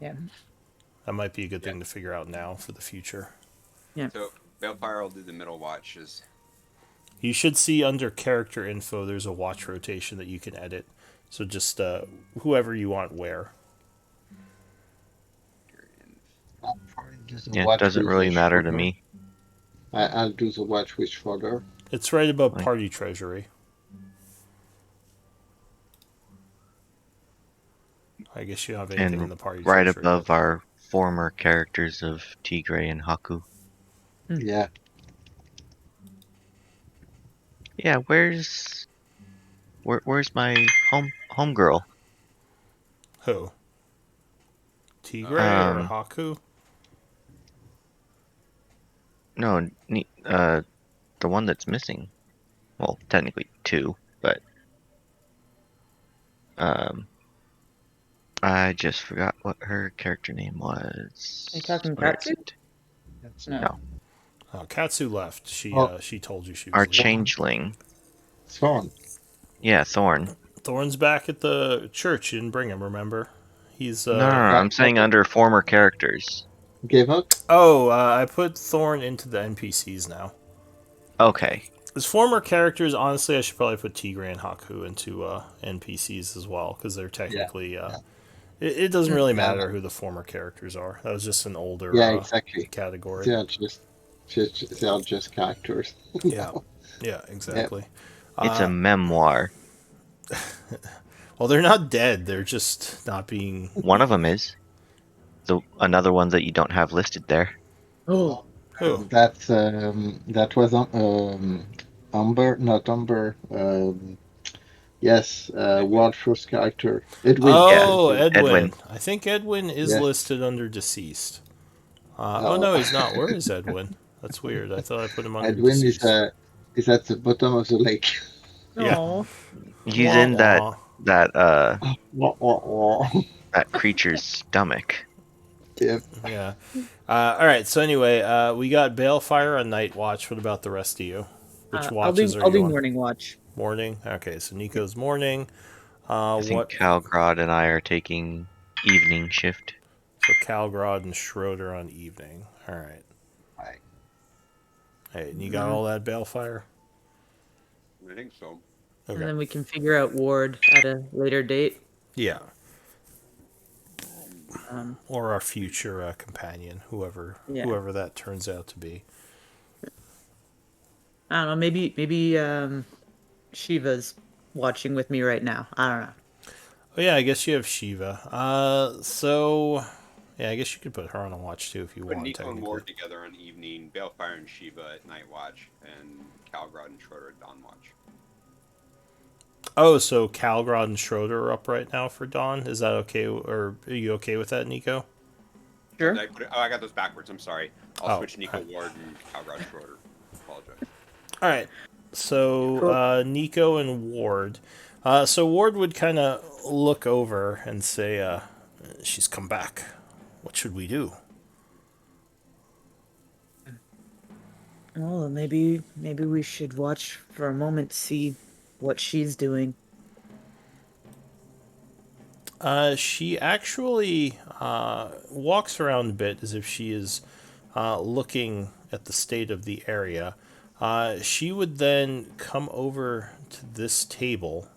yeah, That might be a good thing to figure out now for the future. yeah. So Balefire will do the middle watches. You should see under character info, there's a watch rotation that you can edit. So just whoever you want where. I'll probably do the Yeah, it watch doesn't with really matter to Schroeder. me. I'll do the watch with Schroeder. It's right above Like- party treasury. I guess you don't have anything in the party Right treasury. above our former characters of Tigray and Haku. Yeah. Yeah, where's my homegirl? Who? Tigray or Um, Haku? No, the one that's missing. Well, technically 2, but Um, I just forgot what her character name was. Are you talking Where is Katsu? it? That's No. No. Katsu left. Oh, She told you she Our was leaving. changeling. Thorn. Yeah, Thorn. Thorn's back at the church. You didn't bring him, remember? He's No, I'm saying under former characters. Gave up? Oh, I put Thorn into the NPCs now. Okay. As former characters, honestly, I should probably put Tigray and Haku into NPCs as well, because they're Yeah. technically. Yeah. It doesn't really Yeah, matter who the former characters are. That was just an older yeah, exactly. category. They are they are just characters. Yeah, yeah, Yeah. exactly. It's a memoir. Well, they're not dead. They're just not being. One of them is. Another one that you don't have listed there. Oh, Who? That was Umber, not Umber. Yes, world first character. Edwin. Yeah, Oh, Edwin. Edwin. I think Edwin is Yeah. listed under deceased. Oh Oh, no, he's not. Where is Edwin? That's weird. I thought I put him under Edwin deceased. is at the bottom of the lake. Yeah. no. He's Wah, in that wah. Wah, wah, wah. that creature's stomach. Yep. Yeah. All right. So anyway, we got Balefire on Night Watch. What about the rest of you? Which watches I'll are be you on? morning watch. Morning. Okay. So Nico's morning. I think What? Calgrod and I are taking evening shift. So Calgrod and Schroeder on evening. All right. Right. Hey, and you got all that Balefire? I think so. And Okay. then we can figure out Ward at a later date. Yeah. Um, Or our future companion, Yeah. whoever that turns out to be. I don't know. Maybe Shiva's watching with me right now. I don't know. Oh yeah, I guess you have Shiva. So yeah, I guess you could put her on a watch too if you Put want. Nico and Technically. Ward together on evening, Balefire and Shiva at night watch, and Calgrod and Schroeder at dawn watch. Oh, so Calgrod and Schroeder are up right now for Dawn. Is that okay, or are you okay with that, Nico? Sure. Did I put it? Oh, I got those backwards. I'm sorry. I'll Oh, switch Nico okay. Ward and Calgrod Schroeder. Apologize. All right. So Nico and Ward. So Ward would kind of look over and say, "She's come back. What should we do?" Well, maybe we should watch for a moment, see what she's doing. She actually walks around a bit as if she is looking at the state of the area. She would then come over to this table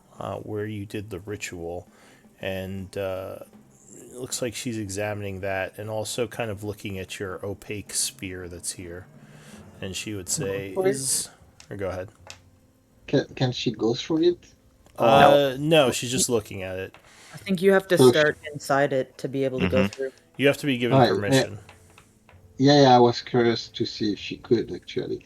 where you did the ritual, and it looks like she's examining that and also kind of looking at your opaque spear that's here. And she would say, "Is..." Or go ahead. Can she go through it? No, she's just looking at it. I think you have to So- start inside it to be able to go through. You have to be given Right, permission. Yeah, I was curious to see if she could actually.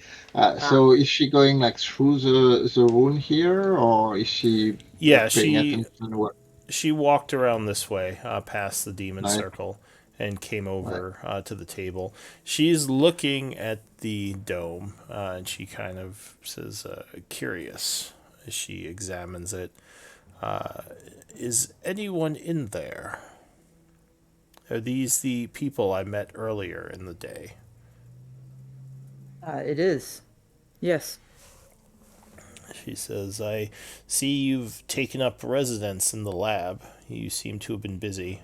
So is she going like through the room here, or is she Yeah, paying attention? she walked around this way, past the demon Right. circle, and came over to the table. She's looking at the dome, and she kind of says, curious, as she examines it. Is anyone in there? Are these the people I met earlier in the day? It is. Yes. She says, I see you've taken up residence in the lab. You seem to have been busy.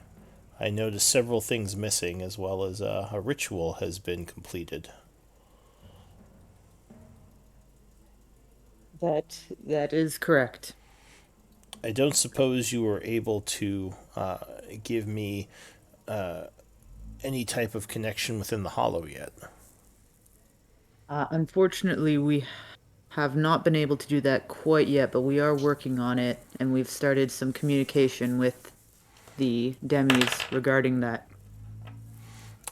I noticed several things missing, as well as a ritual has been completed. That is correct. I don't suppose you were able to give me any type of connection within the hollow yet. Unfortunately, we have not been able to do that quite yet, but we are working on it, and we've started some communication with the demis regarding that.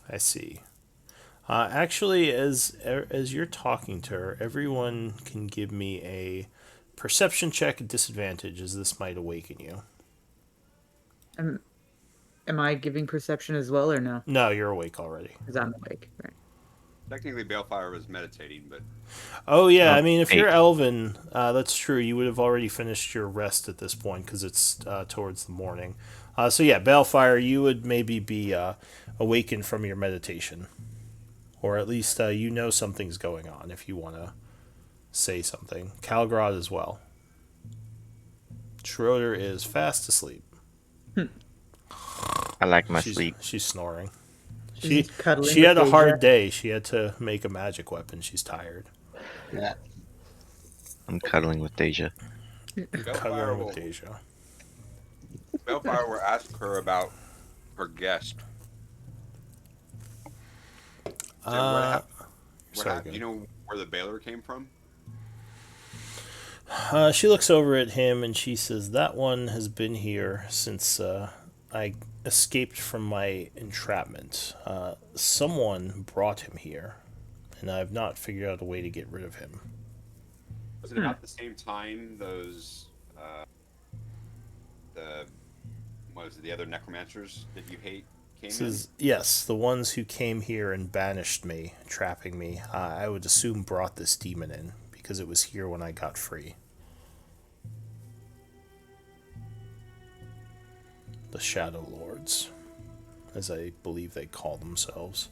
I see. Actually, as you're talking to her, everyone can give me a perception check at disadvantage, as this might awaken you. Am I giving perception as well, or no? No, you're awake already. Because I'm awake. Right. Technically, Balefire was meditating, but Oh yeah, I Oh, mean, if you're 8. elven, that's true. You would have already finished your rest at this point because it's towards the morning. So yeah, Balefire, you would maybe be awakened from your meditation, or at least you know something's going on if you want to say something. Calgrod as well. Schroeder is fast asleep. I like my She's sleep. she's snoring. She's She cuddling she with had a Deja. hard day. She had to make a magic weapon. She's tired. Yeah. I'm cuddling with Deja. Balefire Cuddling with will Deja. Balefire will ask her about her guest. So Uh, what sorry, happened? Do good. you know where the Baylor came from? She looks over at him and she says, "That one has been here since I escaped from my entrapment. Someone brought him here, and I've not figured out a way to get rid of him." Was it about the same time those the what was it, the other necromancers that you hate came in? Says, "Yes, the ones who came here and banished me, trapping me, I would assume brought this demon in, because it was here when I got free. The Shadow Lords, as I believe they call themselves.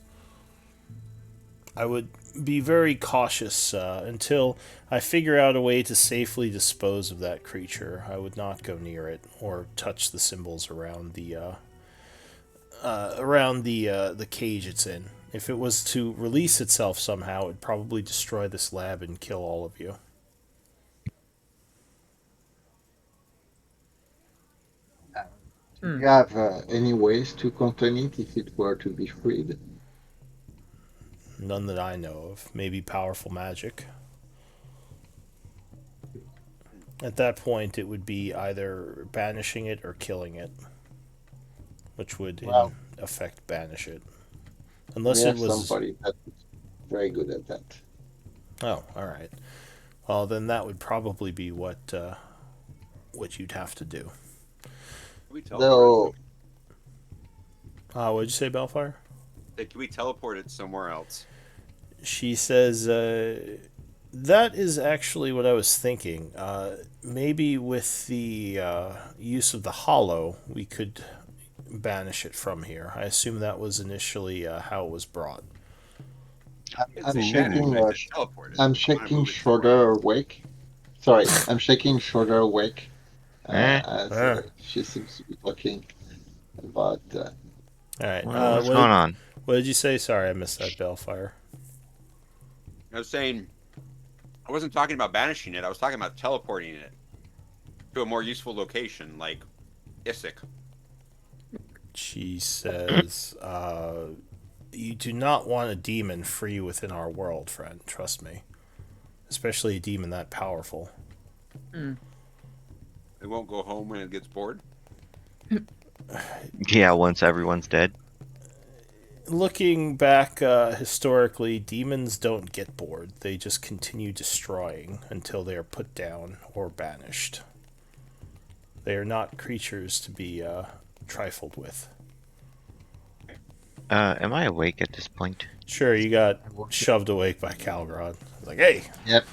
I would be very cautious until I figure out a way to safely dispose of that creature. I would not go near it or touch the symbols around the cage it's in. If it was to release itself somehow, it'd probably destroy this lab and kill all of you." Do you have any ways to contain it if it were to be freed? None that I know of. Maybe powerful magic. At that point, it would be either banishing it or killing it, which would, in Well, effect, banish it. we Unless it have was. somebody that's very good at that. Oh, all right. Well, then that would probably be what you'd have to do. Can we teleport it? Though, What'd you say, Bellfire? Can we teleport it somewhere else? She says, that is actually what I was thinking. Maybe with the use of the hollow, we could banish it from here. I assume that was initially how it was brought. It's I'm the banish. shaking. I said teleport it. I'm I want to shaking move it somewhere Shorter else. awake. Sorry, I'm shaking Shorter awake Eh? as Eh. she seems to be talking about. All right. What's going on? What did you say? Sorry, I missed that, Bellfire. I was saying I wasn't talking about banishing it. I was talking about teleporting it to a more useful location, like Isik. She says, "You do not want a demon free within our world, friend. Trust me. Especially a demon that powerful." It won't go home when it gets bored. Yeah, once everyone's dead. Looking back historically, demons don't get bored. They just continue destroying until they are put down or banished. They are not creatures to be trifled with. Am I awake at this point? Sure, you got shoved awake by Calgrod. Like, hey, Yep.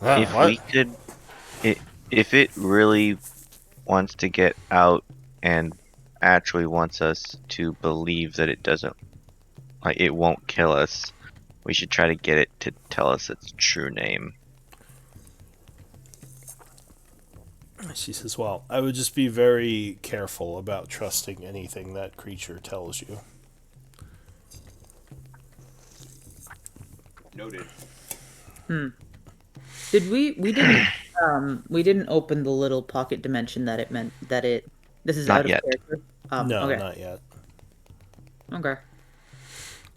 If what? we could, if it really wants to get out and actually wants us to believe that it doesn't, like it won't kill us, we should try to get it to tell us its true name. She says, "Well, I would just be very careful about trusting anything that creature tells you." Noted. Did we didn't open the little pocket dimension that it meant that it this is Not out of yet. character. No, Okay. not yet. Okay.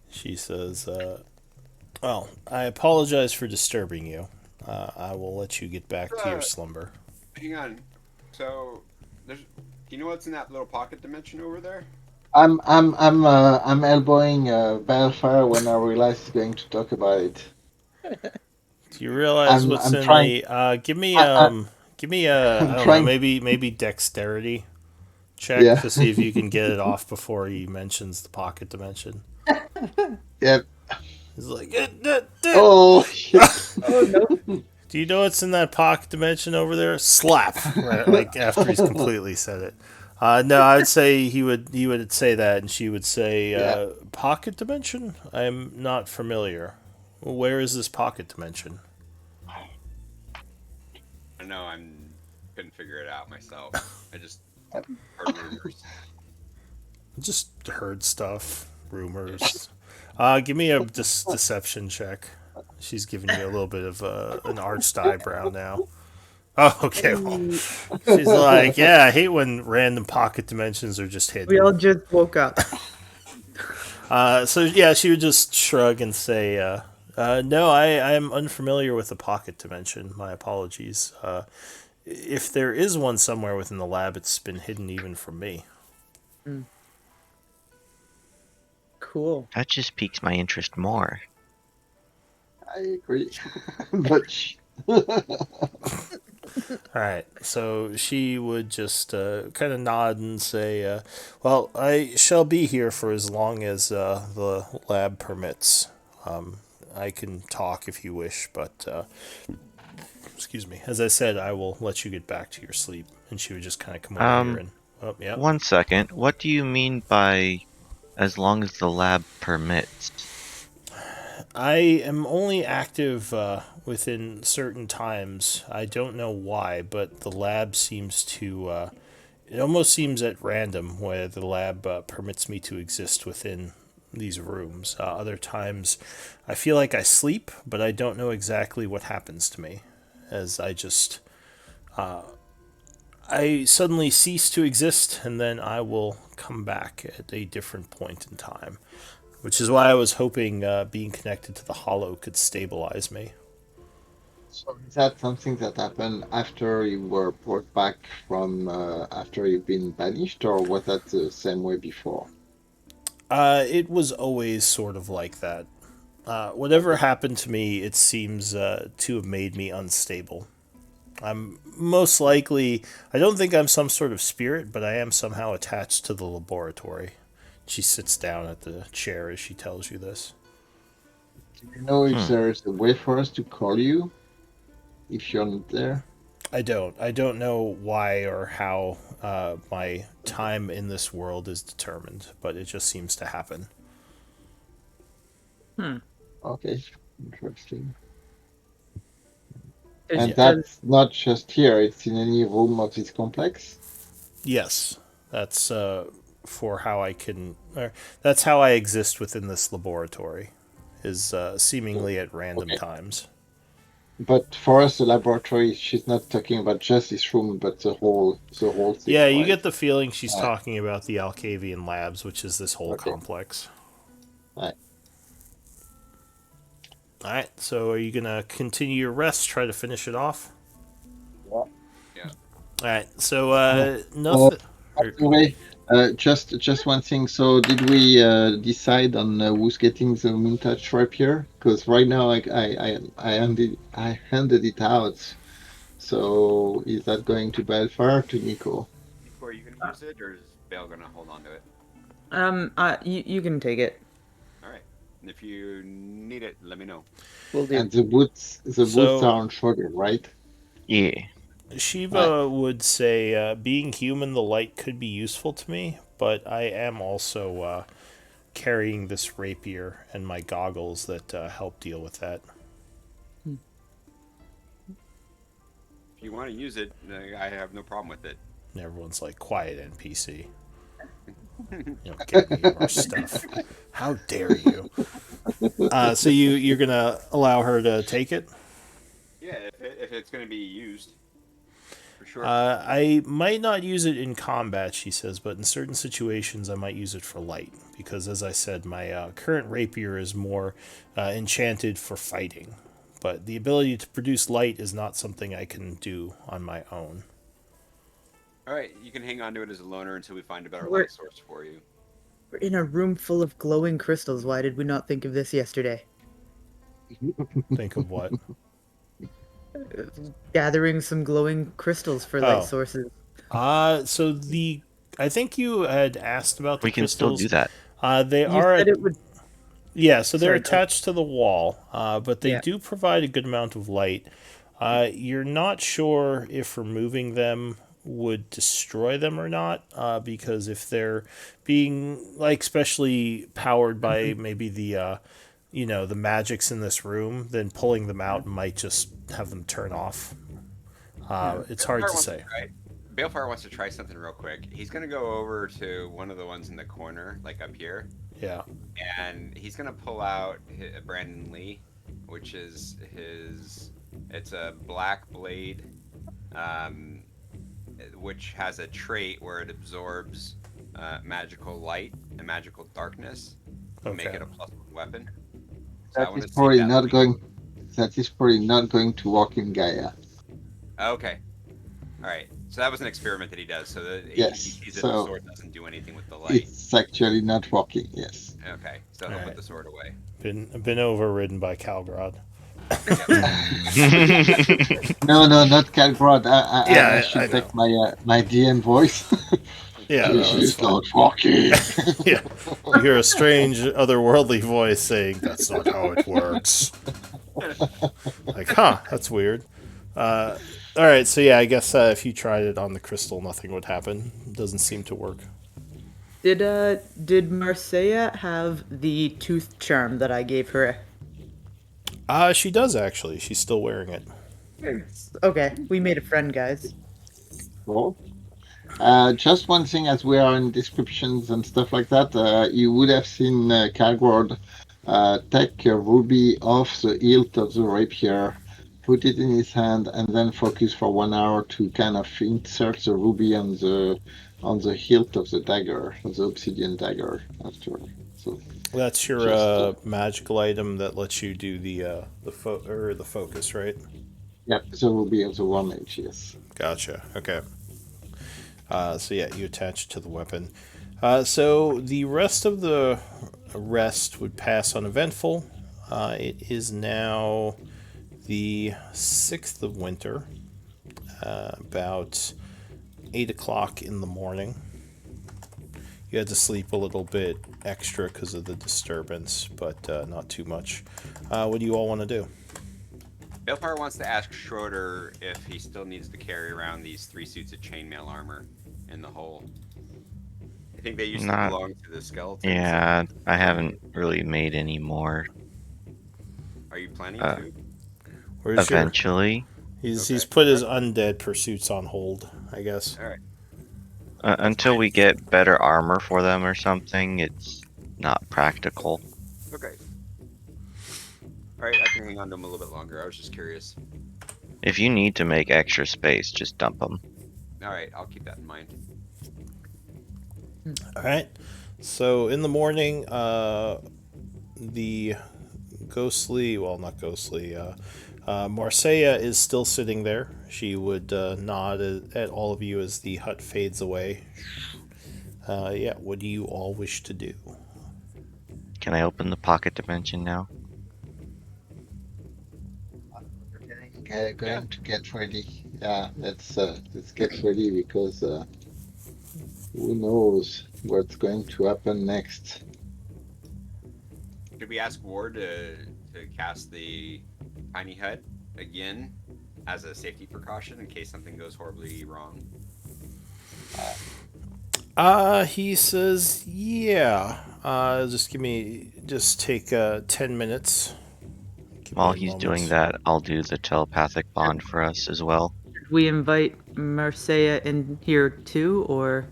She says, "Well, I apologize for disturbing you. I will let you get back to your slumber." Hang on. So, do you know what's in that little pocket dimension over there? I'm elbowing Balefire when I realize he's going to talk about it. Do you realize what's I'm in trying. the? I, Give me a. I I'm don't know. trying. Maybe dexterity check Yeah. to see if you can get it off before he mentions the pocket dimension. Yep. He's like, Oh shit! Oh no. do you know what's in that pocket dimension over there? Slap! Right, like after he's completely said it. No, I would say he would say that, and she would say, Yeah. pocket dimension? I'm not familiar. Where is this pocket dimension? I know couldn't figure it out myself. I just heard rumors. Just heard stuff, Yeah. rumors. Give me a deception check. She's giving you a little bit of an arched eyebrow now. Oh, okay. Well, Hey, she's like, yeah, I hate when random pocket dimensions are just we all hidden. just woke up. So yeah, she would just shrug and say, "No, I am unfamiliar with the pocket dimension. My apologies. If there is one somewhere within the lab, it's been hidden even from me." Mm, cool. That just piques my interest more. I agree. But All right, so she would just kind of nod and say, "Well, I shall be here for as long as the lab permits. I can talk if you wish, but excuse me. As I said, I will let you get back to your sleep." And she would just kind of come over here Um, and, oh, yeah. 1 second. What do you mean by as long as the lab permits? I am only active within certain times. I don't know why, but the lab seems to. It almost seems at random where the lab permits me to exist within these rooms. Other times, I feel like I sleep, but I don't know exactly what happens to me, as I just. I suddenly cease to exist, and then I will come back at a different point in time. Which is why I was hoping being connected to the hollow could stabilize me. so is that something that happened after you were brought back from after you've been banished, or was that the same way before? It was always sort of like that. Whatever Okay. happened to me, it seems to have made me unstable. I'm most likely, I don't think I'm some sort of spirit, but I am somehow attached to the laboratory. She sits down at the chair as she tells you this. Do you know if Hmm. there's a way for us to call you if you're not there? I don't. I don't know why or how my time in this world is determined, but it just seems to happen. Hmm. Okay, interesting. Does, And Yeah. does that's not just here, it's in any room of this complex? Yes, that's for how I can. Or that's how I exist within this laboratory, is seemingly at random Okay. times. But for us, the laboratory, she's not talking about just this room, but the whole Yeah, thing, you right? get the feeling she's Right. talking about the Alcavian labs, which is this whole Okay. complex. Right. All right, so are you gonna continue your rest? Try to finish it off. Yeah. Yeah. All right, so Uh, nothing. by the way, just one thing. So, did we decide on who's getting the Moontouch rapier? Because right now, like I handed it out. So, is that going to Belfar or to Nico? Nico, are you gonna use it, or is Bale gonna hold on to it? you can take it. All right. And if you need it, let me know. Will do. And the boots are So on shoulder, right? Yeah. Right. Shiva would say, being human, the light could be useful to me, but I am also carrying this rapier and my goggles that help deal with that. Hmm. If you want to use it, I have no problem with it. And everyone's like, quiet, NPC. You know, give me your stuff. How dare you? So you're gonna allow her to take it? Yeah, if it's gonna be used, for sure. I might not use it in combat, she says, but in certain situations I might use it for light. Because, as I said, my current rapier is more enchanted for fighting. But the ability to produce light is not something I can do on my own. All right, you can hang on to it as a loner until we find a better We're light source for you. we're in a room full of glowing crystals. Why did we not think of this yesterday? Think of what? Gathering some glowing crystals for light Oh. sources. So I think you had asked about the We can still crystals. do that. They You are said at it would. Yeah, so they're Sorry, attached to the wall, but they yeah. do provide a good amount of light. You're not sure if removing them would destroy them or not, because if they're being like especially powered by maybe the magics in this room, then pulling them out might just have them turn off. Yeah. It's hard Balefire to wants to say. try. Balefire wants to try something real quick. He's gonna go over to one of the ones in the corner, like up here, Yeah. and he's gonna pull out Brandon Lee, which is his. It's a black blade, um, which has a trait where it absorbs magical light and magical darkness to make Okay. it a +1 weapon. So I That want is to see if probably that not light. going. That is probably not going to work in Gaia. Okay. All right. So that was an experiment that he does. So that he Yes. sees that the So sword doesn't do anything with the light. it's actually not working. Yes. Okay. So All he'll put right. the sword away. Been overridden by Calgrod. Yep. No, no, not Calgrod. I Yeah, I should know. take my DM voice. Yeah, This no, that's is fine. not working. Yeah, you hear a strange, otherworldly voice saying, "That's not how it works." Like, huh? That's weird. All right, so yeah, I guess if you tried it on the crystal, nothing would happen. Doesn't seem to work. Did Marseilla have the tooth charm that I gave her? She does actually. She's still wearing it. Okay, we made a friend, guys. Cool. Just one thing, as we are in descriptions and stuff like that, you would have seen Calgord take a ruby off the hilt of the rapier, put it in his hand, and then focus for 1 hour to kind of insert the ruby on the hilt of the dagger, the obsidian dagger. After, so That's your just magical item that lets you do the focus, right? yep, the ruby of the war mage. Yes. Gotcha. Okay. So yeah, you attach it to the weapon. So the rest of the rest would pass uneventful. It is now the 6th of winter, about 8 o'clock in the morning. You had to sleep a little bit extra because of the disturbance, but not too much. What do you all want to do? Balefire wants to ask Schroeder if he still needs to carry around these 3 suits of chainmail armor in the hole. I think they used to Not. belong to the skeletons. Yeah, I haven't really made any more. Are you planning Uh, to? Where's your? Eventually. He's Okay. put his undead pursuits on hold, I guess. All right. Until fine. we get better armor for them or something, it's not practical. Okay. All right. I can hang on to them a little bit longer. I was just curious. If you need to make extra space, just dump them. All right. I'll keep that in mind. All right. So in the morning, the ghostly, well, not ghostly, Marseilla is still sitting there. She would nod at all of you as the hut fades away. Yeah, what do you all wish to do? Can I open the pocket dimension now? Going to get ready. Yeah, let's get ready because who knows what's going to happen next. Could we ask Ward to cast the tiny hut again as a safety precaution in case something goes horribly wrong? He says, yeah. Just take 10 minutes. Give While me a he's moment. doing that, I'll do the telepathic bond for us as well. Did we invite Marseilla in here too, or?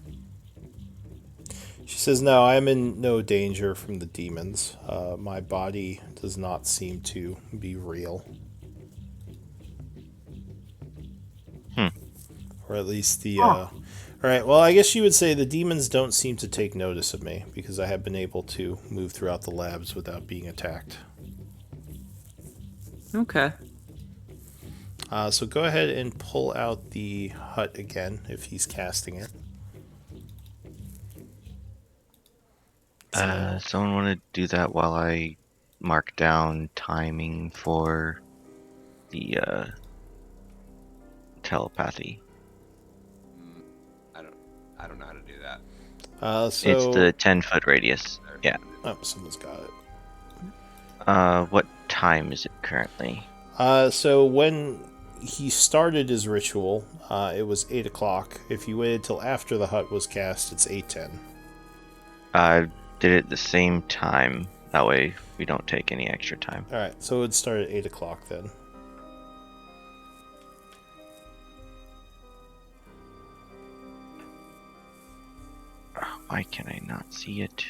She says, no, I'm in no danger from the demons. My body does not seem to be real. Or at least the. Alright, well, I guess you would say the demons don't seem to take notice of me because I have been able to move throughout the labs without being attacked. Okay. So go ahead and pull out the hut again if he's casting it. Someone want to do that while I mark down timing for the telepathy. I don't know how to do that. So It's the 10-foot radius. Yeah. oh, someone's got it. What time is it currently? So when he started his ritual, it was 8 o'clock. If you waited till after the hut was cast, it's 8:10. Did it the same time. That way we don't take any extra time. Alright, so it would start at 8 o'clock then. Why can I not see it?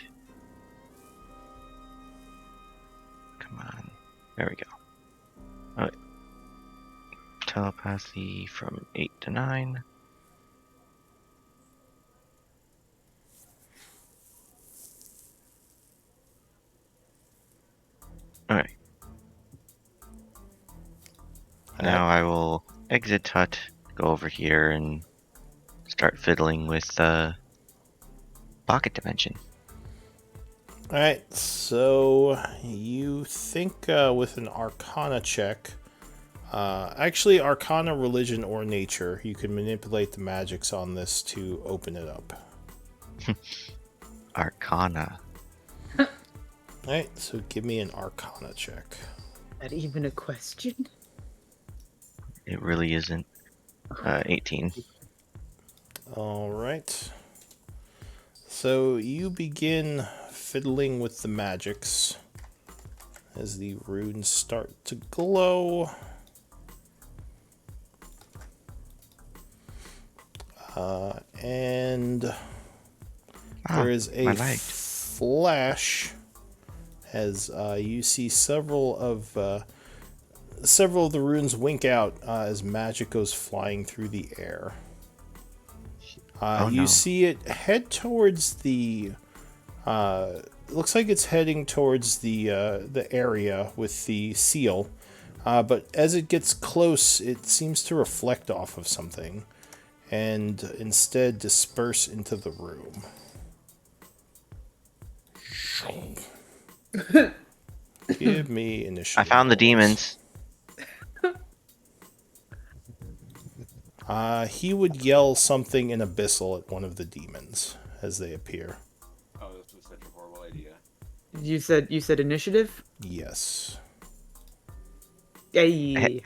Come on. There we go. Alright. Telepathy from 8 to 9. Alright. Now I will exit hut, go over here, and start fiddling with pocket dimension. Alright, so you think with an Arcana check, actually Arcana, Religion, or Nature, you can manipulate the magics on this to open it up. Arcana. Alright, so give me an Arcana check. That even a question? It really isn't. 18. Alright. So you begin fiddling with the magics as the runes start to glow. And there is a flash as you see several of the runes wink out as magic goes flying through the air. You see it head towards the. Looks like it's heading towards the area with the seal, but as it gets close, it seems to reflect off of something, and instead disperse into the room. Give me initiative. I found the demons. He would yell something in Abyssal at one of the demons as they appear. Oh, this was such a horrible idea. You said initiative? Yes. Hey.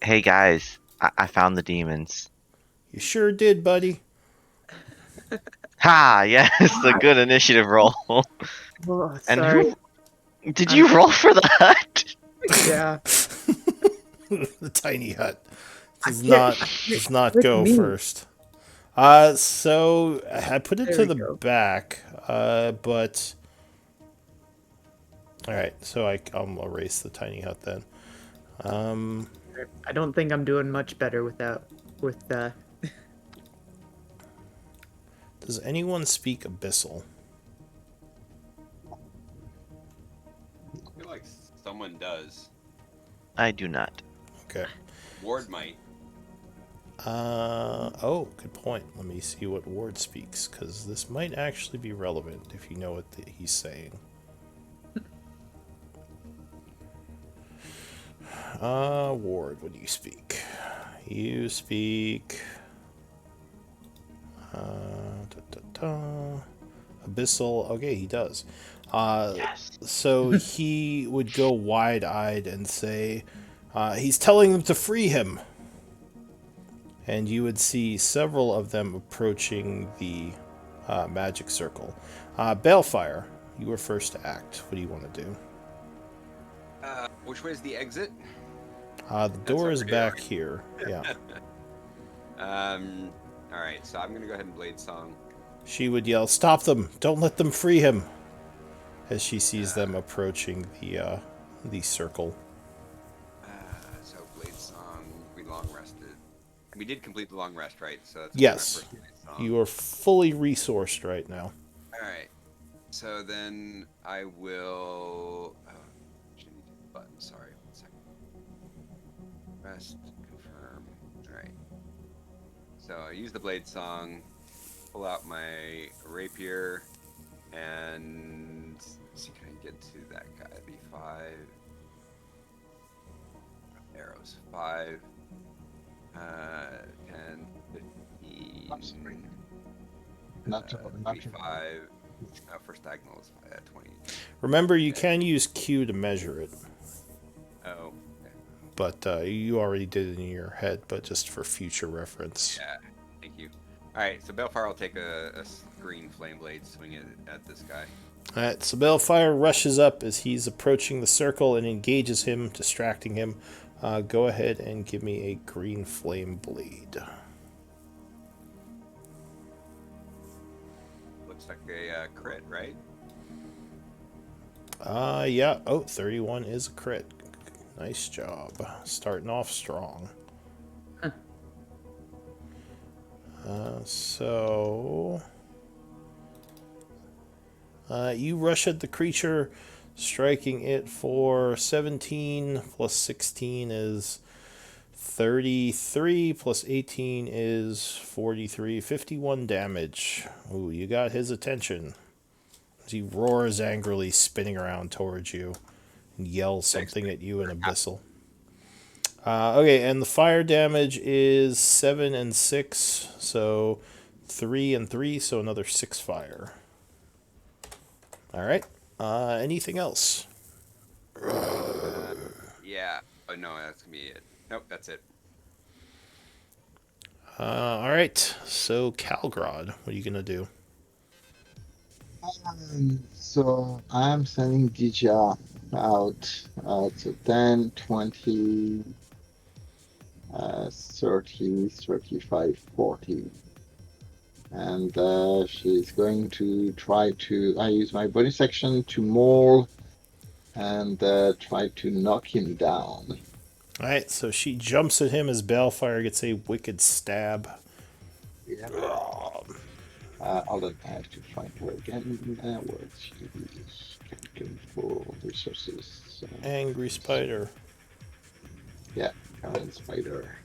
Hey guys, I found the demons. You sure did, buddy. Ha! Yes, a good initiative roll. Oh, And sorry. did you roll for the hut? Yeah. The tiny hut does can't- not with go me. first. So I put it There to we the go. back, but all right. So I'll erase the tiny hut then. I don't think I'm doing much better with that. Does anyone speak Abyssal? I feel like someone does. I do not. Okay. Ward might. Oh, good point. Let me see what Ward speaks, because this might actually be relevant if you know what he's saying. Ward, what do you speak? You speak... Abyssal. Okay, he does. Yes. So he would go wide-eyed and say, he's telling them to free him. And you would see several of them approaching the magic circle. Balefire, you were first to act. What do you want to do? Which way is the exit? The door is over back here. Yeah. All right, so I'm gonna go ahead and blade song. She would yell, "Stop them! Don't let them free him!" As she sees them approaching the circle. So blade song. We long rested. We did complete the long rest, right? So that's Yes. my first blade song. You are fully resourced right now. All right. So then I will. Oh, actually need to hit the button. Sorry, 1 second. Rest, confirm. All right. So I use the blade song, pull out my rapier, and let's see, can I get to that guy? It'd be 5 arrows. 5, 10, 15. Not 5. For Stagnal is 20. Remember, you Okay. can use Q to measure it, Oh, okay. but you already did it in your head, but just for future reference. Yeah. Thank you. All right, so Balefire will take a green flame blade, swing it at this guy. Alright, so Balefire rushes up as he's approaching the circle and engages him, distracting him. Go ahead and give me a green flame blade. Looks like a crit, right? Yeah. Oh, 31 is a crit. Nice job. Starting off strong. Huh. So... you rush at the creature, striking it for 17 plus 16 is 33 plus 18 is 43, 51 damage. Ooh, you got his attention. As he roars angrily, spinning around towards you, and yells something at you in Abyssal. Okay, and the fire damage is 7 and 6, so 3 and 3, so another 6 fire. Alright, anything else? Yeah. Oh no, that's gonna be it. Nope, that's it. Alright, so Calgrod, what are you gonna do? So I'm sending Dija out to 10, 20, 30, 35, 40. And she's going to try to. I use my bonus action to maul and try to knock him down. Alright, so she jumps at him as Balefire gets a wicked stab. Yeah. Hold on, I have to find her again. Where she is. Can for resources. Angry Spider. Yeah, current spider.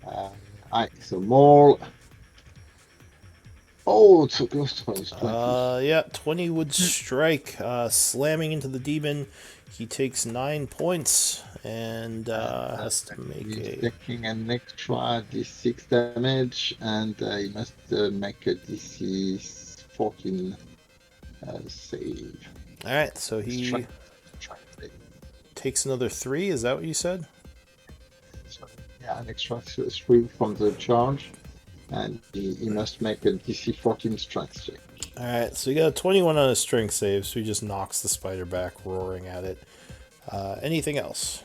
Alright, so maul. Oh, it's so close to us, 20. Yeah, 20 would strike, slamming into the demon. He takes 9 points and has to make He's a... taking an extra d6 damage, and he must make a DC 14 save. Alright, so he Strength save. takes another 3, is that what you said? So, yeah, an extra 3 from the charge, and he must make a DC 14 strength check. Alright, so you got a 21 on his strength save, so he just knocks the spider back, roaring at it. Anything else?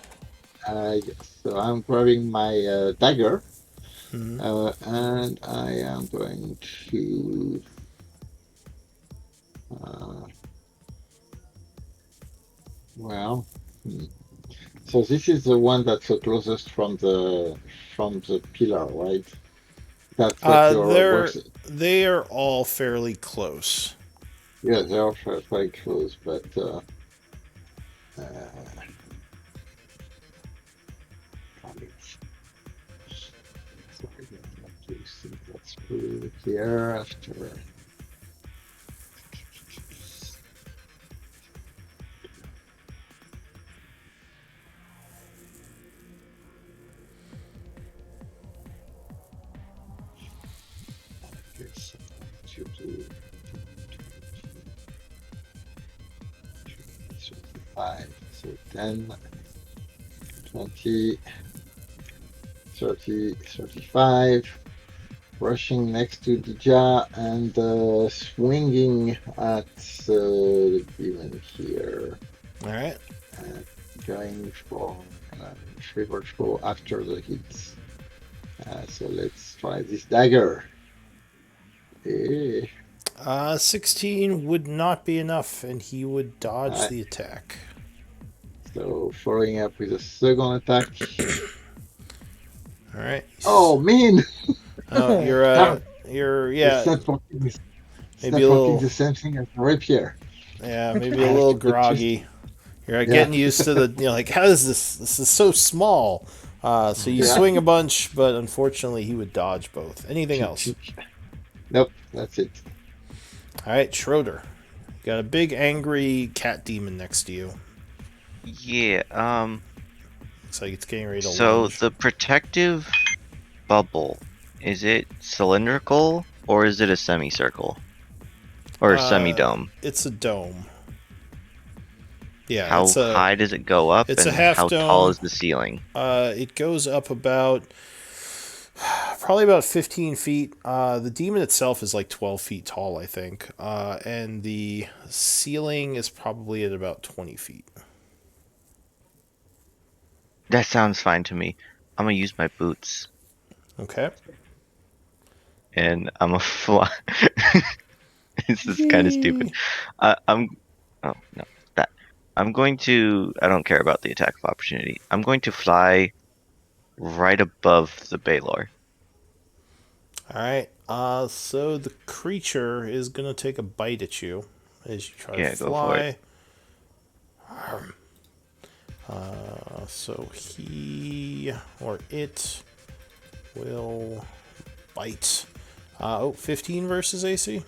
Yes, so I'm grabbing my dagger, Hmm. and I am going to. Well, so this is the one that's the closest from the pillar, right? That's what your works. They are all fairly close. Yeah, they are quite close, but so I have to see what's through here after. Guess to do 5. So 10, 20, 30, 35. Rushing next to Dija and swinging at the demon here. Alright. And going for favorite foe after the hits. So let's try this dagger. 16 would not be enough, and he would dodge the attack. So following up with a second attack. Alright. Oh, man! Oh, you're yeah. Maybe a little the same thing as rapier. Yeah, maybe a little groggy. You're getting used to the, like, how is this? This is so small. So you swing a bunch, but unfortunately he would dodge both. Anything else? Nope, that's it. All right, Schroeder. You got a big angry cat demon next to you. Yeah, Looks like it's getting ready to so lunge. the protective bubble, is it cylindrical Or is it a semicircle? Or a semi-dome? It's a dome. Yeah, How high does it go up, it's a and half how tall dome. is the ceiling? It goes up probably about 15 feet. The demon itself is like 12 feet tall, I think. And the ceiling is probably at about 20 feet. That sounds fine to me. I'm gonna use my boots, Okay. and I'm gonna fly. This is kind of stupid. I'm. Oh no, that. I'm going to. I don't care about the attack of opportunity. I'm going to fly right above the Baylor. All right. So the creature is gonna take a bite at you as you try to Yeah, go for it. fly. So he or it will bite. 15 versus AC.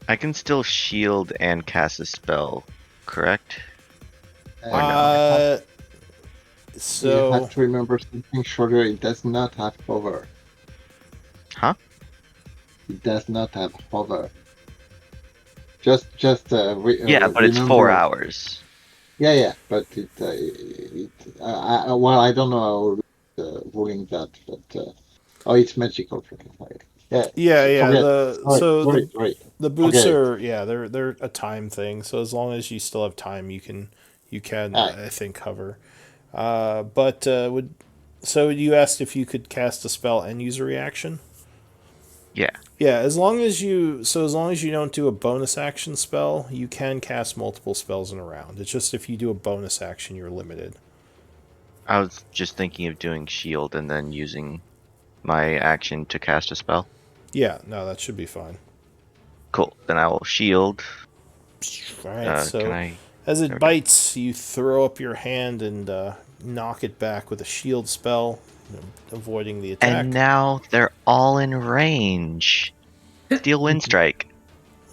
I can still shield and cast a spell, correct? Or no? Uh, You so have to remember something shorter. It does not have hover. Huh? It does not have hover. Just Yeah, but it's 4 remember. hours. Yeah, but well, I don't know how ruling that, but oh, it's magical freaking fire. Yeah, yeah. forget. Sorry. The boots Forget it. are they're a time thing. So as long as you still have time, you can All right. I think cover. But would so you asked if you could cast a spell and use a reaction? Yeah. Yeah, as long as you don't do a bonus action spell, you can cast multiple spells in a round. It's just if you do a bonus action, you're limited. I was just thinking of doing shield and then using my action to cast a spell. Yeah, no, that should be fine. Cool. Then I will shield. All right, Can so I? as it Okay. bites, you throw up your hand and knock it back with a shield spell, avoiding the And attack. now they're all in range. Steel Wind Strike.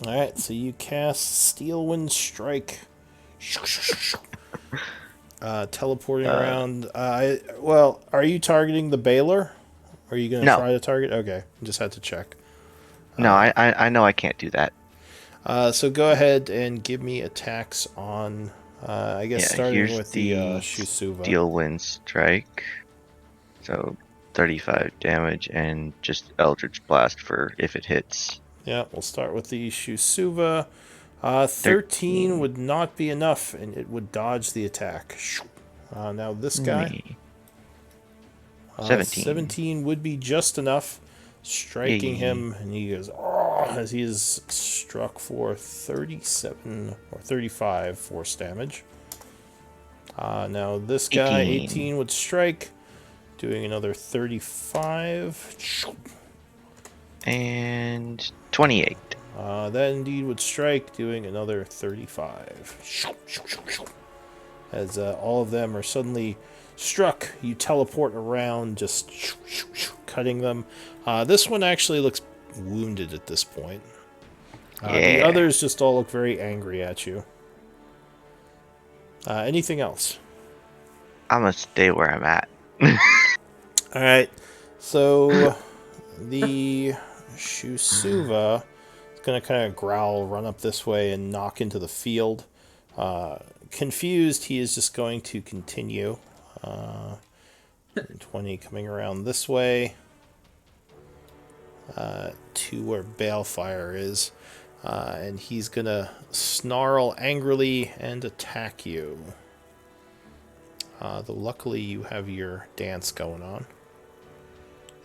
All right, so you cast Steel Wind Strike. Teleporting Uh, around. Well, are you targeting the Baylor? Are you going to no, try to target? Okay, just had to check. no, I know I can't do that. So go ahead and give me attacks on, I guess, Yeah, starting here's with the the Shusuva. Steel Wind Strike. So 35 damage and just Eldritch Blast for if it hits. Yeah, we'll start with the Shusuva. 13 13. would not be enough, and it would dodge the attack. Now this guy, Me. 17. 17 would be just enough, striking Yay. him, and he goes, oh, as he is struck for 37 or 35 force damage. Now this guy, 18. 18 would strike, doing another 35. And 28. That indeed would strike, doing another 35. As all of them are suddenly struck, you teleport around, just cutting them. This one actually looks wounded at this point. The Yeah. others just all look very angry at you. Anything else? I'm gonna stay where I'm at. All right. So the Shusuva is going to kind of growl, run up this way, and knock into the field. Confused, he is just going to continue. 20 coming around this way to where Balefire is. And he's going to snarl angrily and attack you. Luckily, you have your dance going on.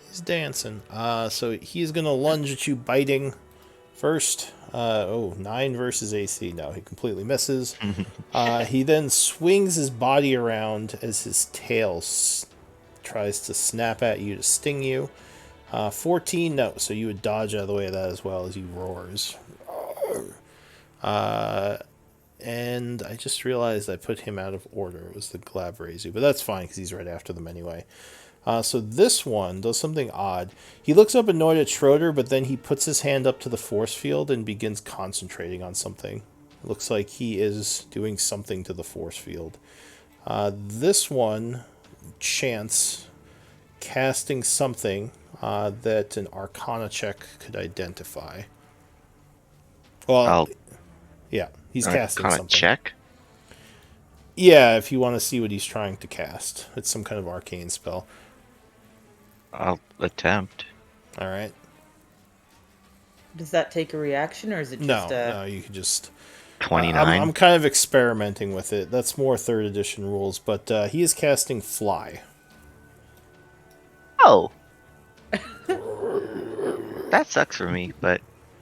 He's dancing. So he's going to lunge at you, biting first. 9 versus AC. No, he completely misses. He then swings his body around as his tail tries to snap at you to sting you. 14, no. So you would dodge out of the way of that as well as he roars. And I just realized I put him out of order. It was the Glabrazu, but that's fine because he's right after them anyway. So this one does something odd. He looks up annoyed at Schroeder, but then he puts his hand up to the force field and begins concentrating on something. It looks like he is doing something to the force field. This one, Chance, casting something that an Arcana check could identify. Well, I'll yeah, he's casting kind of something. check. Yeah, if you want to see what he's trying to cast. It's some kind of arcane spell. I'll attempt. All right. Does that take a reaction, or is it just No, you could just... 29. I'm kind of experimenting with it. That's more 3rd edition rules, but he is casting Fly. Oh! That sucks for me, but...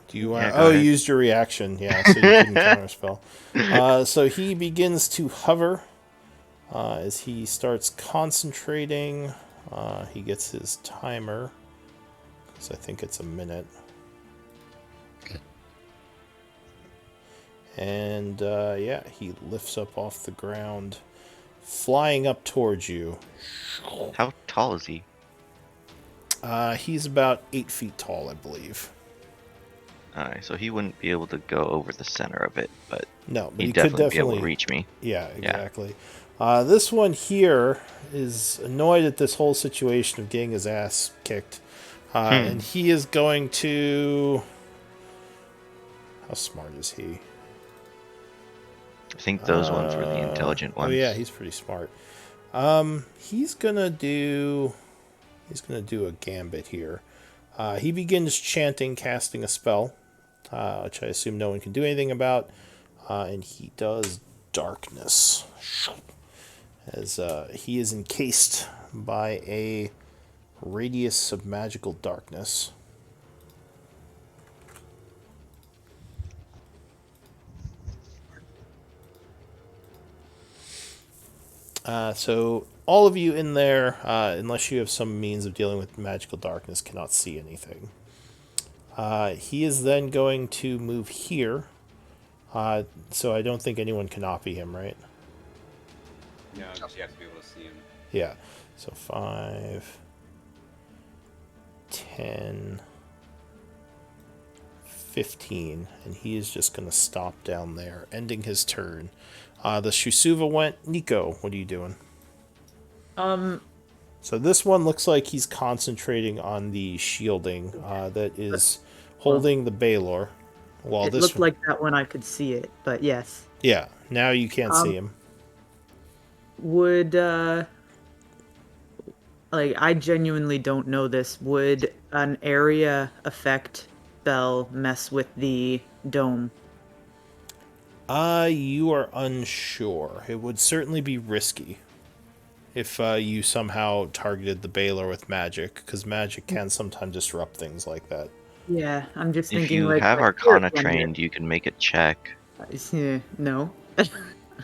Do you want? Yeah, Oh, ahead. you used your reaction. Yeah, so you couldn't counterspell. So he begins to hover as he starts concentrating. He gets his timer, because I think it's a minute. And yeah, he lifts up off the ground, flying up towards you. How tall is he? He's about 8 feet tall, I believe. Alright, so he wouldn't be able to go over the center of it, but No, but he'd he could definitely be able definitely to reach me. Yeah, exactly. This one here is annoyed at this whole situation of getting his ass kicked. And he is going to... How smart is he? I think those ones were the intelligent ones. Oh yeah, he's pretty smart. He's gonna do a gambit here. He begins chanting, casting a spell, which I assume no one can do anything about. And he does darkness, as he is encased by a radius of magical darkness. So all of you in there, unless you have some means of dealing with magical darkness, cannot see anything. He is then going to move here. So I don't think anyone can copy him, right? No, because you have to be able to see him. Yeah. So 5, 10, 15, and he is just going to stop down there, ending his turn. The Shusuva went. Nico, what are you doing? So this one looks like he's concentrating on the shielding that is holding the Baylor. While it this looked one, like that when I could see it, but yes. yeah, now you can't see him. Would like, I genuinely don't know this. Would an area effect spell mess with the dome? You are unsure. It would certainly be risky if you somehow targeted the Baylor with magic, because magic can sometimes disrupt things like that. Yeah, I'm just If thinking you like have a Arcana spirit trained, you can make a check. No.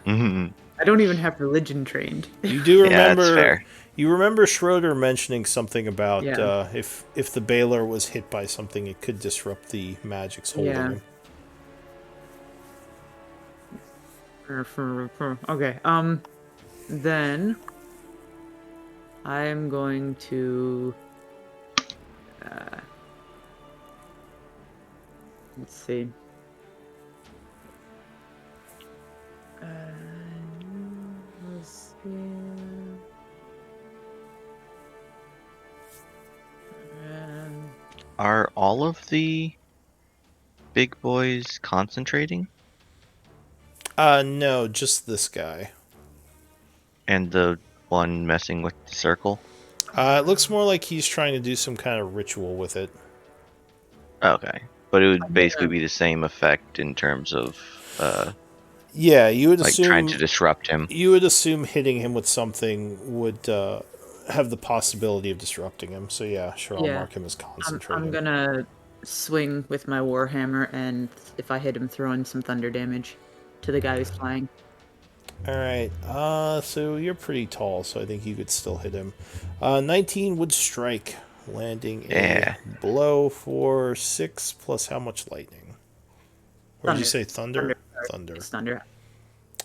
Mhm. I don't even have religion trained. You do Yeah, that's remember. fair. You remember Schroeder mentioning something about Yeah. if the Baylor was hit by something, it could disrupt the magic's holding Yeah. him. Okay. Then I'm going to let's see. Let's see. Are all of the big boys concentrating? No, just this guy. And the one messing with the circle? It looks more like he's trying to do some kind of ritual with it. Okay. But it would basically be the same effect in terms of Yeah, you would like assume trying to disrupt him. you would assume hitting him with something would have the possibility of disrupting him. So yeah, sure, I'll Yeah. mark him as concentrating. I'm gonna swing with my warhammer, and if I hit him, throw in some thunder damage to the guy who's flying. All right. So you're pretty tall, so I think you could still hit him. 19 would strike, landing Yeah. a blow for 6 plus how much lightning? Or did you say thunder? Thunder. It's thunder.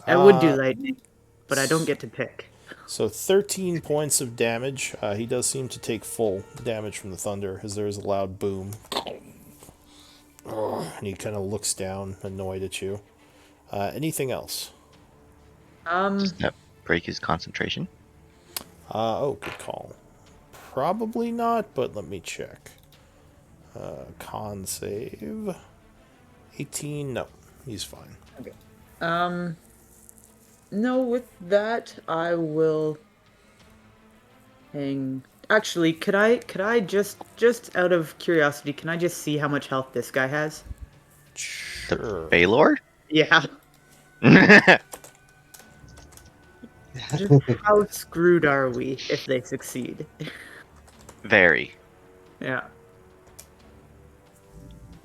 I would do lightning, but I don't get to pick. So 13 points of damage. He does seem to take full damage from the thunder, as there's a loud boom. And he kind of looks down, annoyed at you. Anything else? Does that break his concentration? Oh, good call. probably not, but let me check. Con save. 18, no, he's fine. Okay. No, with that, I will hang. Actually, could I just out of curiosity, can I just see how much health this guy has? The Sure. Baylord? Yeah. Just how screwed are we if they succeed? Very. Yeah.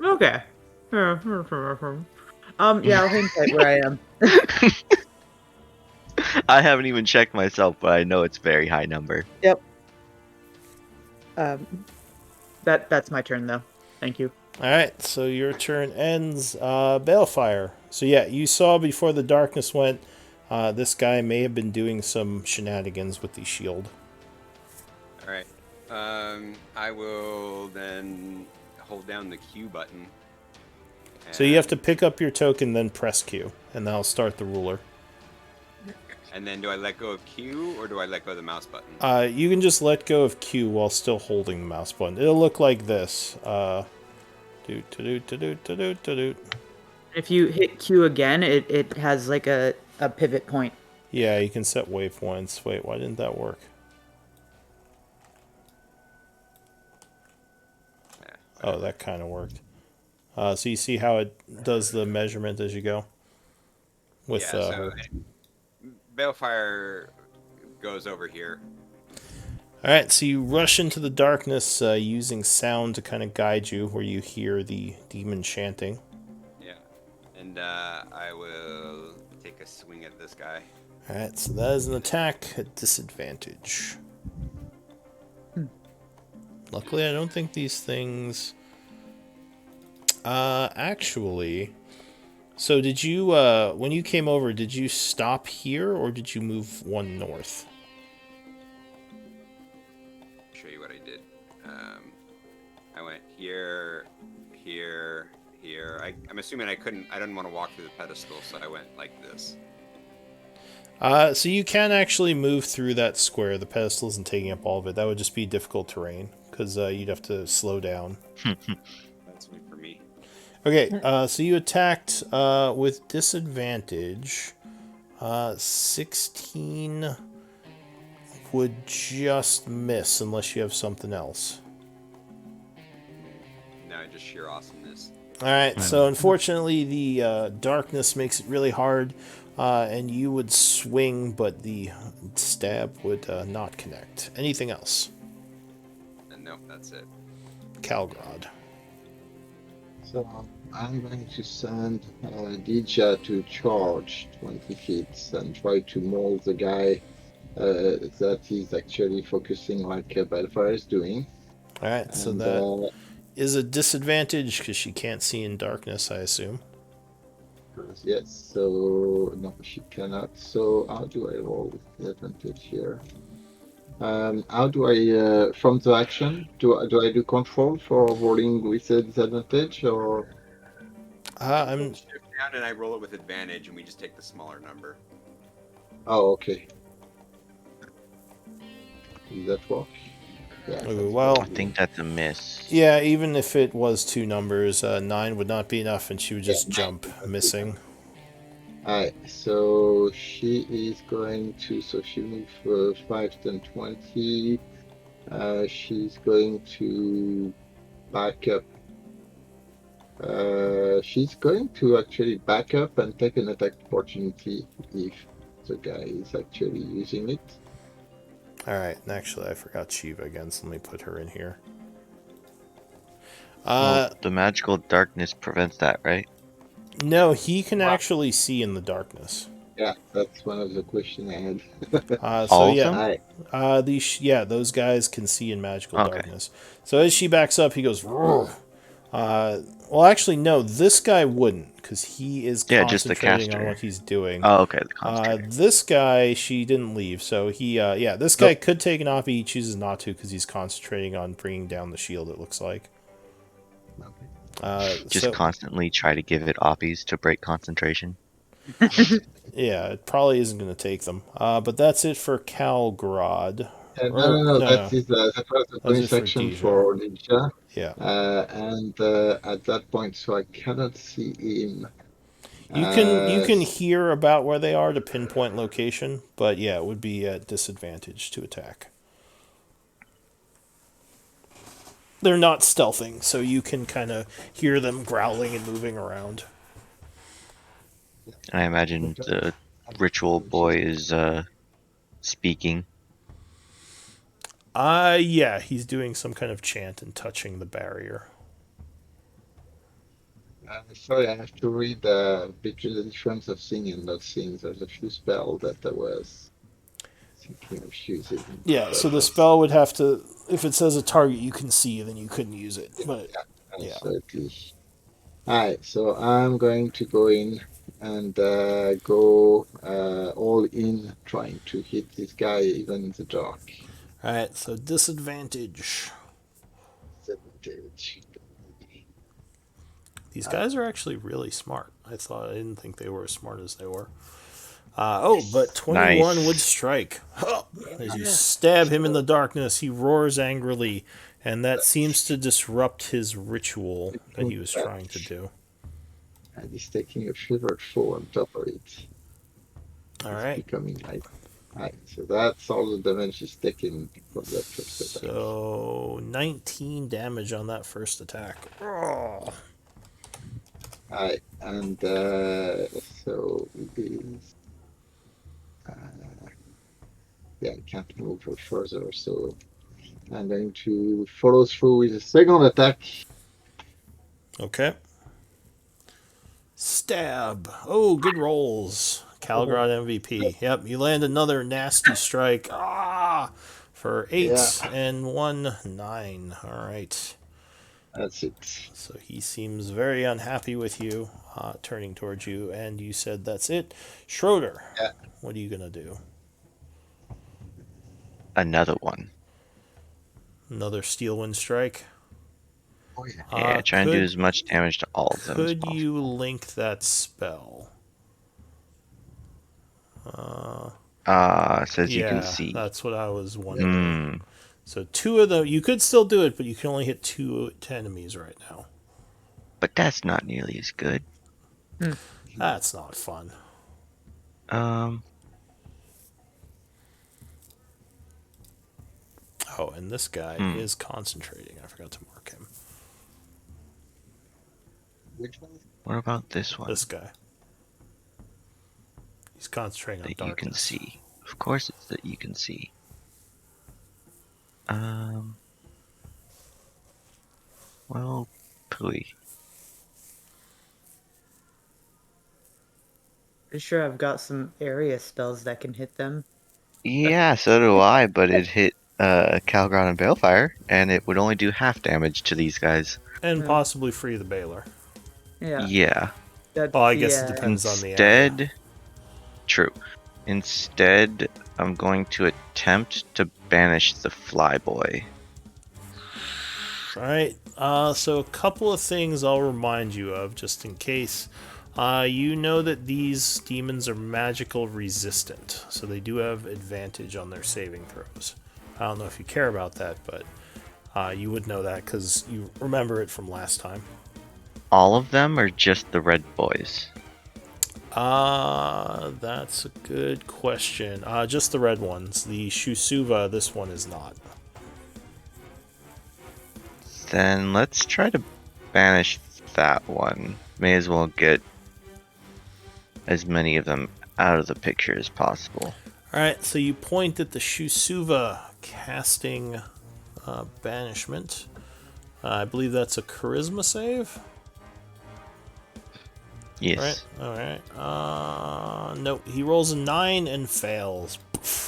Okay. Yeah, I'll hang tight where I am. I haven't even checked myself, but I know it's a very high number. Yep. That's my turn though. Thank you. All right, so your turn ends. Balefire. So yeah, you saw before the darkness went. This guy may have been doing some shenanigans with the shield. All right. I will then hold down the Q button. So you have to pick up your token, then press Q, and that'll start the ruler. And then do I let go of Q or do I let go of the mouse button? You can just let go of Q while still holding the mouse button. It'll look like this. If you hit Q again, it has like a pivot point. Yeah, you can set waypoints. Wait, why didn't that work? Yeah, Oh, that kind of worked. So you see how it does the measurement as you go? With yeah, so Balefire goes over here. Alright, so you rush into the darkness using sound to kind of guide you where you hear the demon chanting. Yeah. And I will take a swing at this guy. Alright, so that is an attack at disadvantage. Luckily, I don't think these things... actually... So did you, when you came over, did you stop here or did you move one north? Show you what I did. I went here, here, here. I'm assuming I didn't want to walk through the pedestal, so I went like this. So you can actually move through that square. The pedestal isn't taking up all of it. That would just be difficult terrain because you'd have to slow down. That's me for me. Okay, so you attacked with disadvantage. 16 would just miss unless you have something else. No, just sheer awesomeness. Alright, so unfortunately the darkness makes it really hard, and you would swing, but the stab would not connect. Anything else? Nope, that's it. Calgrod. So I'm going to send Dija to charge 20 feet and try to maul the guy that he's actually focusing like Balefire is doing. Alright, so And, that is a disadvantage because she can't see in darkness, I assume. yes, so no, she cannot. So how do I roll with the advantage here? How do I from the action? Do I do control for rolling with a disadvantage or? I'm Shift down and I roll it with advantage, and we just take the smaller number. Oh, okay. Does that work? Yeah. Ooh, well, I think that's a miss. yeah, even if it was two numbers, 9 would not be enough, and she would just Yeah, jump, missing. Alright, so she is going to, so she moves 5, 10, 20. She's going to back up. She's going to actually back up and take an attack opportunity if the guy is actually using it. Alright, and actually, I forgot Shiva again, so let me put her in here. Well, the magical darkness prevents that, right? No, he can actually see in the darkness. Yeah, that's one of the questions I had. So All of yeah, them? Alright, those guys can see in magical Okay. darkness. So as she backs up, he goes, "Roar." Well, actually, no, this guy wouldn't, because he is Yeah, just the concentrating on caster. what he's doing. Oh, okay, the concentrator. This guy, she didn't leave, so he, yeah, this guy could take an op, he chooses not to, because he's concentrating on bringing down the shield, it looks like. Just constantly try to give it oppies to break concentration. Yeah, it probably isn't going to take them. But that's it for Calgrod. No. No, no. That was the Those are bonus for action Deja. for Ninja. Yeah. And at that point, so I cannot see him. You can hear about where they are to pinpoint location, but yeah, it would be at disadvantage to attack. They're not stealthing, so you can kind of hear them growling and moving around. I imagine the ritual boy is speaking. Yeah, he's doing some kind of chant and touching the barrier. Sorry, I have to read between the difference of seeing and not seeing. There's a few spells that I was thinking of using. Yeah, But so the that's spell would have to, if it says a target you can see, then you couldn't use it. But yeah, absolutely. Alright, so I'm going to go in and go all in, trying to hit this guy even in the dark. all right. So disadvantage. 17. These guys are actually really smart. I didn't think they were as smart as they were. But 21 would Nice. strike. As you Yeah. stab him in the darkness, he roars angrily, and that seems to disrupt his ritual that he was trying to do. And he's taking a fever 4 on top of it. All It's right. becoming light. Alright, so that's all the damage he's taking from that first attack. So 19 damage on that first attack. Oh. Alright, and so it is. Yeah, I can't move further, so I'm going to follow through with a second attack. Okay. Stab. Oh, good rolls. Calgrad MVP. Yep, you land another nasty strike. For 8 Yeah. and 1, 9. All right. That's it. So he seems very unhappy with you, turning towards you, and you said that's it. Schroeder, Yeah. what are you going to do? Another one. Another steel wind strike? Oh yeah. Yeah, try and do as much damage to all of them as Could possible. you link that spell? It says you can Yeah, see. that's what I was wondering. Hmm. So 2 of them, you could still do it, but you can only hit 2 enemies right now. But that's not nearly as good. That's not fun. Oh, and this guy is concentrating. I forgot to mark him. Which one? What about this one This guy. He's concentrating on that you can darkness. see? Of course it's that you can see. Well, pooey. Pretty sure I've got some area spells that can hit them. Yeah, so do I, but it hit Calgron and Balefire, and it would only do half damage to these guys. And possibly free the Baylor. Yeah. Yeah. Well, I guess it depends on the area. True. Instead, I'm going to attempt to banish the Flyboy. Alright, so a couple of things I'll remind you of, just in case. You know that these demons are magical resistant, so they do have advantage on their saving throws. I don't know if you care about that, but you would know that because you remember it from last time. All of them, or just the red boys? That's a good question. Just the red ones. The Shusuva, this one is not. Then let's try to banish that one. May as well get as many of them out of the picture as possible. Alright, so you point at the Shusuva casting banishment. I believe that's a charisma save. Yes. Alright. Nope. He rolls a 9 and fails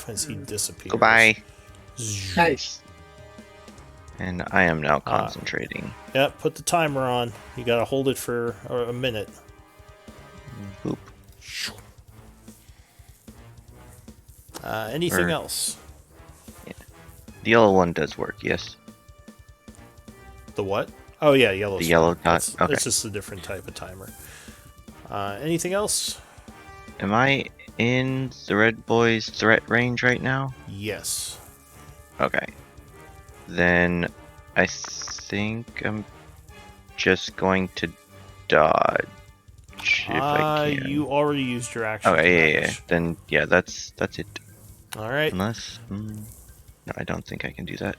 as he disappears. Goodbye. Nice. And I am now concentrating. Yep, put the timer on. You gotta hold it for a minute. Boop. Anything else? The yellow one does work, yes. The what? Oh yeah, yellow. The yellow dot. Okay. It's just a different type of timer. Anything else? Am I in the red boy's threat range right now? Yes. Okay. Then I think I'm just going to dodge if I can. You already used your action. Okay, yeah. Then yeah, that's it. All right. Unless no, I don't think I can do that.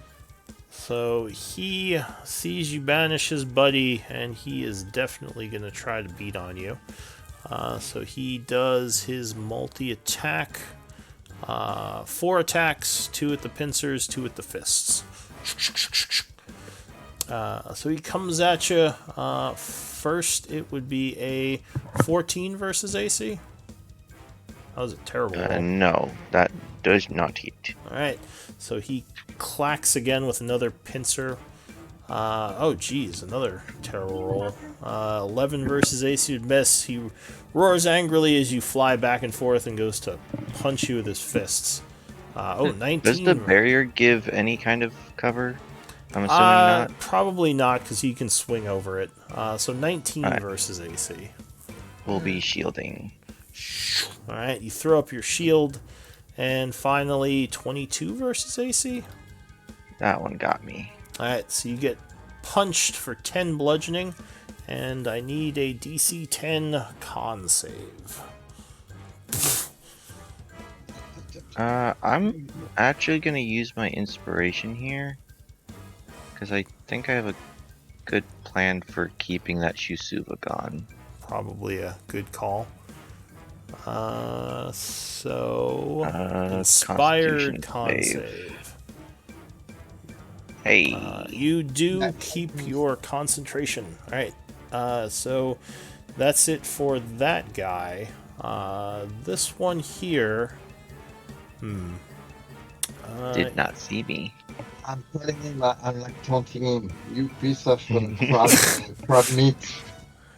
So he sees you banish his buddy, and he is definitely going to try to beat on you. So he does his multi-attack. 4 attacks, 2 at the pincers, 2 at the fists. So he comes at you. First, it would be a 14 versus AC. That was a terrible roll. No, that does not hit. Alright, so he clacks again with another pincer. Oh, geez, another terrible roll. 11 versus AC would miss. He roars angrily as you fly back and forth and goes to punch you with his fists. 19. Does the barrier give any kind of cover? I'm assuming not. Probably not, because he can swing over it. So 19 Right. versus AC. We'll be shielding. Alright, you throw up your shield. And finally, 22 versus AC. That one got me. Alright, so you get punched for 10 bludgeoning. And I need a DC 10 con save. I'm actually gonna use my inspiration here, because I think I have a good plan for keeping that Shusuva gone. Probably a good call. So inspired con Constitution save. Hey, You do keep your concentration. Alright. So that's it for that guy. This one here. did not see me. I'm telling him, I'm like taunting him. You piece of crab meat.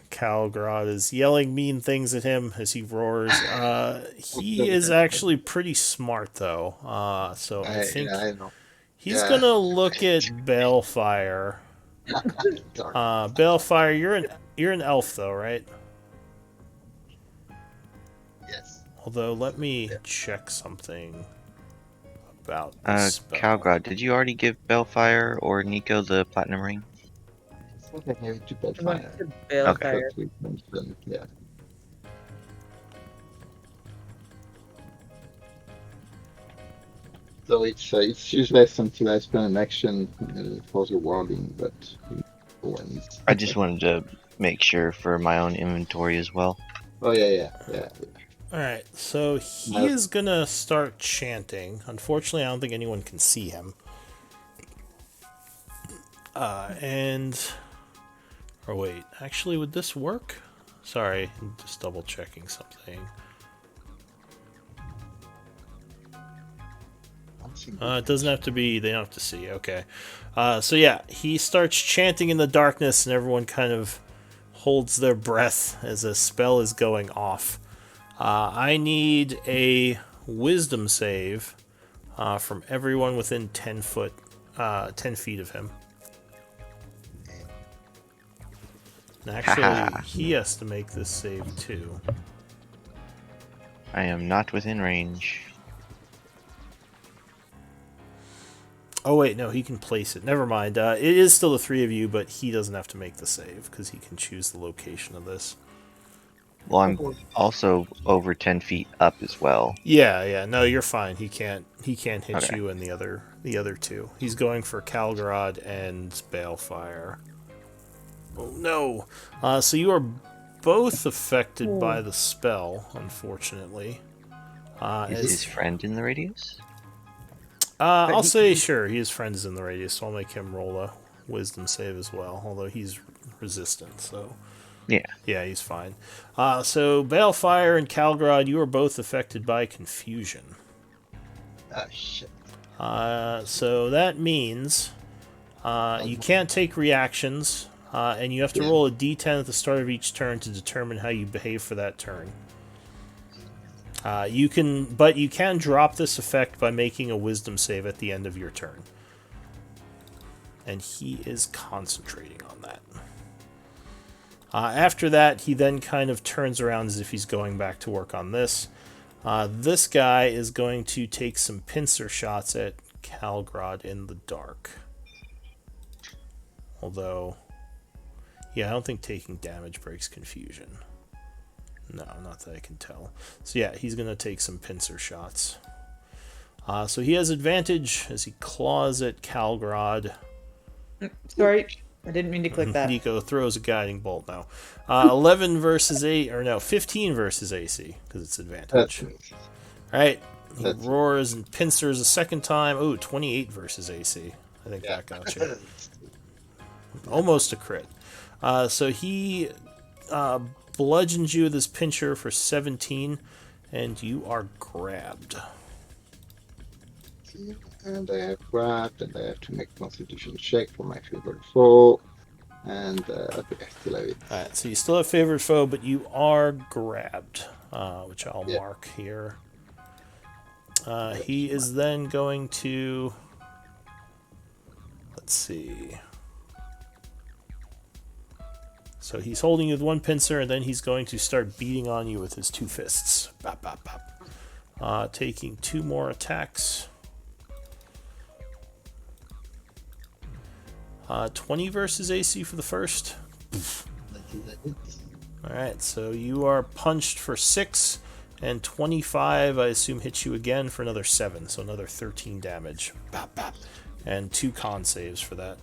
Calgrod is yelling mean things at him as he roars. He is actually pretty smart, though. So I think I know. he's gonna look at Balefire. Balefire, you're an elf, though, right? Yes. Although, let me check something about this spell. Calgrod, did you already give Bellfire or Nico the platinum ring? I think I gave it to I went Balefire. to Balefire. That's what we mentioned, yeah. So it's useless until I spend an action for the warding, but when I just wanted to make sure for my own inventory as well. Oh yeah. Alright, so he is gonna start chanting. Unfortunately, I don't think anyone can see him. Or wait, actually, would this work? Sorry, I'm just double checking something. It doesn't have to be, they don't have to see, okay. So yeah, he starts chanting in the darkness and everyone kind of holds their breath as a spell is going off. I need a wisdom save from everyone within 10 feet of him. And actually, he has to make this save too. I am not within range. Oh wait, no, he can place it. Never mind. It is still the 3 of you, but he doesn't have to make the save because he can choose the location of this. Well, I'm also over 10 feet up as well. Yeah. No, you're fine. He can't hit Okay. you and the other 2. He's going for Calgrod and Balefire. Oh no. So you are both affected by the spell, unfortunately. Is his friend in the radius? I'll say sure. His friend is in the radius, so I'll make him roll a wisdom save as well. Although he's resistant, so yeah, he's fine. So Balefire and Calgrod, you are both affected by confusion. Ah shit. So that means you can't take reactions, and you have to roll a d10 at the start of each turn to determine how you behave for that turn. You can drop this effect by making a wisdom save at the end of your turn. And he is concentrating on that. After that, he then kind of turns around as if he's going back to work on this. This guy is going to take some pincer shots at Calgrod in the dark. Although, yeah, I don't think taking damage breaks confusion. No, not that I can tell. So yeah, he's going to take some pincer shots. So he has advantage as he claws at Calgrod. Sorry, I didn't mean to click that. Nico throws a guiding bolt now. 11 versus 8, or no, 15 versus AC, because it's advantage. Alright, he roars and pincers a second time. Ooh, 28 versus AC. I think that got you. Almost a crit. So he bludgeons you with his pincher for 17, and you are grabbed. And I have grabbed, and I have to make a constitution check for my favorite foe. And okay, I still have it. Alright, so you still have favored foe, but you are grabbed, which I'll mark here. He is then going to... Let's see... So he's holding you with one pincer, and then he's going to start beating on you with his two fists. Bop, bop, bop. Taking 2 more attacks. 20 versus AC for the first. Alright, so you are punched for 6, and 25, I assume, hits you again for another 7, so another 13 damage. Bop, bop. And 2 con saves for that.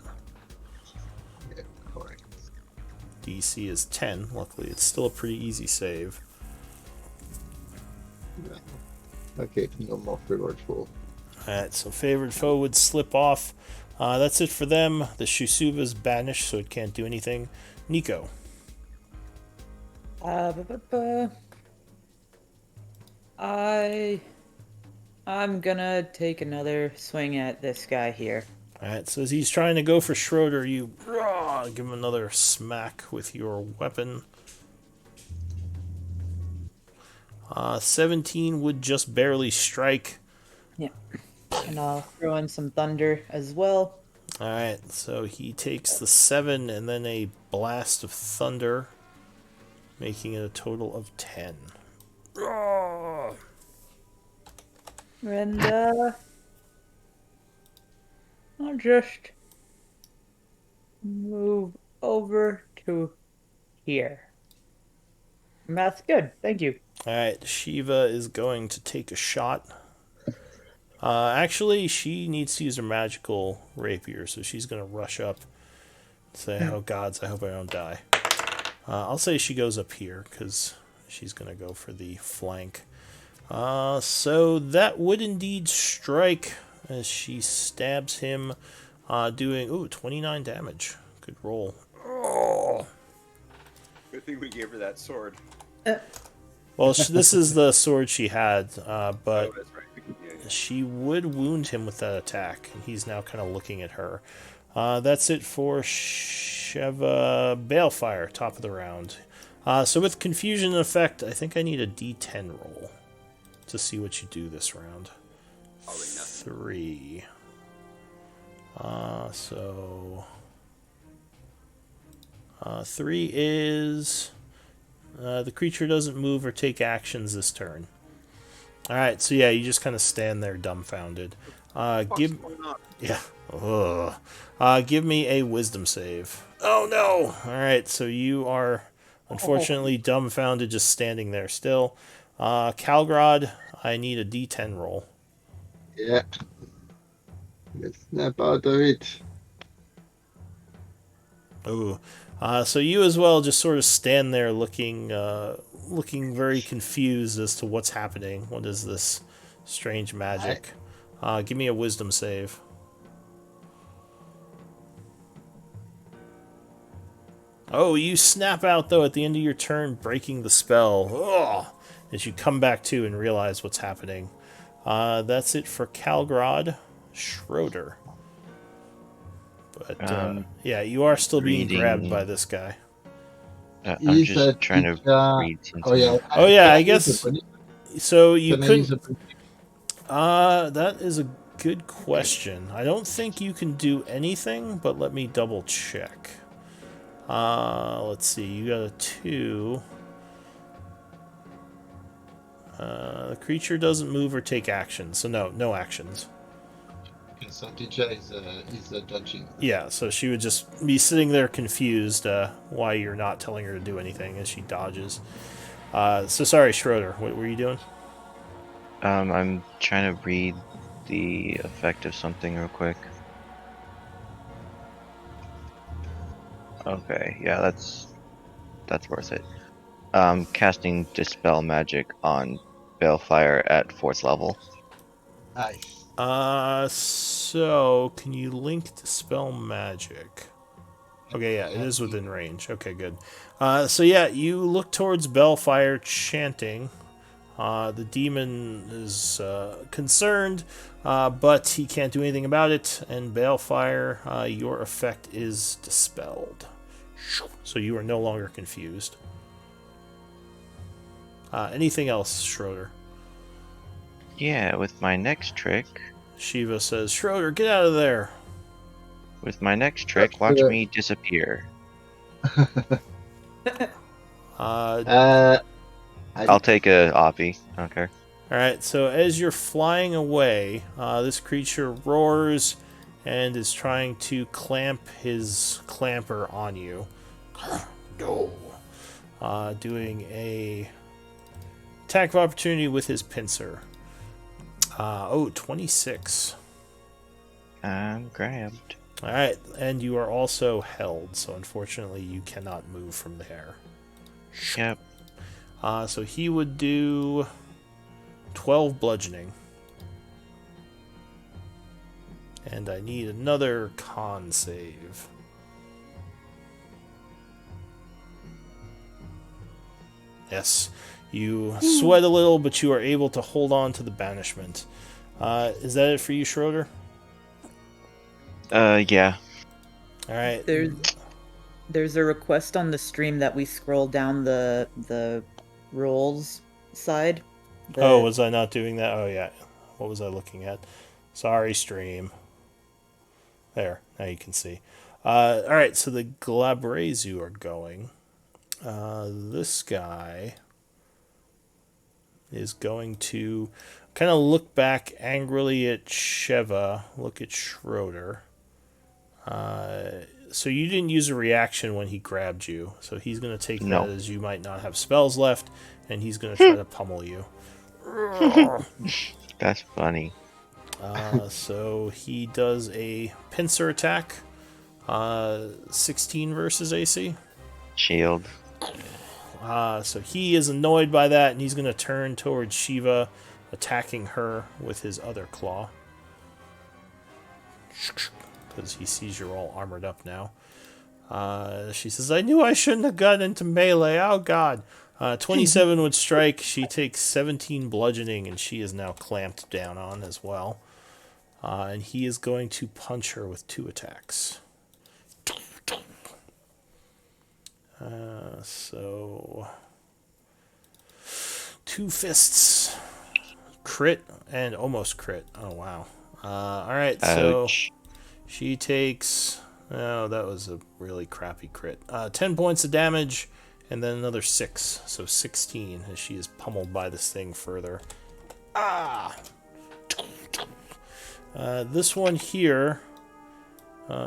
DC is 10. Luckily, it's still a pretty easy save. Okay, no more favored foe. Alright, so favored foe would slip off. That's it for them. The Shusuva's banished, so it can't do anything. Nico. I'm gonna take another swing at this guy here. Alright, so as he's trying to go for Schroeder, you give him another smack with your weapon. 17 would just barely strike. Yeah. And I'll throw in some thunder as well. Alright, so he takes the 7 and then a blast of thunder, making it a total of 10. And I'll just move over to here. And that's good. Thank you. Alright, Shiva is going to take a shot. Actually, she needs to use her magical rapier, so she's going to rush up and say, oh gods, I hope I don't die. I'll say she goes up here, because she's going to go for the flank. So that would indeed strike as she stabs him, doing 29 damage. Good roll. Oh. Good thing we gave her that sword. Well, this is the sword she had, but Oh, that's right. Yeah. she would wound him with that attack, and he's now kind of looking at her. That's it for Sheva Balefire, top of the round. So with confusion in effect, I think I need a D10 roll to see what you do this round. Probably nothing. 3. So 3 is the creature doesn't move or take actions this turn. Alright, so yeah, you just kind of stand there dumbfounded. Give me a wisdom save. Oh no! Alright, so you are unfortunately dumbfounded, just standing there still. Calgrod, I need a D10 roll. Yeah. Let's snap out of it. Ooh. So you as well just sort of stand there looking very confused as to what's happening. What is this strange magic? Give me a wisdom save. Oh, you snap out, though, at the end of your turn, breaking the spell. Ugh, as you come back to and realize what's happening. That's it for Calgrod. Schroeder. But, yeah, you are still being grabbed by this guy. I'm just trying to read something. Oh, yeah, I guess... So you couldn't... Can that is a good question. I don't think you can do anything, but let me double check. Let's see, you got a 2. The creature doesn't move or take action, so no actions. Okay, so Dija is dodging. Yeah, so she would just be sitting there confused why you're not telling her to do anything as she dodges. So sorry, Schroeder, what were you doing? I'm trying to read the effect of something real quick. Okay, yeah, that's worth it. Casting Dispel Magic on Balefire at 4th level. Nice. So can you link to spell magic? Okay, yeah, it is And within range. Okay, good. So yeah, you look towards Bellfire chanting. The demon is concerned, but he can't do anything about it. And Balefire, your effect is dispelled. So you are no longer confused. Anything else, Schroeder? Yeah, with my next trick, Shiva says, Schroeder, get out of there. watch me disappear. Uh, I I'll take a Oppie. Okay. Alright, so as you're flying away, this creature roars and is trying to clamp his clamper on you. No. Doing a attack of opportunity with his pincer. 26. I'm grabbed. Alright, and you are also held, so unfortunately you cannot move from there. Yep. So he would do 12 bludgeoning. And I need another con save. Yes. You sweat a little, but you are able to hold on to the banishment. Is that it for you, Schroeder? Yeah. Alright. There's a request on the stream that we scroll down the rolls side. Oh, was I not doing that? Oh, yeah. What was I looking at? Sorry, stream. There. Now you can see. Alright, so the Glabrezu are going. This guy is going to kind of look back angrily at Sheva, look at Schroeder. So you didn't use a reaction when he grabbed you, so he's going to take No. that as you might not have spells left, and he's going to try to pummel you. That's funny. So he does a pincer attack, 16 versus AC. Shield. So he is annoyed by that, and he's going to turn towards Shiva, attacking her with his other claw. Because he sees you're all armored up now. She says, I knew I shouldn't have gotten into melee. Oh, God. 27 would strike. She takes 17 bludgeoning, and she is now clamped down on as well. And he is going to punch her with 2 attacks. So 2 fists, crit and almost crit. Oh wow! All right, so Ouch. she takes. Oh, that was a really crappy crit. 10 points of damage, and then another 6, so 16 as she is pummeled by this thing further. This one here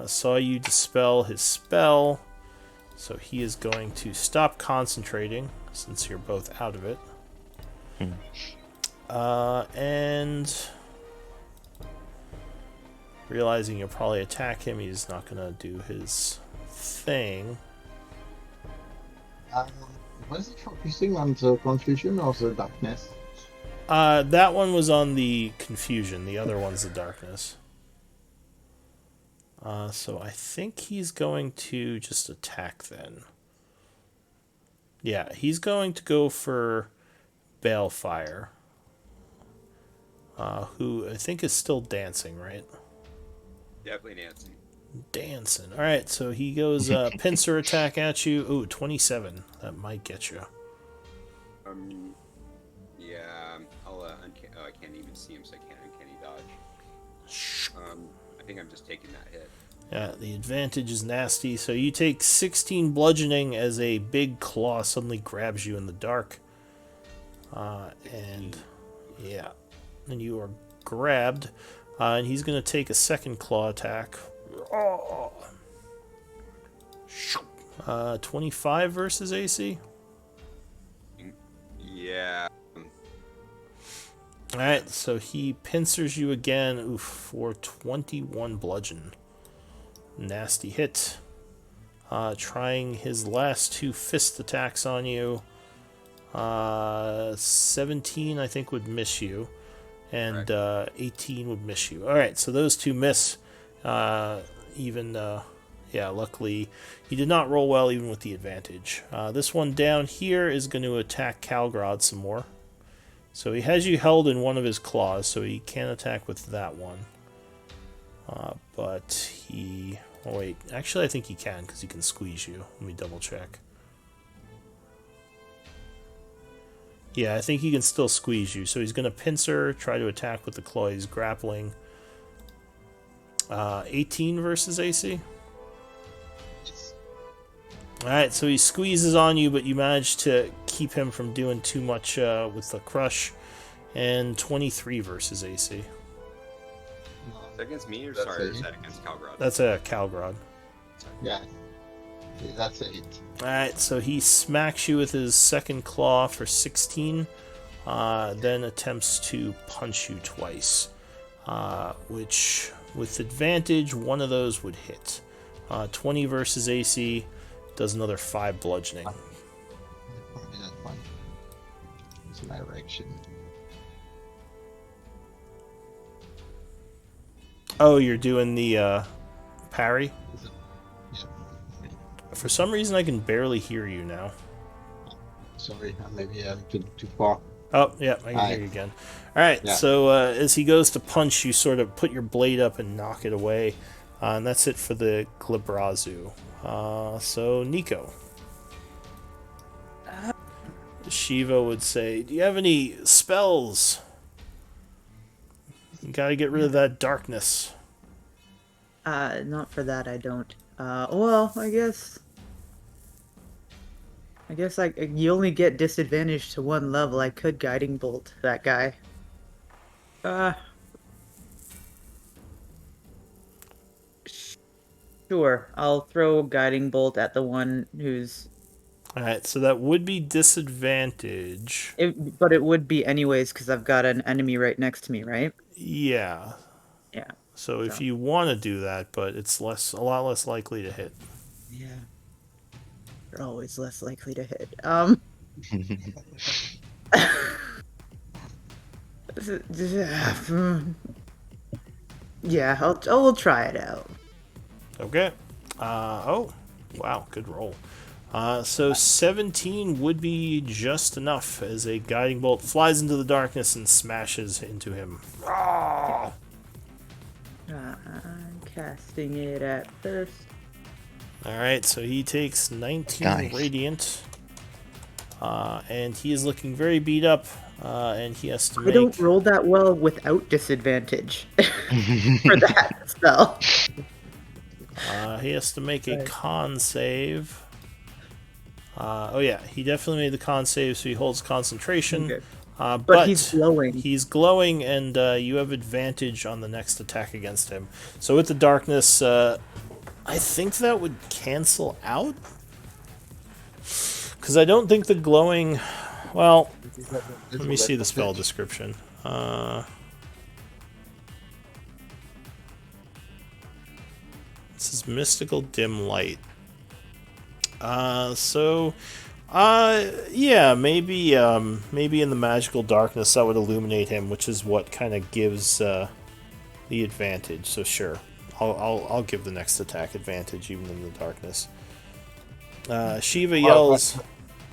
saw you dispel his spell. So he is going to stop concentrating, since you're both out of it. And realizing you'll probably attack him, he's not going to do his thing. was it focusing on the confusion or the darkness? That one was on the confusion. The other one's the darkness. So I think he's going to just attack then. Yeah, he's going to go for Balefire, who I think is still dancing, right? Definitely dancing. Dancing. All right, so he goes pincer attack at you. Ooh, 27. That might get you. Yeah, I'll I can't even see him, so I can't uncanny dodge. I think I'm just taking that hit. Yeah, the advantage is nasty. So you take 16 bludgeoning as a big claw suddenly grabs you in the dark. And yeah, and you are grabbed. And he's going to take a second claw attack. 25 versus AC. Yeah. Alright, so he pincers you again for 21 bludgeon. Nasty hit. Trying his last 2 fist attacks on you. 17, I think, would miss you. And 18 would miss you. Alright, so those 2 miss. Luckily, he did not roll well even with the advantage. This one down here is going to attack Calgrod some more. So he has you held in one of his claws, so he can't attack with that one. But he... Oh, wait. Actually, I think he can, because he can squeeze you. Let me double check. Yeah, I think he can still squeeze you. So he's going to pincer, try to attack with the claw he's grappling. 18 versus AC. Alright, so he squeezes on you, but you manage to keep him from doing too much with the crush. And 23 versus AC. Is that against me or That's sorry? a Is hit. that against Calgrod? That's a Calgrod. Yeah. That's a hit. Alright, so he smacks you with his second claw for 16. Then attempts to punch you twice. Which, with advantage, one of those would hit. 20 versus AC. Does another 5 bludgeoning. Probably that one. It's my reaction. Oh, you're doing the parry? Yeah. For some reason, I can barely hear you now. Sorry, maybe I'm too far. Oh, yeah, I can hear you again. Alright, Yeah. so as he goes to punch, you sort of put your blade up and knock it away. And that's it for the Glibrazu. So, Nico. Shiva would say, do you have any spells? You gotta get rid of that darkness. Not for that, I don't. Well, I guess you only get disadvantage to 1 level. I could guiding bolt that guy. Sure, I'll throw guiding bolt at the one who's. Alright, so that would be disadvantage. But it would be anyways because I've got an enemy right next to me, right? Yeah. Yeah. So if you want to do that, but it's a lot less likely to hit. Yeah. You're always less likely to hit. Yeah, I'll try it out. Okay. Oh, wow, good roll. So 17 would be just enough as a guiding bolt flies into the darkness and smashes into him. Ah! I'm casting it at first. Alright, so he takes 19 Nice. radiant. And he is looking very beat up. And he has to I make... don't roll that well without disadvantage for that spell. He has to make a con save. Oh yeah, he definitely made the con save, so he holds concentration. Okay. But he's glowing. He's glowing, and you have advantage on the next attack against him. So with the darkness, I think that would cancel out. Because I don't think the glowing... Well, let me see the spell description. This is Mystical Dim Light. Yeah, maybe in the magical darkness that would illuminate him, which is what kind of gives the advantage. So sure, I'll give the next attack advantage even in the darkness. Shiva yells.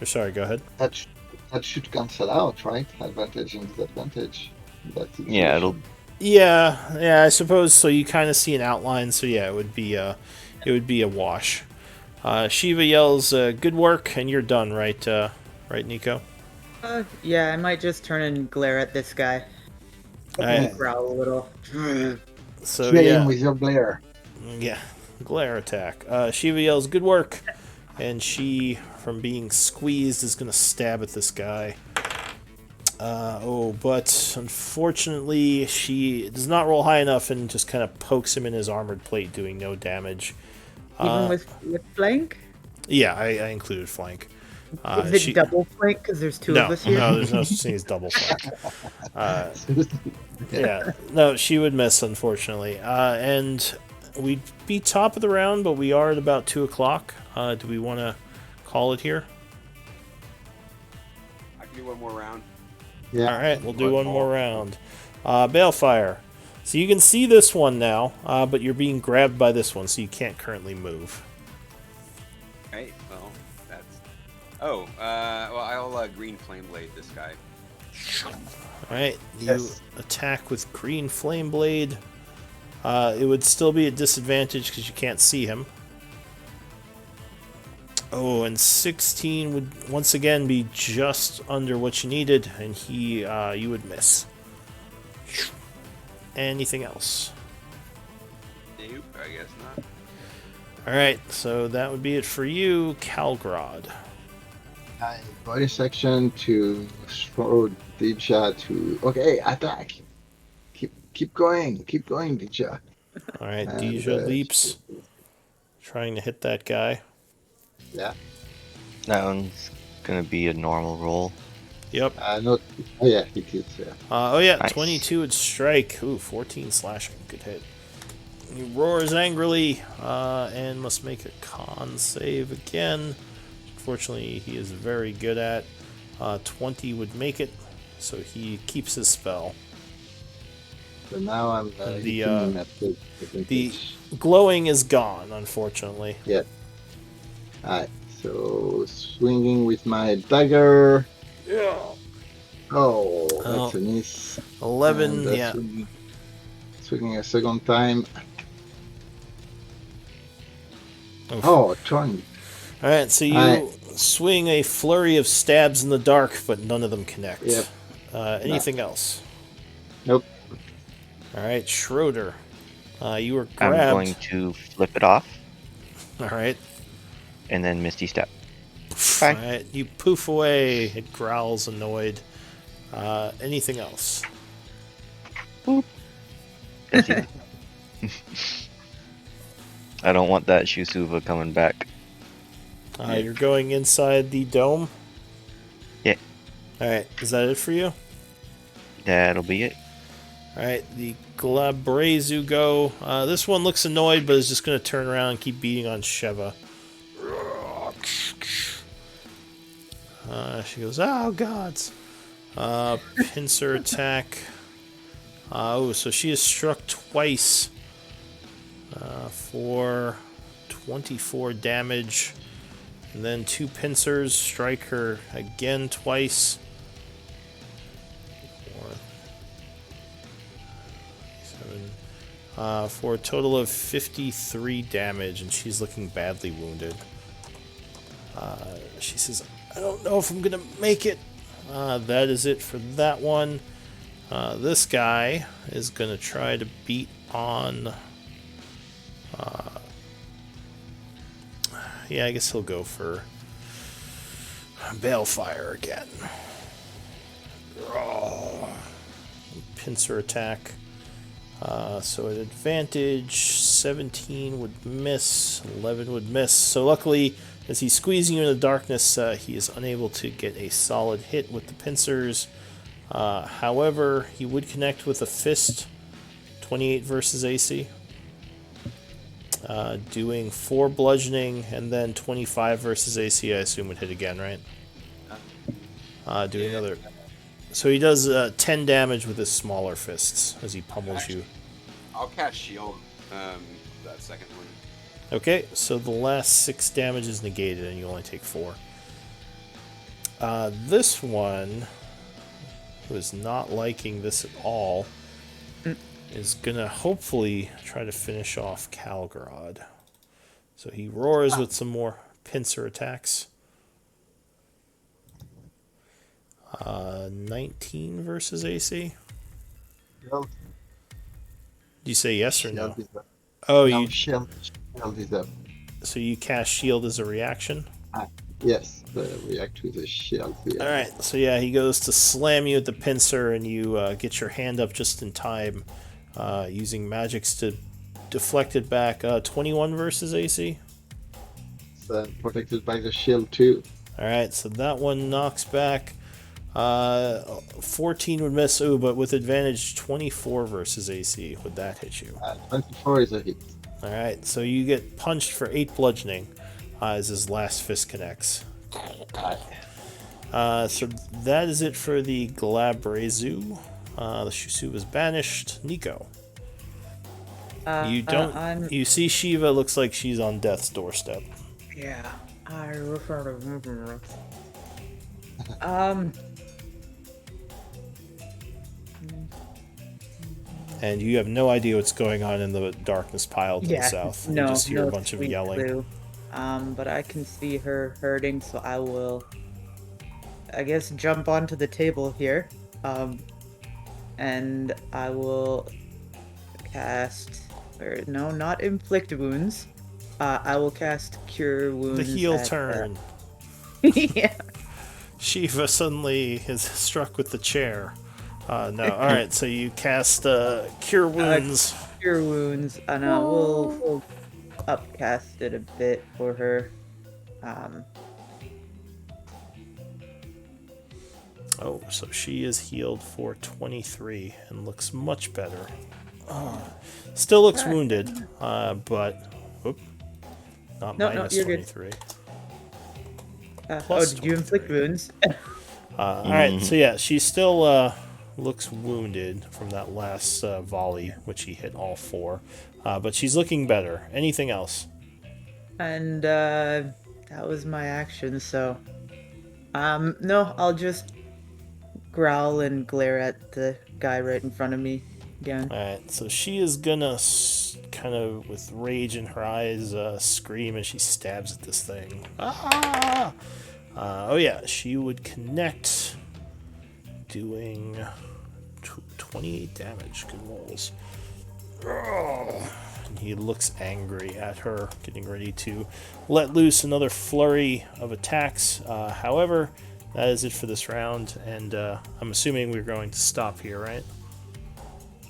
Sorry, go ahead. That should cancel out, right? Advantage and disadvantage. Yeah, it'll. Yeah, I suppose so. You kind of see an outline, so yeah, it would be a wash. Shiva yells, "Good work," and you're done, right? Right, Nico? Yeah, I might just turn and glare at this guy. Alright, Growl a little. so Kill yeah, him with your glare. yeah, glare attack. Shiva yells, "Good work," and she, from being squeezed, is gonna stab at this guy. But unfortunately, she does not roll high enough and just kind of pokes him in his armored plate, doing no damage. Even with flank? Yeah, I included flank. Is it She double flank? Because there's two of no, us here. no, there's no such thing as double flank. Yeah, no, she would miss, unfortunately. And we'd be top of the round, but we are at about 2 o'clock. Do we want to call it here? I can do one more round. Yeah. All right, we'll do One one more more. round. Balefire. So you can see this one now, but you're being grabbed by this one, so you can't currently move. Right. Well, that's. Oh. Well, I'll green flame blade this guy. All right, you Yes. attack with green flame blade. It would still be at disadvantage because you can't see him. Oh, and 16 would once again be just under what you needed, and you would miss. Anything else? Nope. I guess not. All right, so that would be it for you, Calgrod. Body section to throw Dija to. Okay, attack. Keep going, Dija. All right, And, Deja leaps, trying to hit that guy. Yeah. That one's gonna be a normal roll. Yep. Not. Oh yeah, it is. Yeah. Oh yeah, Nice. 22 would strike. Ooh, 14 slashing. Good hit. He roars angrily and must make a con save again. Unfortunately, he is very good at. 20 would make it, so he keeps his spell. So now I'm The, hitting him at the The glowing is gone, unfortunately. Yeah. Alright, so swinging with my dagger. Yeah. Oh, Oh. that's a miss. 11, And, yeah. Swinging a second time. Oof. Oh, 20. Alright, so you Alright. swing a flurry of stabs in the dark, but none of them connect. Yep. Anything else? Nope. Alright, Schroeder. You were I'm grabbed. going to flip it off Alright. and then Misty Step. Bye. Alright, you poof away. It growls, annoyed. Anything else? That's easy. I don't want that Shusuva coming back. You're going inside the dome? Yeah. Alright, is that it for you? That'll be it. Alright, the Glabrezu go. This one looks annoyed, but is just going to turn around and keep beating on Sheva. She goes, oh, gods. Pincer attack. Oh, so she is struck twice for 24 damage. And then 2 pincers strike her again twice. 7, for a total of 53 damage, and she's looking badly wounded. She says, I don't know if I'm going to make it. That is it for that one. This guy is going to try to beat on... yeah, I guess he'll go for Balefire again. Oh. Pincer attack. So at advantage, 17 would miss, 11 would miss. So luckily, as he's squeezing you in the darkness, he is unable to get a solid hit with the pincers. However, he would connect with a fist, 28 versus AC. Doing 4 bludgeoning, and then 25 versus AC, I assume would hit again, right? Doing another... So he does 10 damage with his smaller fists as he pummels you. I'll cast shield. That second one. Okay, so the last 6 damage is negated and you only take 4. This one, who is not liking this at all, is gonna hopefully try to finish off Calgrod. So he roars with some more pincer attacks. 19 versus AC. Shield, Do you say yes or no? shield is up. Oh, No, you shield is up. so you cast shield as a reaction. Yes, react to the shield here. All right, so yeah, he goes to slam you with the pincer, and you get your hand up just in time, using magics to deflect it back. 21 versus AC. It's protected by the shield too. All right, so that one knocks back. 14 would miss. Ooh, but with advantage, 24 versus AC. Would that hit you? 24 is a hit. All right, so you get punched for 8 bludgeoning as his last fist connects. So that is it for the Glabrezu. The Shusu was banished. Nico. You don't. You see Shiva looks like she's on death's doorstep. Yeah, I refer to. And you have no idea what's going on in the darkness pile to the south. No, You just hear no a bunch of sweet yelling. clue. But I can see her hurting, so I will, I guess, jump onto the table here. And I will cast, or no, not inflict wounds. I will cast cure wounds. The heel at, turn. Yeah. Shiva suddenly is struck with the chair. No, alright, so you cast Cure Wounds. Cure wounds, and we'll upcast it a bit for her. Oh, so she is healed for 23 and looks much better. Still looks wounded, but not No, minus you're 23. Plus did you inflict wounds? Alright, so yeah, she still looks wounded from that last volley, which he hit all 4. But she's looking better. Anything else? And that was my action, so no, I'll just growl and glare at the guy right in front of me again. Alright, so she is gonna kind of, with rage in her eyes, scream as she stabs at this thing. Ah! Oh yeah, she would connect, doing 28 damage. Good rolls. And he looks angry at her, getting ready to let loose another flurry of attacks. However, that is it for this round, and I'm assuming we're going to stop here, right?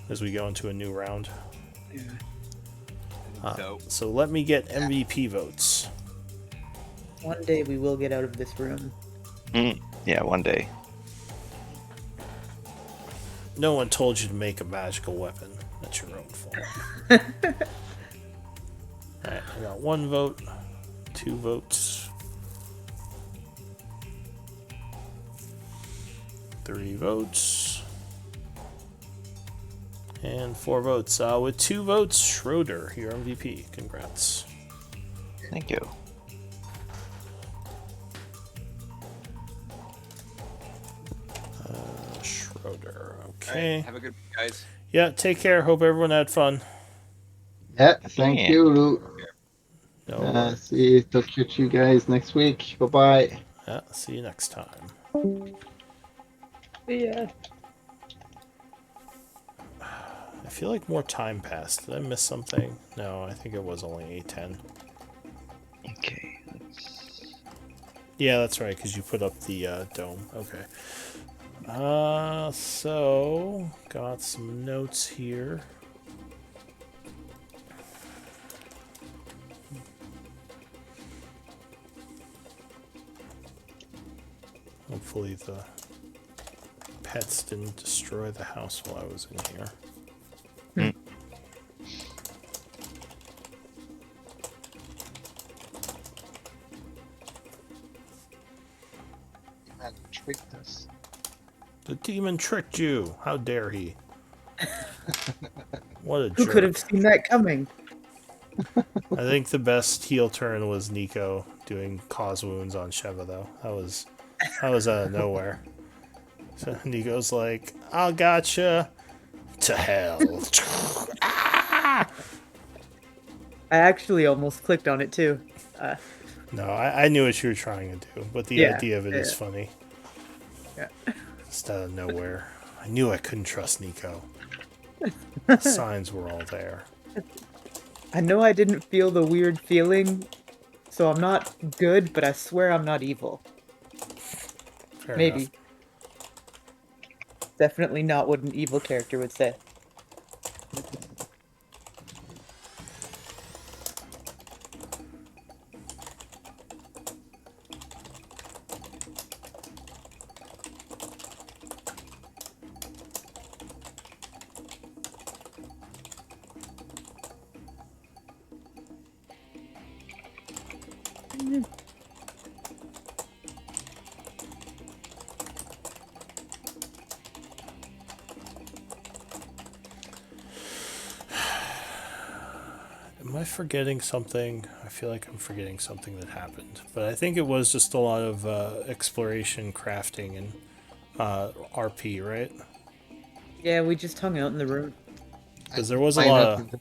As we go into a new round. So So let me get MVP votes. One day we will get out of this room. Yeah, one day. No one told you to make a magical weapon. That's your own fault. Alright, I got 1 vote, 2 votes, 3 votes, and 4 votes. With 2 votes, Schroeder, your MVP. Congrats. Thank you. Schroeder, all okay. right, have a good week, guys. Yeah, take care. Hope everyone had fun. Yeah, thank Yeah. you. No worries. Talk to you guys next week. Bye bye. Yeah, see you next time. Yeah. I feel like more time passed. Did I miss something? No, I think it was only 8:10. Okay. Yeah, that's right, because you put up the dome. Okay. So, got some notes here. Hopefully the pets didn't destroy the house while I was in here. Man, tricked us. The demon tricked you! How dare he? What a Who jerk. could have seen that coming? I think the best heel turn was Nico doing cause wounds on Sheva, though. That was out of nowhere. So Nico's like, I gotcha. To hell. I actually almost clicked on it too. No, I knew what you were trying to do, but the Yeah, idea of it is yeah. funny. Yeah. Just out of nowhere. I knew I couldn't trust Nico. Signs were all there. I know I didn't feel the weird feeling So I'm not good, but I swear I'm not evil. Fair Maybe. enough. Definitely not what an evil character would say. Am I forgetting something? I feel like I'm forgetting something that happened, but I think it was just a lot of exploration, crafting, and RP, right? Yeah, we just hung out in the room. I Because there put was a my lot note of. in the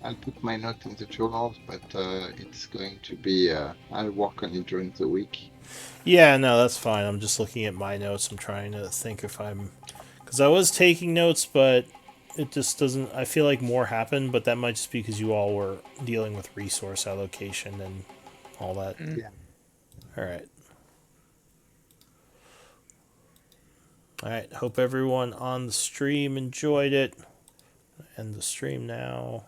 I'll put my note in the journals, but it's going to be I'll work on it during the week. Yeah, no, that's fine. I'm just looking at my notes. I'm trying to think if I'm. Because I was taking notes, but it just doesn't. I feel like more happened, but that might just be because you all were dealing with resource allocation and all that. Mm. Yeah. All right. All right. Hope everyone on the stream enjoyed it. End the stream now.